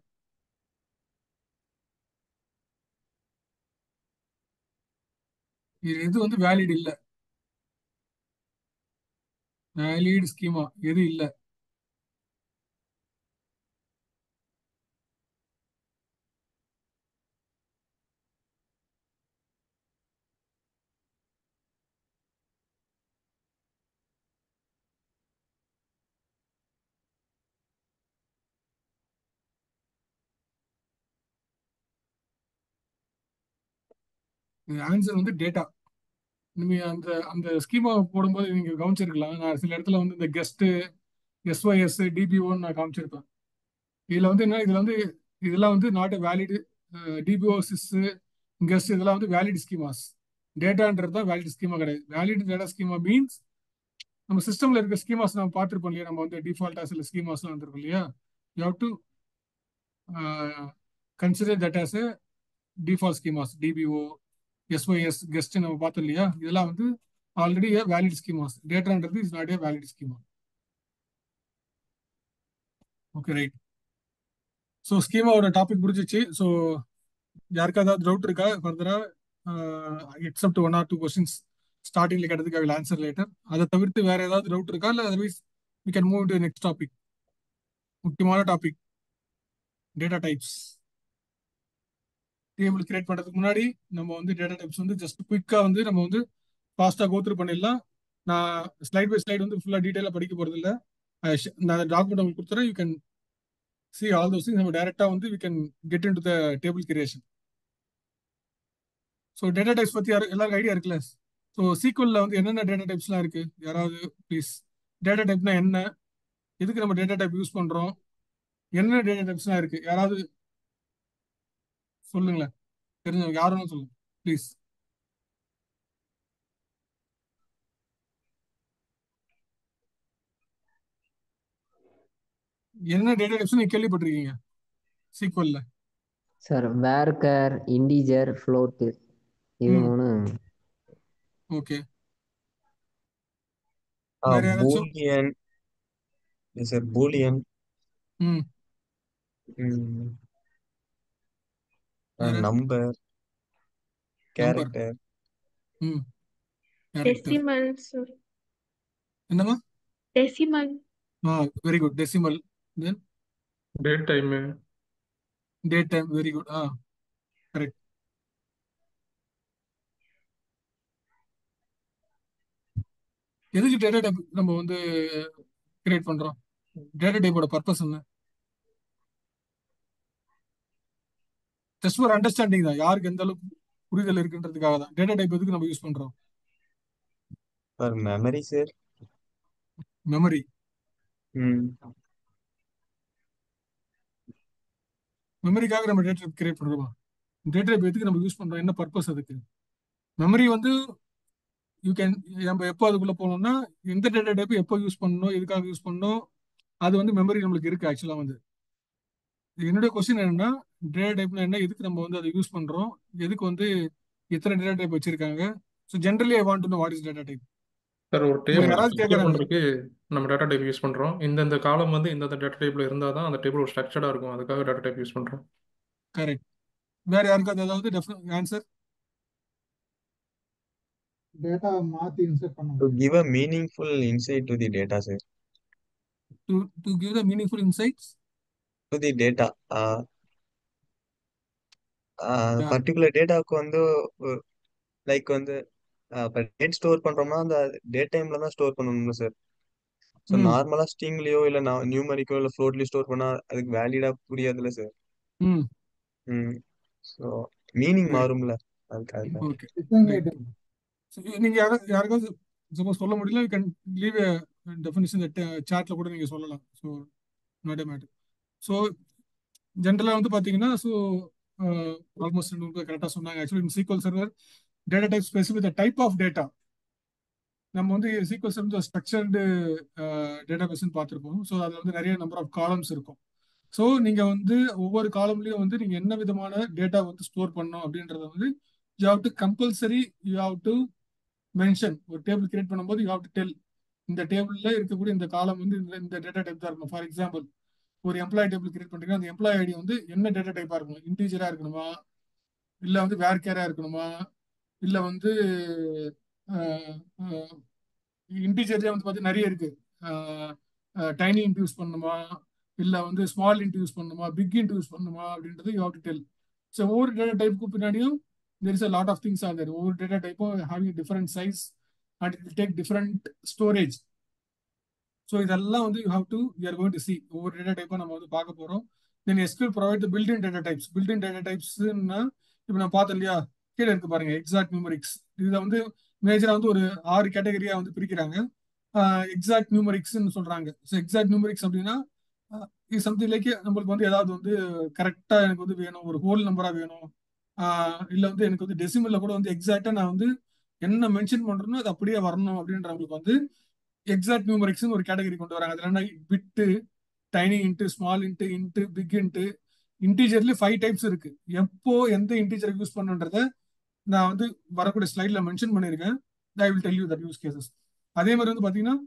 இது வந்து valid இல்ல. Valid schema எது இல்ல? Answer வந்து டேட்டா. நீங்க அந்த அந்த ஸ்கீமா போடும்போது நீங்க கவனிச்சிருக்கலாம். நான் சில இடத்துல வந்து இந்த கெஸ்ட் எஸ்ஒஎஸ் டிபிஓன்னு நான் காமிச்சிருப்பேன். இதுல வந்து என்ன, இதுல வந்து இதெல்லாம் வந்து not valid TPO sis guest இதெல்லாம் வந்து வேலிட் ஸ்கீமாஸ். டேட்டான்றது தான் வேலிட் ஸ்கீமா கிடையாது. வேலிட் டேட்டா ஸ்கீமா மீன்ஸ் நம்ம சிஸ்டம்ல இருக்க ஸ்கீமாஸ் நம்ம பார்த்துருப்போம் இல்லையா, நம்ம வந்து டிஃபால்ட்டா சில ஸ்கீமாஸ்லாம் வந்துருக்கும் இல்லையா. You have to consider that as a default schemas. DBO SOS guest நம்ம பார்த்தோம் இல்லையா, இதெல்லாம் வந்து ஆல்ரெடி வேலிட் ஸ்கீமாஸ். டேட்டான்றது is not a valid schema. Okay right. So ஸ்கீமாவோட டாபிக் முடிஞ்சிச்சு. ஸோ யாருக்கா ஏதாவது டவுட் இருக்கா ஃபர்தரா? எக்ஸப்ட் 1 or 2 கொஸ்டின்ஸ் ஸ்டார்டிங்ல கேட்டதுக்கு ஐ வில் ஆன்சர் லேட்டர். அதை தவிர்த்து வேற ஏதாவது டவுட் இருக்கா? இல்லை otherwise we can move to next topic. முக்கியமான topic data types. Table create பண்றதுக்கு முன்னாடி நம்ம வந்து டேட்டா டைப்ஸ் வந்து ஜஸ்ட் குயிக்கா வந்து நம்ம வந்து ஃபாஸ்டா கோத்ரூ பண்ணிடலாம். நான் ஸ்லைட் பை ஸ்லைட் வந்து ஃபுல்லா டீடைலா படிக்க போறது இல்லை. நான் டாக்குமெண்ட் உங்களுக்கு கொடுத்துறேன். You can see all those things. நம்ம டைரக்டா வந்து we can get into the table creation. So data types பத்தி எல்லாருக்கும் ஐடியா இருக்குல்ல? ஸோ சீக்வல்ல வந்து என்னென்ன டேட்டா டைப்ஸ்லாம் இருக்கு? யாராவது ப்ளீஸ். டேட்டா டைப்னா என்ன, எதுக்கு நம்ம டேட்டா டைப் யூஸ் பண்றோம், என்னென்ன டேட்டா டைப்ஸ்லாம் இருக்கு, யாராவது சொல்லுங்களேன். தெரிஞ்சவங்க யாரும் சொல்லுங்க ப்ளீஸ். என்ன டேட்டா டைப்ஸ் நீங்க கேள்விப்பட்டிருக்கீங்க சீக்வல்ல? சார் வேர்கர், இண்டீஜர், ஃப்ளோட், இது மூணு. ஓகே, வேற யாராச்சும்? பூலியன் சார், பூலியன், ம் வேற நம்பர், நம்பர், கேரக்டர், ம் கேரக்டர். Decimal sir. என்னமா? Decimal. Very good. Decimal. Then date time. Date time. Very good. Correct. எதுக்கு டேட்டா டைப் நம்ம வந்து கிரியேட் பண்றோம்? டேட்டா டைப்போட பர்பஸ் என்ன? ஜஸ்ட் ஃபார் அண்டர்ஸ்டாண்டிங் தான். யாருக்கு எந்த அளவுக்கு புரிதல் இருக்குன்றதுக்காக தான். டேட்டா டைப் எதுக்கு நம்ம யூஸ் பண்றோம்? Memory sir. மெமரி. ம் மெமரிக்காக நம்ம டேட்டா டைப் கிரியேட் பண்றோமா? டேட்டா டைப் எதுக்கு நம்ம யூஸ் பண்றோம்? என்ன பர்பஸ் அதுக்கு? மெமரி வந்து நம்ம எப்போ அதுக்குள்ள போனோம்னா எந்த டேட்டா டைப் எப்போ யூஸ் பண்ணணும், எதுக்காக யூஸ் பண்ணணும், அது வந்து மெமரி நம்மளுக்கு இருக்கு ஆக்சுவலா வந்து. என்னுடைய கொஸ்டின் என்னன்னா, டேட்டா டைப்னா என்ன, எதுக்கு நம்ம வந்து அதை யூஸ் பண்றோம், எதுக்கு வந்து எத்தனை டேட்டா டைப் வச்சிருக்காங்க. So generally I want to know what is data type. Sir ஒரு உங்களை டேபிள் யாராவது ஸ்ட்ரக்சர் கேட்கறாங்க. பண்ணுறதுக்கு நம்ம டேட்டா டைப் யூஸ் பண்ணுறோம். இந்தந்த காலம் வந்து இந்தந்த டேட்டா டைப்பில் இருந்தால் தான் அந்த டேபிள் ஒரு ஸ்ட்ரக்சர்டாக இருக்கும். அதுக்காக டேட்டா டைப் யூஸ் பண்ணுறோம். கரெக்ட். வேற யாருக்காவது ஏதாவது ஆன்சர்? டேட்டா மாத்தி இன்சர்ட் பண்ண டு முடியும். Give a meaningful insight to the data sir. To give the meaningful insights to the data particular டேட்டாவுக்கு வந்து லைக் வந்து இப்போ டேட் ஸ்டோர் பண்றோம்னா அந்த டேட் டைம்ல தான் ஸ்டோர் பண்ணணும்ல சார். ஸோ ம் நார்மலா ஸ்ட்ரிங்லயோ இல்ல நியூமரிக்கோ இல்ல ஃப்ளோட்லயோ ஸ்டோர் பண்ணா அதுக்கு வேலிடா புரியாதுல்ல சார். ம் ம் ஸோ மீனிங் ரைட். மாறும்ல அதுக்காக தான். Okay define right. நீங்க யாருக்காவது சப்போஸ் சொல்ல முடியல, you can leave a definition சாட்ல கூட நீங்க சொல்லலாம். So not a matter. So ஜென்ரலாக வந்து பார்த்தீங்கன்னா, ஸோ ஆல்மோஸ்ட் கரெக்டாக சொன்னாங்க. Actually in sequel server data type specific the type of data. நம்ம வந்து சீக்வல் சர்வர் ஸ்ட்ரக்சர்டு டேட்டா பேஸ்ன்னு பார்த்துருப்போம். ஸோ அதில் வந்து நிறைய நம்பர் ஆஃப் காலம்ஸ் இருக்கும். ஸோ நீங்கள் வந்து ஒவ்வொரு காலம்லையும் வந்து நீங்கள் என்ன விதமான டேட்டா வந்து ஸ்டோர் பண்ணணும் அப்படின்றத வந்து you have to compulsory you have to mention. ஒரு டேபிள் கிரியேட் பண்ணும்போது யூ ஹாவ் டு டெல் இந்த டேபிள்ல இருக்கக்கூடிய இந்த காலம் வந்து இந்த டேட்டா டைப் தான் இருக்கும். ஃபார் எக்ஸாம்பிள், ஒரு எம்ப்ளாயி டேபிள் கிரியேட் பண்றீங்கன்னா அந்த எம்ப்ளாயி ஐடி வந்து என்ன டேட்டா டைப்பா இருக்கணும்? இன்டீஜரா இருக்கணுமா, இல்ல வந்து வேர் கேரா இருக்கணுமா, இல்ல வந்து இன்டீஜர்லேயே வந்து பார்த்தீங்கன்னா நிறைய இருக்கு. டைனி இன்ட் யூஸ் பண்ணணுமா, இல்ல வந்து ஸ்மால் இன்ட் யூஸ் பண்ணணுமா, பிக் இன்ட் யூஸ் பண்ணணுமா அப்படின்றது you have to tell. So ஒவ்வொரு டேட்டா டைப்புக்கு பின்னாடியும் there is a lot of things are there. ஒவ்வொரு data டைப்பும் having a different size and it will take different storage. So இதெல்லாம் வந்து you have to you are going to see. ஒவ்வொரு data டைப்பும் நம்ம வந்து பார்க்க போறோம். Then SQL provide built in data types. Built in data டைப்ஸ்னா இப்போ நான் பார்த்தேன் இல்லையா, கீழே இருக்கு பாருங்க, எக்ஸாக்ட் நியூமரிக்ஸ். இதை வந்து மேஜரா வந்து ஒரு 6 கேட்டகரியா வந்து பிரிக்கிறாங்க. எக்ஸாக்ட் நியூமரிக்ஸ்ன்னு சொல்றாங்க. ஸோ எக்ஸாக்ட் நியூமரிக்ஸ் அப்படின்னா இது சம்திங் லைக் நம்மளுக்கு வந்து ஏதாவது வந்து கரெக்டா எனக்கு வந்து வேணும், ஒரு ஹோல் நம்பரா வேணும், இல்ல வந்து எனக்கு வந்து டெசிமல்ல கூட வந்து எக்ஸாக்டா நான் வந்து என்ன மென்ஷன் பண்றேனோ அது அப்படியே வரணும் அப்படின்றவங்களுக்கு வந்து எக்ஸாக்ட் நியூமரிக்ஸ் ஒரு கேட்டகரி கொண்டு வராங்க. அதுல என்ன bit, tiny int, small int, int, big int, இன்டீஜர்ல 5 டைப்ஸ் இருக்கு. எப்போ எந்த இன்டீஜர் யூஸ் பண்ணுன்றத நான் வந்து வரக்கூடிய ஸ்லைட்ல மென்ஷன் பண்ணியிருக்கேன். ஐ will tell you that use cases. அதே மாதிரி வந்து பாத்தீங்கன்னா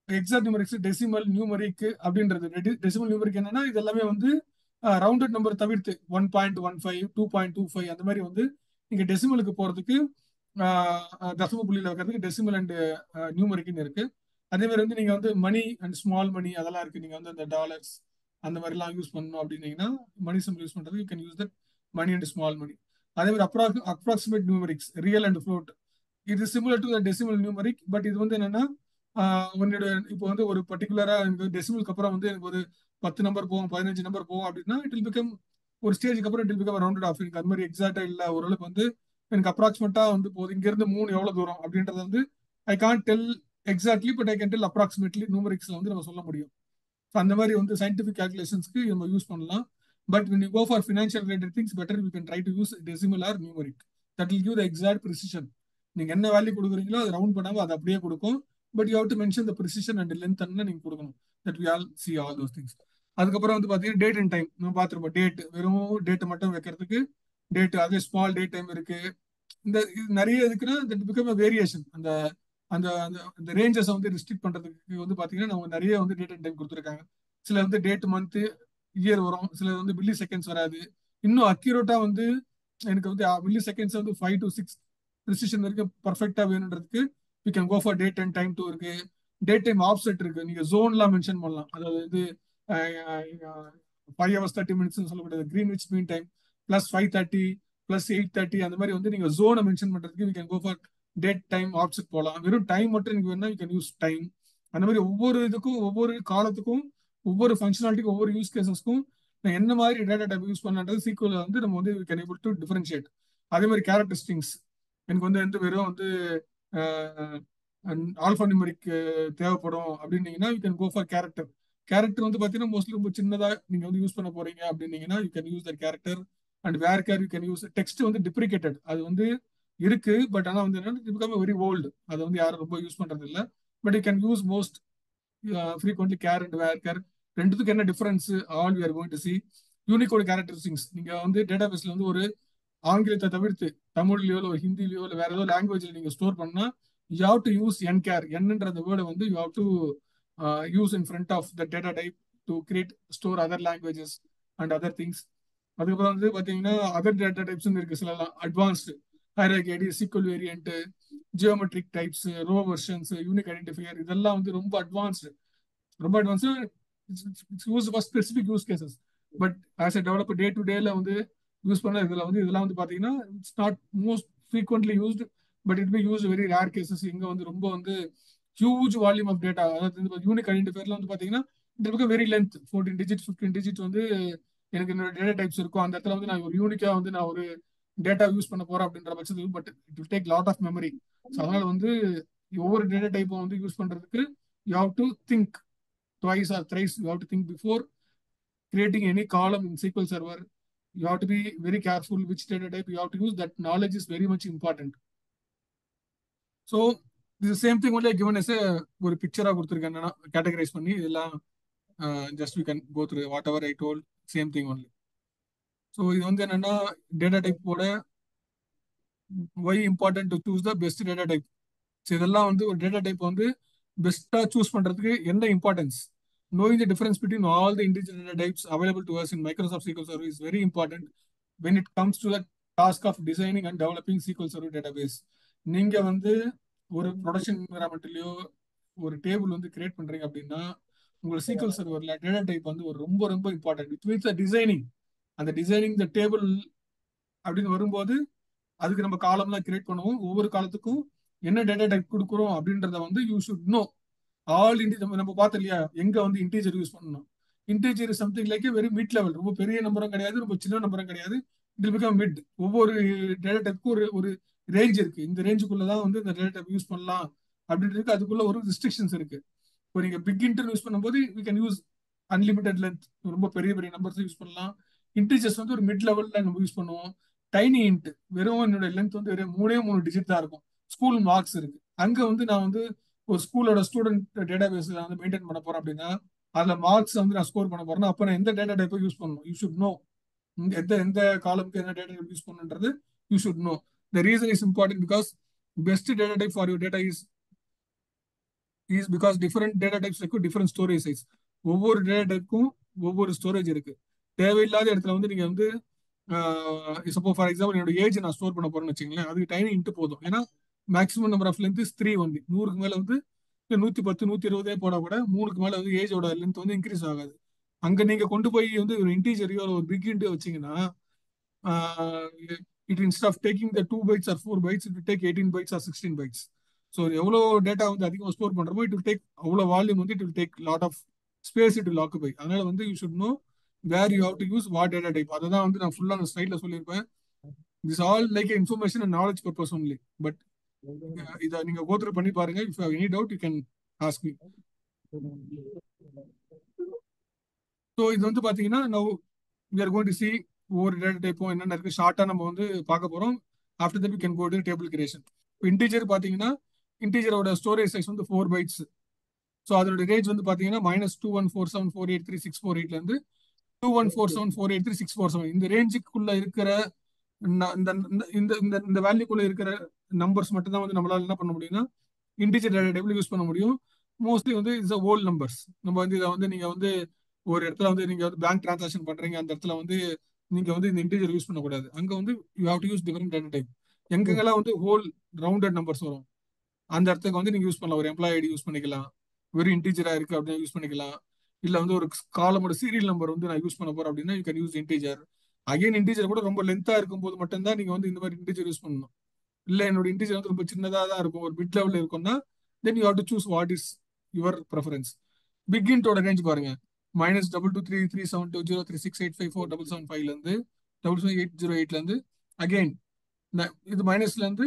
எக்ஸாக்ட் நியூமரிக்ஸ், டெசிமல் நியூமரிக் அப்படின்றது. டெசிமல் நியூமரிக் என்னன்னா இது எல்லாமே வந்து ரவுண்டட் நம்பர் தவிர்த்து 1.15, 2.25 அந்த மாதிரி வந்து நீங்க டெசிமலுக்கு போறதுக்கு தசம புள்ளியில வைக்கிறதுக்கு டெசிமல் அண்ட் நியூமரிக்னு இருக்கு. அதே மாதிரி வந்து நீங்க வந்து மணி அண்ட் ஸ்மால் மணி அதெல்லாம் இருக்கு. நீங்க வந்து அந்த டாலர்ஸ் அந்த மாதிரிலாம் யூஸ் பண்ணணும் அப்படின்னீங்கன்னா மணி சிம்பிள் யூஸ் பண்றது you can use that money and small money. அதே மாதிரி approximate numerics, real and float. இது similar to decimal numeric. But இது வந்து என்னன்னா உன்னோட இப்போ வந்து ஒரு பர்டிகுலரா டெசிமலுக்கு அப்புறம் வந்து எனக்கு ஒரு 10 நம்பர் போகும், 15 நம்பர் போகும் அப்படின்னா இட் வில் பிகம் ஒரு ஸ்டேஜுக்கு அப்புறம் it will become rounded of. எனக்கு அது மாதிரி எக்ஸாக்டா இல்ல, ஓரளவுக்கு வந்து எனக்கு அப்ராக்சிமேட்டா வந்து போகுது. இங்க இருந்து 3 எவ்வளவு தூரம் அப்படின்றது வந்து I can't tell exactly, but I can tell approximately. நியூமரிக்ஸ்ல வந்து நம்ம சொல்ல முடியும். அந்த மாதிரி வந்து சயின்டிபிக் கால்குலேஷன்ஸ்க்கு நம்ம யூஸ் பண்ணலாம். But when you go for financial related things, better you can try to use decimal or numeric. That will give the exact precision. நீங்க என்ன வேல்யூ கொடுக்குறீங்களோ அது ரவுண்ட் பண்ணாம அது அப்படியே கொடுக்கும். But you have to mention the precision and length நீங்க கொடுக்கணும். That we all see all those things. அதுக்கப்புறம் வந்து பாத்தீங்கன்னா டேட் அண்ட் டைம் நம்ம பார்த்துருப்போம். டேட் வெறும் டேட் மட்டும் வைக்கிறதுக்கு டேட், அதே ஸ்மால் டேட் டைம் இருக்கு. இந்த இது நிறைய இருக்குன்னா தட் பிகம் அ வேரியேஷன். அந்த அந்த அந்த ரேஞ்சஸ் வந்து ரெஸ்ட்ரிக்ட் பண்றதுக்கு வந்து பாத்தீங்கன்னா நம்ம நிறைய வந்து டேட் அண்ட் டைம் கொடுத்துருக்காங்க. சில வந்து டேட், மந்த், இயர் வரும். சில வந்து மில்லி செகண்ட்ஸ் வராது. இன்னும் அக்யூரேட்டா வந்து எனக்கு வந்து மில்லி செகண்ட்ஸ் வந்து 5 to 6 ப்ரிசிஷன் வரைக்கும் பர்ஃபெக்டா வேணுன்றதுக்கு you can go for date and time two இருக்கு. டேட் டைம் ஆஃப்செட் இருக்கு. நீங்க ஜோன்லாம் மென்ஷன் பண்ணலாம். அதாவது வந்து 5 hours 30 minutes சொல்லக்கூடாது. Greenwich mean time plus 5:30 plus 8:30 அந்த மாதிரி வந்து நீங்க ஜோனை மென்ஷன் பண்றதுக்கு you can go for date time offset போகலாம். வெறும் டைம் மட்டும் நீங்க வேணா யூ கேன் யூஸ் டைம். அந்த மாதிரி ஒவ்வொரு இதுக்கும், ஒவ்வொரு காலத்துக்கும், ஒவ்வொரு ஃபங்க்ஷனாலிட்டிக்கும், ஒவ்வொரு யூஸ் கேசஸ்க்கும் நான் என்ன மாதிரி டேட்டா டைப் யூஸ் பண்ணன்றது சீக்வல் வந்து நம்ம வந்து கேன் ஏபிள் டு டிஃபரன்ஷியேட். அதே மாதிரி கேரக்டரிஸ்டிக்ஸ் எனக்கு வந்து வெறும் வந்து ஆல்ஃபா நியூமரிக் தேவைப்படும் அப்படின்னீங்கன்னா you can go for character. Character வந்து பார்த்தீங்கன்னா மோஸ்ட்லி ரொம்ப சின்னதாக நீங்கள் வந்து யூஸ் பண்ண போறீங்க அப்படின்னீங்கன்னா you can use the character. And varchar you can use text வந்து டிப்ரிகேட்டட், அது வந்து இருக்கு. பட் ஆனால் வந்து என்னன்னா இட் பிகம் வெரி ஓல்டு, அதை வந்து யாரும் ரொம்ப யூஸ் பண்றது இல்லை. But you can use most frequently char and varchar. ரெண்டுத்துக்கு என்ன difference all we are going to see. Unicode characteristics நீங்க வந்து டேட்டா பேஸ்ல வந்து ஒரு ஆங்கிலத்தை தவிர்த்து தமிழ்லயோ இல்லை ஹிந்திலயோ இல்லை வேற ஏதோ லாங்குவேஜ்ல நீங்க ஸ்டோர் பண்ணா you have to use nchar. என்னன்ற அந்த வேர்டை வந்து you have to use in front of the data type to create store other languages and other things. அதுக்கப்புறம் வந்து பாத்தீங்கன்னா அதர் டேட்டா டைப்ஸ் இருக்கு சிலலாம். Advanced hierarchy, SQL variant, geometric types, row versions, unique identifier, இதெல்லாம் வந்து ரொம்ப advanced. It's use for specific use cases. But as a developer day to டேல வந்து யூஸ் பண்ண இதெல்லாம் வந்து பாத்தீங்கன்னா it's not most frequently used, but it be use very rare cases. இங்க வந்து ரொம்ப வந்து ஹியூஜ் வால்யூம் ஆஃப் டேட்டா, அதாவது யூனிக் ஐடென்டிஃபையர்ல வந்து பாத்தீங்கன்னா இட் இருக்க வெரி லென்த் 14 டிஜிட் 15 டிஜிட் வந்து எனக்கு என்னோட டேட்டா டைப்ஸ் இருக்கும். அந்த இடத்துல வந்து நான் ஒரு யூனிக்கா வந்து நான் ஒரு டேட்டா யூஸ் பண்ண போறேன் அப்படின்ற பட்சத்துக்கு, but it will take lot of memory. So அதனால வந்து ஒவ்வொரு டேட்டா டைப்பும் வந்து யூஸ் பண்றதுக்கு you have to think twice or thrice. You have to think before creating any column in SQL Server. You have to be very careful which data type you have to use. That knowledge is very much important. So this is the same thing only given as a ஒரு பிக்சரா கொடுத்துருக்கேன், categorise பண்ணி இதெல்லாம் just we can go through whatever I told, same thing only. So இது வந்து என்னன்னா data டைப்போட why important to choose the best data type. So இதெல்லாம் வந்து ஒரு டேட்டா டைப் வந்து பெஸ்டா சூஸ் பண்றதுக்கு என்ன importance. Knowing the difference between all the individual data types available to us in Microsoft SQL Server is very important when it comes to the task of designing and developing SQL Server database. நீங்க வந்து ஒரு production என்விரான்மெண்ட்லயோ ஒரு table வந்து create பண்றீங்க அப்படின்னா உங்களுக்கு SQL Serverல data type வந்து ஒரு ரொம்ப ரொம்ப இம்பார்ட்டன்ட். இட் மீன்ஸ் டிசைனிங், அந்த டிசைனிங் த டேபிள் அப்படின்னு வரும்போது அதுக்கு நம்ம காலம்லாம் கிரியேட் பண்ணுவோம். ஒவ்வொரு காலத்துக்கும் என்ன டேட்டா டைப் கொடுக்குறோம் அப்படின்றத வந்து you should no. All integer நம்ம பார்த்தோம் இல்லையா, எங்க வந்து இன்டீஜர் யூஸ் பண்ணணும். Integer something like very mid level, ரொம்ப பெரிய நம்பரும் கிடையாது, ரொம்ப சின்ன நம்பரும் கிடையாது. It will become mid. ஒவ்வொரு டேட்டா டைப்புக்கும் ஒரு ரேஞ்ச் இருக்கு. இந்த ரேஞ்சுக்குள்ளதான் வந்து இந்த டேட்டா டைப் யூஸ் பண்ணலாம் அப்படின்றதுக்கு அதுக்குள்ள ஒரு ரெஸ்ட்ரிக்ஷன்ஸ் இருக்கு. இப்போ நீங்க பிக் இன்டர் யூஸ் பண்ணும்போது we can use unlimited length, ரொம்ப பெரிய பெரிய நம்பர்ஸ் யூஸ் பண்ணலாம். இன்டீஜர்ஸ் வந்து ஒரு மிட் லெவல்ல நம்ம யூஸ் பண்ணுவோம். டைனி இன்ட் வெறும் என்னோட லென்த் வந்து வெறும் 3 டிஜிட் தான் இருக்கும். ஸ்கூல் மார்க்ஸ் இருக்கு, அங்க வந்து நான் வந்து ஒரு ஸ்கூலோட ஸ்டூடெண்ட் டேட்டா பேஸ் வந்து மெயின்டைன் பண்ண போறேன் அப்படின்னா அதுல மார்க்ஸ் வந்து நான் ஸ்கோர் பண்ண போறேன்னா அப்ப நான் எந்த டேட்டா டைப்பை யூஸ் பண்ணணும். யூ ஷுட் நோ எந்த காலம்க்கு என்ன டேட்டா டைப் யூஸ் பண்ணுன்றது you should know. The reason is important because best data type for your data is because different data types இருக்கும் டிஃபரெண்ட் ஸ்டோரேஜ் சைஸ். ஒவ்வொரு டேட்டா டைப்புக்கும் ஒவ்வொரு ஸ்டோரேஜ் இருக்கு. தேவையில்லாத இடத்துல வந்து நீங்க வந்து சப்போஸ் ஃபார் எக்ஸாம்பிள் என்னோட ஏஜ் நான் ஸ்டோர் பண்ண போறேன்னு வச்சுங்களேன், அதுக்கு டைம் இன்ட்டு போதும். ஏன்னா maximum number of length is 3 only. 100க்கு மேல வந்து 110 120 போட கூட 3க்கு மேல வந்து ஏஜோட லென்த் வந்து இன்க்ரீஸ் ஆகாது. அங்க நீங்க கொண்டு போய் வந்து ஒரு இன்டீஜரையோ ஒரு பிக் இன்ட் வச்சீங்கன்னா it instead of taking the 2 bytes or 4 bytes it take 18 bytes or 16 bytes. So எவ்வளோ டேட்டா வந்து அதிகமாக ஸ்டோர் பண்றோமோ இட் வில் டேக் அவ்வளோ வால்யூம் வந்து it will take lot of space it will occupy. அதனால வந்து you should know where you have to use what data type. அதை தான் வந்து நான் ஃபுல்லாக அந்த ஸ்லைட்ல சொல்லியிருப்பேன். This all like information and knowledge purpose only. But இதை நீங்க கோ த்ரூ பண்ணி பாருங்க. If you have any doubt you can ask me. So இது வந்து பாத்தீங்கன்னா now we are going to see ஒவ்வொரு டேட்டா டைப்பும் என்னென்ன இருக்கு ஷார்ட்டா நம்ம வந்து பார்க்க போறோம். After that we can go to table creation. இப்போ இன்டீஜர் பாத்தீங்கன்னா இன்டீஜரோட ஸ்டோரேஜ் சைஸ் வந்து 4 bytes. ஸோ அதோட ரேஞ்ச் வந்து பாத்தீங்கன்னா -2147483648 இருந்து 2147483647. இந்த ரேஞ்சுக்குள்ள இருக்கிற இந்த வேல்யூக்குள்ள இருக்கிற நம்பர்ஸ் மட்டும் தான் வந்து நம்மளால என்ன பண்ண முடியும்னா இன்டிஜர் டேட்டா டைப்ல யூஸ் பண்ண முடியும். மோஸ்ட்லி வந்து இட்ஸ் ஓல்ட் நம்பர்ஸ். நம்ம வந்து இதை வந்து நீங்க வந்து ஒரு இடத்துல வந்து நீங்க வந்து பேங்க் டிரான்சாக்ஷன் பண்றீங்க, அந்த இடத்துல வந்து நீங்க வந்து இந்த இன்டிஜர் யூஸ் பண்ணக்கூடாது. அங்க வந்து you have to use different data type. எங்கெங்கெல்லாம் வந்து ஹோல் ரவுண்டட் நம்பர்ஸ் வரும் அந்த இடத்துக்கு வந்து நீங்க யூஸ் பண்ணலாம். ஒரு எம்ப்ளாயி ஐடி யூஸ் பண்ணிக்கலாம், வெறும் இன்டிஜரா இருக்கு அப்படின்னு யூஸ் பண்ணிக்கலாம். இல்ல வந்து ஒரு காலமோட சீரியல் நம்பர் வந்து நான் யூஸ் பண்ண போறேன் அப்படின்னா you can use integer. Again integer கூட ரொம்ப லென்த்தா இருக்கும்போது மட்டும்தான் நீங்க வந்து இந்த மாதிரி இன்டிஜர் யூஸ் பண்ணணும். இல்ல என்னோட இன்டிஜர் வந்து ரொம்ப சின்னதா தான் இருக்கும், ஒரு மிட் லெவல்ல இருக்கும்னா then you have to choose what is your preference. Big இன்ட்டோட ரேஞ்ச் பாருங்க -2233720368547775 இருந்து 77808 இருந்து அகைன் இது மைனஸ்ல இருந்து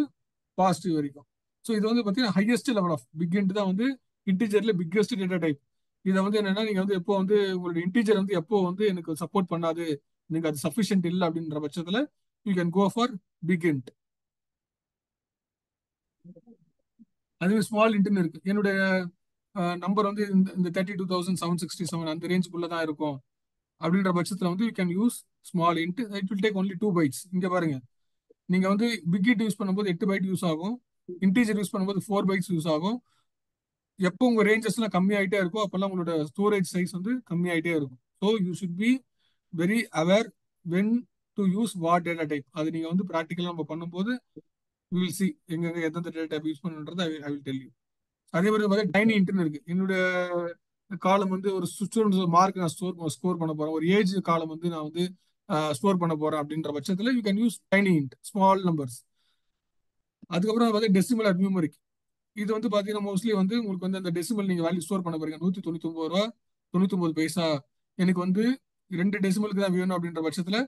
பாசிட்டிவ் வரைக்கும். ஸோ இது வந்து பார்த்தீங்கன்னா highest level of big int தான் வந்து இன்டிஜர்ல பிக்கஸ்ட் டேட்டா டைப். இதை வந்து என்னன்னா நீங்க வந்து எப்போ வந்து உங்களோட இன்டிஜர் வந்து எப்போ வந்து எனக்கு சப்போர்ட் பண்ணாது, நீங்க அது சஃபிஷியன்ட் இல்லை அப்படின்ற பட்சத்துல you can go for big int. அதுவே ஸ்மால் இன்ட்னு இருக்கு. என்னுடைய நம்பர் வந்து இந்த 32,767 அந்த ரேஞ்சுக்குள்ள தான் இருக்கும் அப்படின்ற பட்சத்துல வந்து you can use small int. It will take only 2 bytes. இங்க பாருங்க, நீங்க வந்து பிக் இன்ட் யூஸ் பண்ணும்போது 8 byte யூஸ் ஆகும், இன்டீஜர் யூஸ் பண்ணும்போது 4 bytes யூஸ் ஆகும். எப்போ உங்க ரேஞ்சஸ்லாம் கம்மியாயிட்டே இருக்கும் அப்பெல்லாம் உங்களோட ஸ்டோரேஜ் சைஸ் வந்து கம்மியாயிட்டே இருக்கும். So you should be very aware when to use what data type. அது நீங்க வந்து ப்ராக்டிக்கலாக நம்ம பண்ணும்போது வில் சி எங்க எந்தெந்த டேட்டா டைப் யூஸ் பண்ணுன்றது ஐ வில் டெல் யூ. அதே மாதிரி பார்த்தா டைனி இன்ட்னு இருக்கு. என்னுடைய காலம் வந்து ஒரு ஸ்டூடெண்ட்ஸ் மார்க் நான் ஸ்கோர் பண்ண போறேன், ஒரு ஏஜ் காலம் வந்து நான் வந்து ஸ்டோர் பண்ண போறேன் அப்படின்ற பட்சத்தில் you can use tiny int, small numbers. அதுக்கப்புறம் பார்த்தா டெசிமல் அட் நியூமரிக். இது வந்து பாத்தீங்கன்னா மோஸ்ட்லி வந்து உங்களுக்கு வந்து அந்த டெசிமல் நீங்க வேல்யூ ஸ்டோர் பண்ண போறீங்க 199 ரூபா 99 பைசா, எனக்கு வந்து 2 டெசிமலுக்கு தான் வேணும் அப்படின்ற பட்சத்துல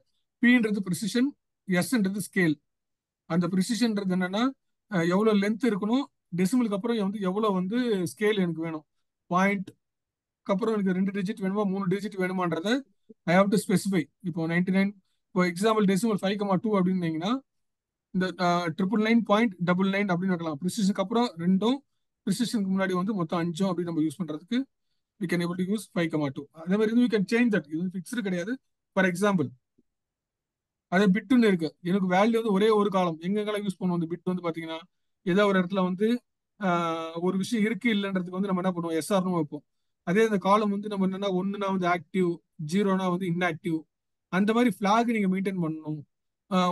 பின்றது ப்ரிசிஷன், எஸ்ன்றது ஸ்கேல். அந்த ப்ரிசிஷன்றது என்னன்னா எவ்வளவு லென்த் இருக்கணும், டெசிமலுக்கு அப்புறம் வந்து எவ்வளவு வந்து ஸ்கேல் எனக்கு வேணும், பாயிண்ட் அப்புறம் எனக்கு 2 டிஜிட் வேணுமா 3 டிஜிட் வேணுமான்றத ஐ ஹாவ் டு ஸ்பெசிஃபை. இப்போ 99, இப்போ எக்ஸாம்பிள் டெசிமல் 5,2 அப்படின்னீங்கன்னா இந்த 999.99 அப்படின்னு வைக்கலாம். ப்ரிசிஷனுக்கு அப்புறம் 2, ப்ரிசிஷனுக்கு முன்னாடி வந்து மொத்தம் 5 அப்படின்னு நம்ம யூஸ் பண்றதுக்கு we can able to use 5,2. அதே மாதிரி we can change that. இது ஃபிக்ஸ்டு கிடையாது. ஃபார் எக்ஸாம்பிள் அதே பிட்டுன்னு இருக்கு. எனக்கு வேல்யூ வந்து ஒரே ஒரு காலம் எங்கெங்கெல்லாம் யூஸ் பண்ணுவோம். அந்த பிட் வந்து பாத்தீங்கன்னா ஏதோ ஒரு இடத்துல வந்து ஒரு விஷயம் இருக்கு இல்லைன்றதுக்கு வந்து நம்ம என்ன பண்ணுவோம், எஸ்ஆர்னு வைப்போம். அதே அந்த காலம் வந்து நம்ம என்னன்னா 1னா வந்து ஆக்டிவ், 0னா வந்து இன்ஆக்டிவ், அந்த மாதிரி ஃபிளாக் நீங்க மெயின்டைன் பண்ணணும்.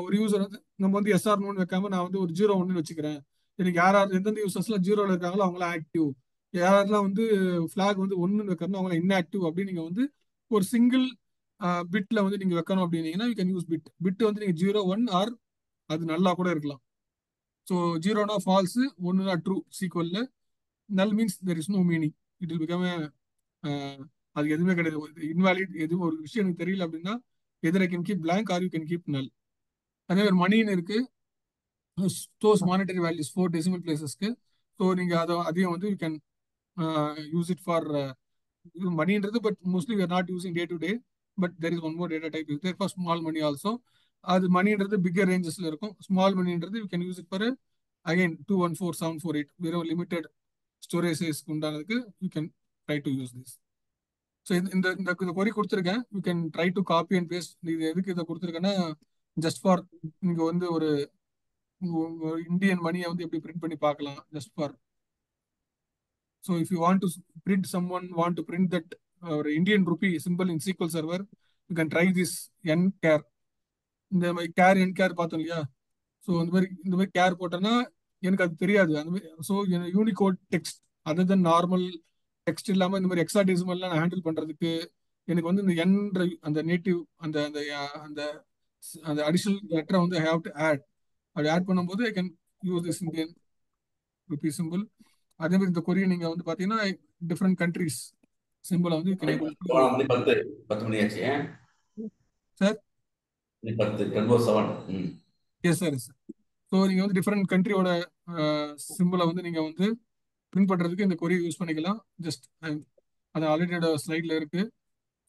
ஒரு யூசர் வந்து நம்ம வந்து எஸ்ஆர்1 வைக்காம நான் வந்து ஒரு 0-1 வச்சுக்கிறேன். எனக்கு யார் எந்தெந்த யூசர்ஸ்லாம் 0ல இருக்காங்களோ அவங்களாம் ஆக்டிவ், யாரெல்லாம் வந்து ஃபிளாக் வந்து 1 வைக்கணும் அவங்களாம் இன்ஆக்டிவ் அப்படின்னு நீங்க வந்து ஒரு சிங்கிள் பிட்ல வந்து நீங்க வைக்கணும் அப்படின்னீங்கன்னா you can use bit. Bit வந்து நீங்க 0, 1 ஆர் அது நல்லா கூட இருக்கலாம். ஸோ 0னா ஃபால்ஸ், 1னா ட்ரூ சீக்வல்ல. Null means there is no meaning, it will become அது எதுவுமே கிடையாது, இன்வாலிட். எதுவும் ஒரு விஷயம் எனக்கு தெரியல அப்படின்னா either I can keep blank or you can keep null. அதே மாதிரி மணின்னு இருக்கு, ஸ்டோர்ஸ் மானிட்டரி வேல்யூஸ் 4 டெசிமல் பிளேசஸ்க்கு. ஸோ நீங்க அதையும் வந்து you can use it for மணின்றது. But mostly we are not using day to day, but there is one more data type is there for small money also. அது மணின்றது bigger ரேஞ்சஸ்ல இருக்கும். Small மணின்றது you can use it for again 214748 வெறும் limited storage சைஸ்க்கு உண்டானதுக்கு you can try to use this. So இந்த query கொடுத்துருக்கேன், you can try to copy and paste. இது எதுக்கு இதை கொடுத்துருக்கேன்னா ஜஸ்ட் ஃபார் நீங்க வந்து ஒரு இந்தியன் மணியை வந்து எப்படி பிரிண்ட் பண்ணி பார்க்கலாம், just for. So if you want to print want to print that ஒரு Indian rupee symbol in SQL server, you can try this nchar. இந்த மாதிரி கேர் என்கேர் பார்த்தோம் இல்லையா, ஸோ இந்த மாதிரி கேர் போட்டோன்னா எனக்கு அது தெரியாது. அந்த மாதிரி ஸோ யூனிகோட் டெக்ஸ்ட் அதர் தென் நார்மல் டெக்ஸ்ட் இல்லாமல் இந்த மாதிரி எக்ஸாடெசிமல்லாம் நான் ஹேண்டில் பண்ணுறதுக்கு எனக்கு வந்து இந்த என்ற அந்த நேட்டிவ் அந்த அந்த அந்த அந்த அடிஷனல் லெட்டரை வந்து ஐ ஹாவ் டு ஆட். அப்படி ஆட் பண்ணும்போது I can use this Indian rupee simple. அதே மாதிரி இந்த கொரியை நீங்கள் வந்து பார்த்தீங்கன்னா டிஃப்ரெண்ட் கண்ட்ரிஸ் சிம்பிளை வந்து மணி 10 மணி ஆச்சு sir. 10:07. Yes sir, yes sir. So நீங்கள் வந்து டிஃப்ரெண்ட் கண்ட்ரியோட சிம்பிளை வந்து நீங்கள் வந்து பிரிண்ட் பண்ணுறதுக்கு இந்த கொரியை யூஸ் பண்ணிக்கலாம். ஜஸ்ட் அது ஆல்ரெடி ஸ்லைடில் இருக்கு.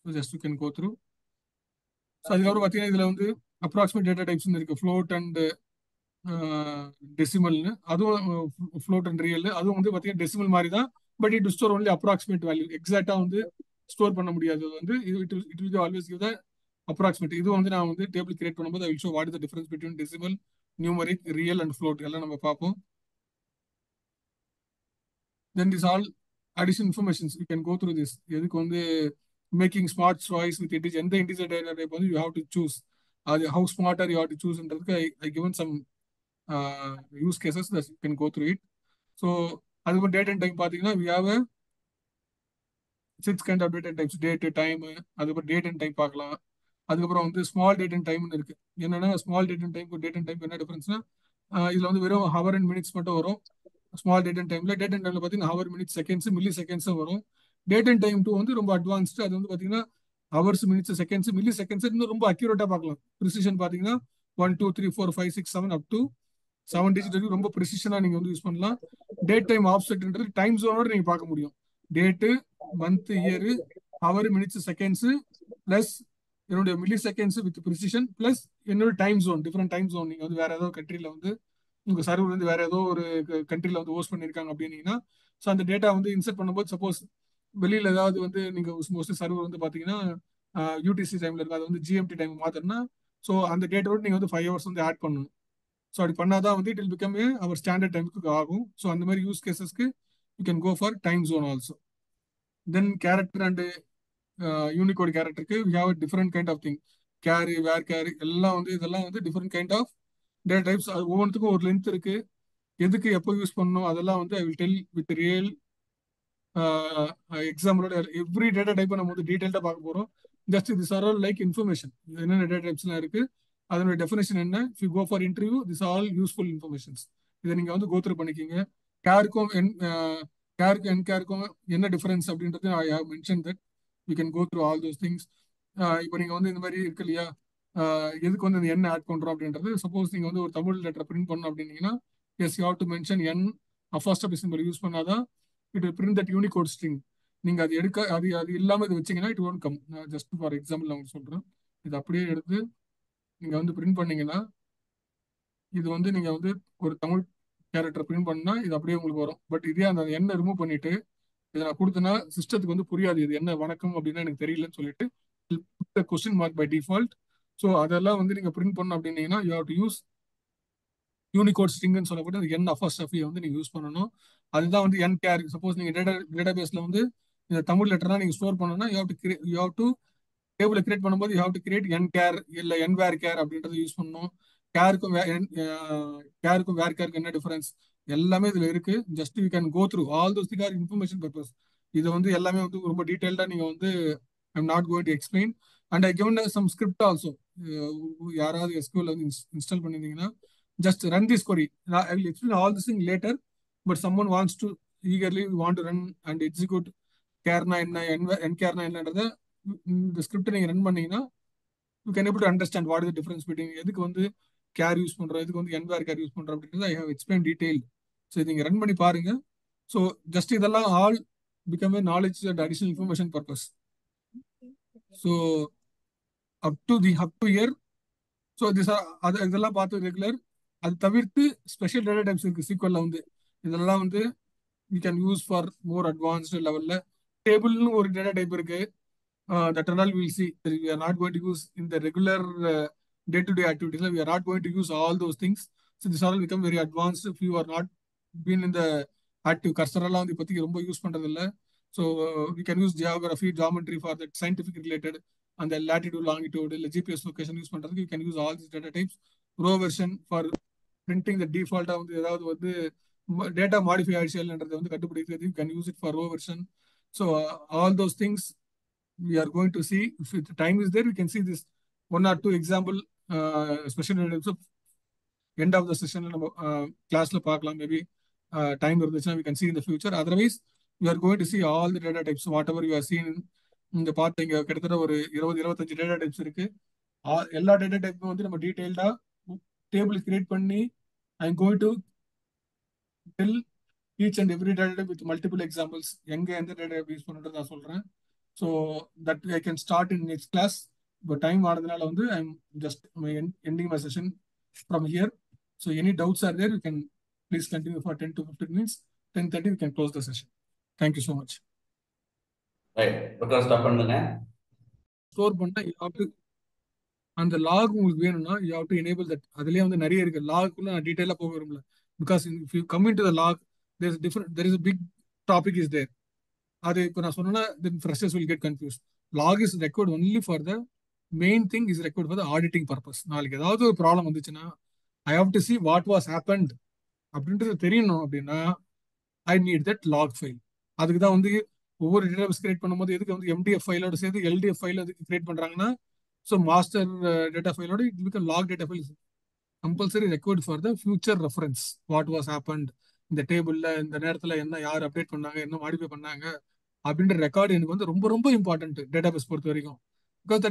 So just you can go through. So அதுக்கப்புறம் பார்த்தீங்கன்னா இதில் வந்து அப்ராக்சிமேட் டேட்டா டைப்ஸ் இருக்கு, ஃப்ளோட் அண்ட் டெசிமல்னு. அதுவும் ஃப்ளோட் அண்ட் ரியல், அதுவும் வந்து பார்த்தீங்கன்னா டெசிமல் மாதிரி தான். But it store only approximate value, எக்ஸாக்டா வந்து ஸ்டோர் பண்ண முடியாது. வந்து it will always give the approximate. இது வந்து நான் வந்து டேபிள் கிரியேட் பண்ணும்போது I will show what is the difference between decimal, numeric, real and float எல்லாம் நம்ம பார்ப்போம். Then this all additional informations you can go through this. எதுக்கு வந்து making smart choice with integer, எந்த integer data type வந்து you have to choose, how smart are you have to choose ன்றதுக்கு I given some use cases that you can go through it. So அதுக்கு date and time பார்த்தீங்கன்னா we have a 6 kind of data types, date, time, அதுக்கப்புறம் date and time பார்க்கலாம். அதுக்கப்புறம் வந்து small date and time இருக்கு. என்னன்னா small date and time என்ன டிஃபரன்ஸ்னா இதுல வந்து வெறும் hour and minutes மட்டும் வரும். ஸ்மால் டேட் அண்ட் டைம்ல பார்த்தீங்கன்னா ஹவர், மினிட்ஸ், செகண்ட்ஸ், மில்லி செகண்ட்ஸும் வரும். டேட் அண்ட் டைம் 2 வந்து ரொம்ப அட்வான்ஸ்டு. அது வந்து பார்த்தீங்கன்னா hours, minutes, seconds, milli seconds இன்னும் ரொம்ப அக்யூரேட்டாக பார்க்கலாம். ப்ரிசிஷன் பார்த்தீங்கன்னா 1 2 3 4 5 6 7 அப் டு 7 டிஜிட் வரைக்கும் ரொம்ப ப்ரிசிஷனா நீங்க வந்து யூஸ் பண்ணலாம். டேட் டைம் ஆஃப்செட்ன்றது டைம் ஜோனோட நீங்க பார்க்க முடியும். Date, month, year, hour, minutes, seconds plus என்னுடைய milliseconds with precision plus என்னோட time zone, different time zone. நீங்க வந்து வேற ஏதோ கண்ட்ரில வந்து உங்க சர்வர் வந்து வேற ஏதோ ஒரு கண்ட்ரில வந்து ஹோஸ்ட் பண்ணிருக்காங்க அப்படின்னீங்கன்னா, ஸோ அந்த டேட்டா வந்து இன்சர்ட் பண்ணும்போது சப்போஸ் வெளியில ஏதாவது வந்து நீங்க மோஸ்ட்லி சர்வர் வந்து பாத்தீங்கன்னா யூடிசி டைம்ல இருக்கு, அது வந்து ஜிஎம்டி டைம் மாத்தணும்னா ஸோ அந்த டேட்டோட நீங்க வந்து 5 ஹவர்ஸ் வந்து ஆட் பண்ணணும். ஸோ அப்படி பண்ணாதான் வந்து it will become our standard டைமுக்கு ஆகும். ஸோ அந்த மாதிரி யூஸ் கேசஸ்க்கு you can go for time zone also. Then character and unicode கேரக்டருக்கு we have different kind of thing. Char, varchar எல்லாம் வந்து இதெல்லாம் வந்து different kind of data types. ஒவ்வொன்றுத்துக்கும் ஒரு லென்த் இருக்கு. எதுக்கு எப்போ யூஸ் பண்ணணும் அதெல்லாம் வந்து I will tell with real எக்ஸாம்பிளோட. எவ்ரி டேட்டா டைப்பை நம்ம வந்து டீடைல்டா பார்க்க போறோம். Just this are all like information. என்னென்ன டேட்டா டைப்ஸ்லாம் இருக்கு, அதோட டெஃபினேஷன் என்ன, if you go for interview this all useful informations. இதை நீங்க வந்து கோத்ரூ பண்ணிக்கிங்க. கேருக்கும் கேருக்கும் என்கேருக்கும் என்ன டிஃபரன்ஸ் அப்படின்றது I have mention that you can go through all those things. இப்போ நீங்க வந்து இந்த மாதிரி இருக்கு இல்லையா, எதுக்கு வந்து இந்த என் ஆட் பண்றோம் அப்படின்றது. சப்போஸ் நீங்க வந்து ஒரு தமிழ் லெட்டர் பிரிண்ட் பண்ணணும் அப்படின்னீங்கன்னா yes you have to mention N apostrophe symbol use பண்ணாதான் it will print that unicode string. நீங்க அது எடுக்க அது இல்லாம இது வச்சீங்கன்னா it won't come. Just for example நான் சொல்றேன். இது அப்படியே எடுத்து நீங்க வந்து பிரிண்ட் பண்ணீங்கன்னா இது வந்து நீங்க வந்து ஒரு தமிழ் கேரக்டர் பிரிண்ட் பண்ணா இது அப்படியே உங்களுக்கு வரும். பட் இதே அந்த எண்ணை ரிமூவ் பண்ணிட்டு இதை நான் கொடுத்தேன்னா சிஸ்டத்துக்கு வந்து புரியாது இது என்ன வணக்கம் அப்படின்னா எனக்கு தெரியலன்னு சொல்லிட்டு question mark by default. So அதெல்லாம் வந்து நீங்க பிரிண்ட் பண்ணணும் அப்படின்னீங்கன்னா you have to use unicode ஸ்ட்ரிங்னு சொல்லக்கூடிய அந்த என் அப்போஸ்ட்ரோபி வந்து நீங்க யூஸ் பண்ணணும். அதுதான் வந்து என் கேர். சப்போஸ் நீங்க டேட்டா பேஸ்ல வந்து இந்த தமிழ் லெட்டர்லாம் நீங்க ஸ்டோர் பண்ணணும்னா யூ ஹவ் டு டேபிளை கிரியேட் பண்ணும்போது you have to create nchar இல்ல என் வேர் கேர் அப்படின்றத யூஸ் பண்ணணும். கேருக்கும் வேர் கேருக்கு என்ன டிஃபரன்ஸ் எல்லாமே இதுல இருக்கு. Just you can go through all those thing or information purpose. இது வந்து எல்லாமே வந்து ரொம்ப டீடைல்டா நீங்க வந்து I am not going to explain. And I given some script also. யாராவது எஸ்கியூஎல் வந்து இன்ஸ்டால் பண்ணிருந்தீங்கன்னா just run this query. Now, I will explain all this thing later, but someone wants to eagerly want to run and execute carna and carna என்னன்றத இந்த script நீங்க run பண்ணீங்கன்னா you can able to understand what is the difference between எதுக்கு வந்து care use பண்றோம், எதுக்கு வந்து என்வேர் care use பண்றோம் அப்படின்றது I have explained detailed. So நீங்க ரன் பண்ணி பாருங்க. ஸோ ஜஸ்ட் இதெல்லாம் all become a knowledge and additional information purpose. So up to here. So இதெல்லாம் பார்த்து ரெகுலர். அது தவிர்த்து ஸ்பெஷல் டேட்டா டைப்ஸ் இருக்கு சீக்வல்ல வந்து. இதெல்லாம் வந்து we can use for more advanced லெவல்ல. டேபிள்னு ஒரு டேட்டா டைப் இருக்கு. That all will see. We are not going to use in the regular day to day ஆக்டிவிட்டிஸ்ல we are not going to use all those things. So this all become very advanced if you are not been இந்த active. கர்சரெல்லாம் வந்து இப்போதைக்கு ரொம்ப use பண்றது இல்லை. So we can use geography, geometry for that scientific related அந்த latitude, longitude இல்லை GPS location use பண்றதுக்கு you can use all this data types. Row version for printing the டிஃபால்ட்டா வந்து ஏதாவது வந்து டேட்டா மாடிஃபை ஆயிடுச்சுன்றதை வந்து கண்டுபிடிக்கிறது you can use it for row version. So all those things we are going to see. If the time is there we can see this one or two example special data types of end of the session நம்ம கிளாஸ்ல பார்க்கலாம். Maybe time இருந்துச்சுன்னா we can see in the future. Otherwise we are going to see all the data types whatever you are seen. இங்க பார்த்தீங்க கிட்டத்தட்ட ஒரு 20-25 data types இருக்கு. எல்லா டேட்டா டைப்பும் வந்து நம்ம டீடைல்டா டேபிள் கிரியேட் பண்ணி I am going to tell each and every data type with multiple examples. எங்க எந்த டேட்டா டைப் யூஸ் பண்ணுறது நான் சொல்றேன். So that I can start in next class. இப்போ டைம் ஆனதுனால வந்து I am just ending my session from here. So any doubts are there you can please continue for 10 to 15 minutes. 10:30 we can close the session. Thank you so much. Stop பண்ணுங்க. Store பண்ணா அந்த log உங்களுக்கு வேணும்னா you have to enable that. அதுலயே வந்து நிறைய இருக்கு. லாக்குள்ள நான் டீடைலா போக விரும்பல. Because if you come into the log there is different, there is a big topic is there. அது இப்போ நான் சொன்னா then freshers will get confused. Log is required only for the main thing is required for the auditing purpose. நாளைக்கு ஏதாவது ஒரு problem வந்துச்சுன்னா I have to see what was happened அப்படின்றது தெரியணும். அப்படின்னா I need that log file. அதுக்கு தான் வந்து ஒவ்வொரு டேட்டாபேஸ் கிரியேட் பண்ணும்போது எதுக்கு வந்து MDF ஃபைலோட சேர்த்து LDF ஃபைல் அதுக்கு கிரியேட் பண்றாங்கன்னா ஸோ மாஸ்டர் டேட்டா ஃபைலோட it become log data file compulsory record for the future reference. What was happened இந்த டேபிள்ல இந்த நேரத்தில் என்ன யார் அப்டேட் பண்ணாங்க, என்ன மாடிஃபை பண்ணாங்க அப்படின்ற ரெக்கார்டு எனக்கு வந்து ரொம்ப ரொம்ப இம்பார்ட்டன்ட் டேட்டாபேஸ் பொறுத்த வரைக்கும். Because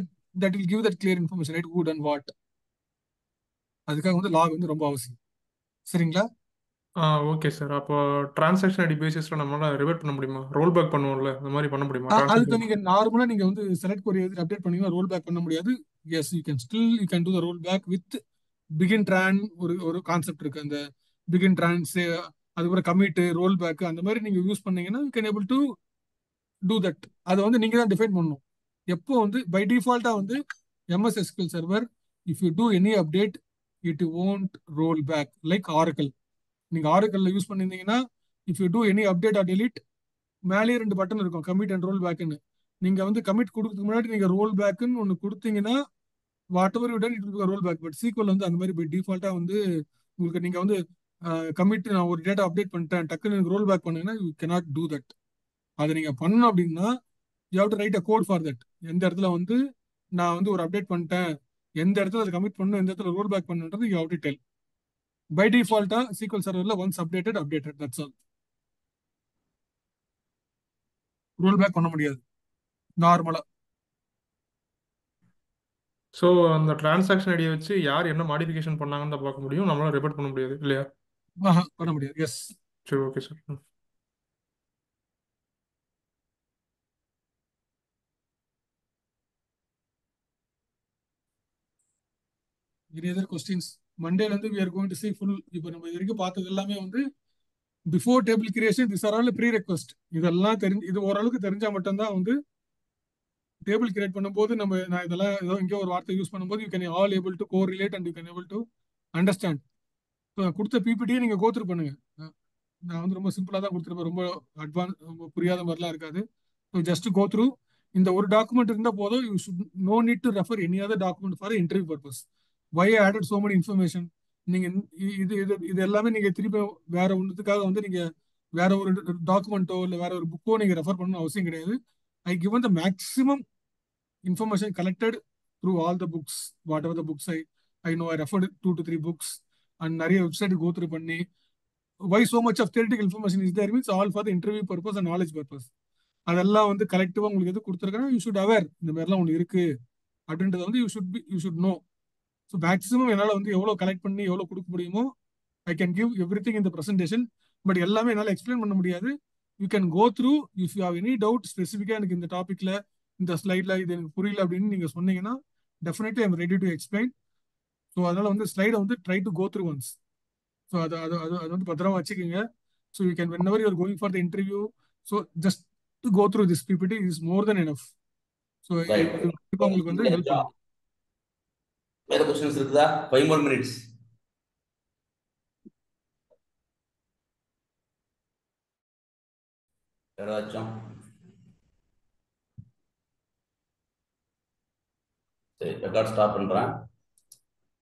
that will give that clear information right who and what. அதுக்காக வந்து லாக் வந்து ரொம்ப அவசியம். சரிங்களா? Okay sir. அப்போ டிரான்சாக்ஷன் ஐடி பேசிஸ்ல நம்மளால ரிவர்ட் பண்ண முடியுமா? ரோல் பேக் பண்ணுவோம்ல, அந்த மாதிரி பண்ண முடியுமா அதுக்கு டிரான்சாக்ஷன்? நீங்க நார்மலா நீங்க வந்து செலக்ட் கொரி அப்டேட் பண்ணீங்கன்னா ரோல் பேக் பண்ண முடியாது. Yes you can do the roll back with begin tran ஒரு கான்செப்ட் இருக்கு. அந்த பிகின் ட்ரான்ஸ் அதுக்கப்புறம் கமிட் ரோல் பேக் அந்த மாதிரி நீங்க யூஸ் பண்ணீங்கன்னா you can able to do that. அதை வந்து நீங்க தான் டிஃபைன் பண்ணணும். எப்போ வந்து பை டிஃபால்ட்டா வந்து MS SQL server if you do any update it won't roll back like Oracle. நீங்க ஆரக்கிள்ல யூஸ் பண்ணியிருந்தீங்கன்னா if you do any update or delete மேலேயே 2 பட்டன் இருக்கும், கமிட் அண்ட் ரோல் பேக்னு. நீங்க வந்து கமிட் கொடுக்கறதுக்கு முன்னாடி நீங்க ரோல் பேக்னு ஒன்று கொடுத்தீங்கன்னா whatever you done it will roll back. But sequel வந்து அந்த மாதிரி பை டிஃபால்ட்டா வந்து உங்களுக்கு நீங்க வந்து கமிட் நான் ஒரு டேட்டா அப்டேட் பண்ணிட்டேன் டக்குன்னு ரோல் பேக் பண்ணீங்கன்னா யூ cannot டூ தட். அதை நீங்க பண்ணணும் அப்படின்னா you have to write a code for that. எந்த இடத்துல வந்து நான் வந்து ஒரு அப்டேட் பண்ணிட்டேன், எந்த இடத்துல அதை கமிட் பண்ணணும், எந்த இடத்துல ரோல் பேக் பண்ணுன்றது you have to tell. By டிஃபால்ட்டா சீக்வல் சர்வர்ல once updated that's all. Roll back பண்ண முடியாது நார்மலா. ஸோ அந்த டிரான்சாக்ஷன் ஐடியை வச்சு யார் என்ன மாடிஃபிகேஷன் பண்ணாங்கன்னு தான் பார்க்க முடியும், நம்மளால ரிப்போர்ட் பண்ண முடியாது இல்லையா? பண்ண முடியாது. எஸ். சரி, okay sir. Any other questions? மண்டேல இருந்து we are going to see full. இப்போ நம்ம இது வரைக்கும் பார்த்தது எல்லாமே வந்து before table creation this are all pre request. இதெல்லாம் இது ஓரளவுக்கு தெரிஞ்சா மட்டும்தான் வந்து டேபிள் கிரியேட் பண்ணும்போது நான் இதெல்லாம் ஏதோ இங்கே ஒரு வார்த்தை யூஸ் பண்ணும்போது you can all able to go relate and you can able to understand. கொடுத்த பிபிடியை நீங்க கோத்ரூ பண்ணுங்க. நான் வந்து ரொம்ப சிம்பிளா தான் கொடுத்துருப்பேன், ரொம்ப ரொம்ப புரியாத மாதிரிலாம் இருக்காது. So just go through. இந்த ஒரு டாக்குமெண்ட் இருந்தால் போதும். You should no need to refer any other document for interview purpose. Why added so many information. நீங்க இது இது இது எல்லாமே நீங்க திருப்பி வேற ஒன்றுத்துக்காக வந்து நீங்க வேற ஒரு டாக்குமெண்ட்டோ இல்லை வேற ஒரு புக்கோ நீங்க ரெஃபர் பண்ணணும் அவசியம் கிடையாது. ஐ given the maximum information collected through all the books, whatever the books I know. I referred 2 to 3 books and நிறைய வெப்சைட் go through பண்ணி why so much of theoretical information is there means all for the interview purpose and knowledge purpose. அதெல்லாம் வந்து கலெக்டிவா உங்களுக்கு எது கொடுத்துருக்கேன்னா you should aware இந்த மாதிரிலாம் ஒன்று இருக்கு அப்படின்றத வந்து you should know. So maximum என்னால் வந்து எவ்வளோ கலெக்ட் பண்ணி எவ்வளோ கொடுக்க முடியுமோ I can give everything இந்த ப்ரெசன்டேஷன். பட் எல்லாமே என்னால் எக்ஸ்பிளைன் பண்ண முடியாது. You can go through. If you have any doubt ஸ்பெசிஃபிக்காக எனக்கு இந்த டாபிக்ல இந்த ஸ்லைட்ல இது எனக்கு புரியல அப்படின்னு நீங்க சொன்னீங்கன்னா definitely I'm ready to explain. So அதனால வந்து ஸ்லைடை வந்து try to go through once. So அது வந்து பத்திரமா வச்சுக்கோங்க. So you can whenever you are going for the interview so just to go through this PPT is more than enough. So இது உங்களுக்கு வந்து ஹெல்ப் பண்ணும். வேற क्वेश्चंस இருக்குதா? 5 more minutes. ஏதாச்சும்? சரி, ரெக்கார்ட் ஸ்டாப் பண்றேன்.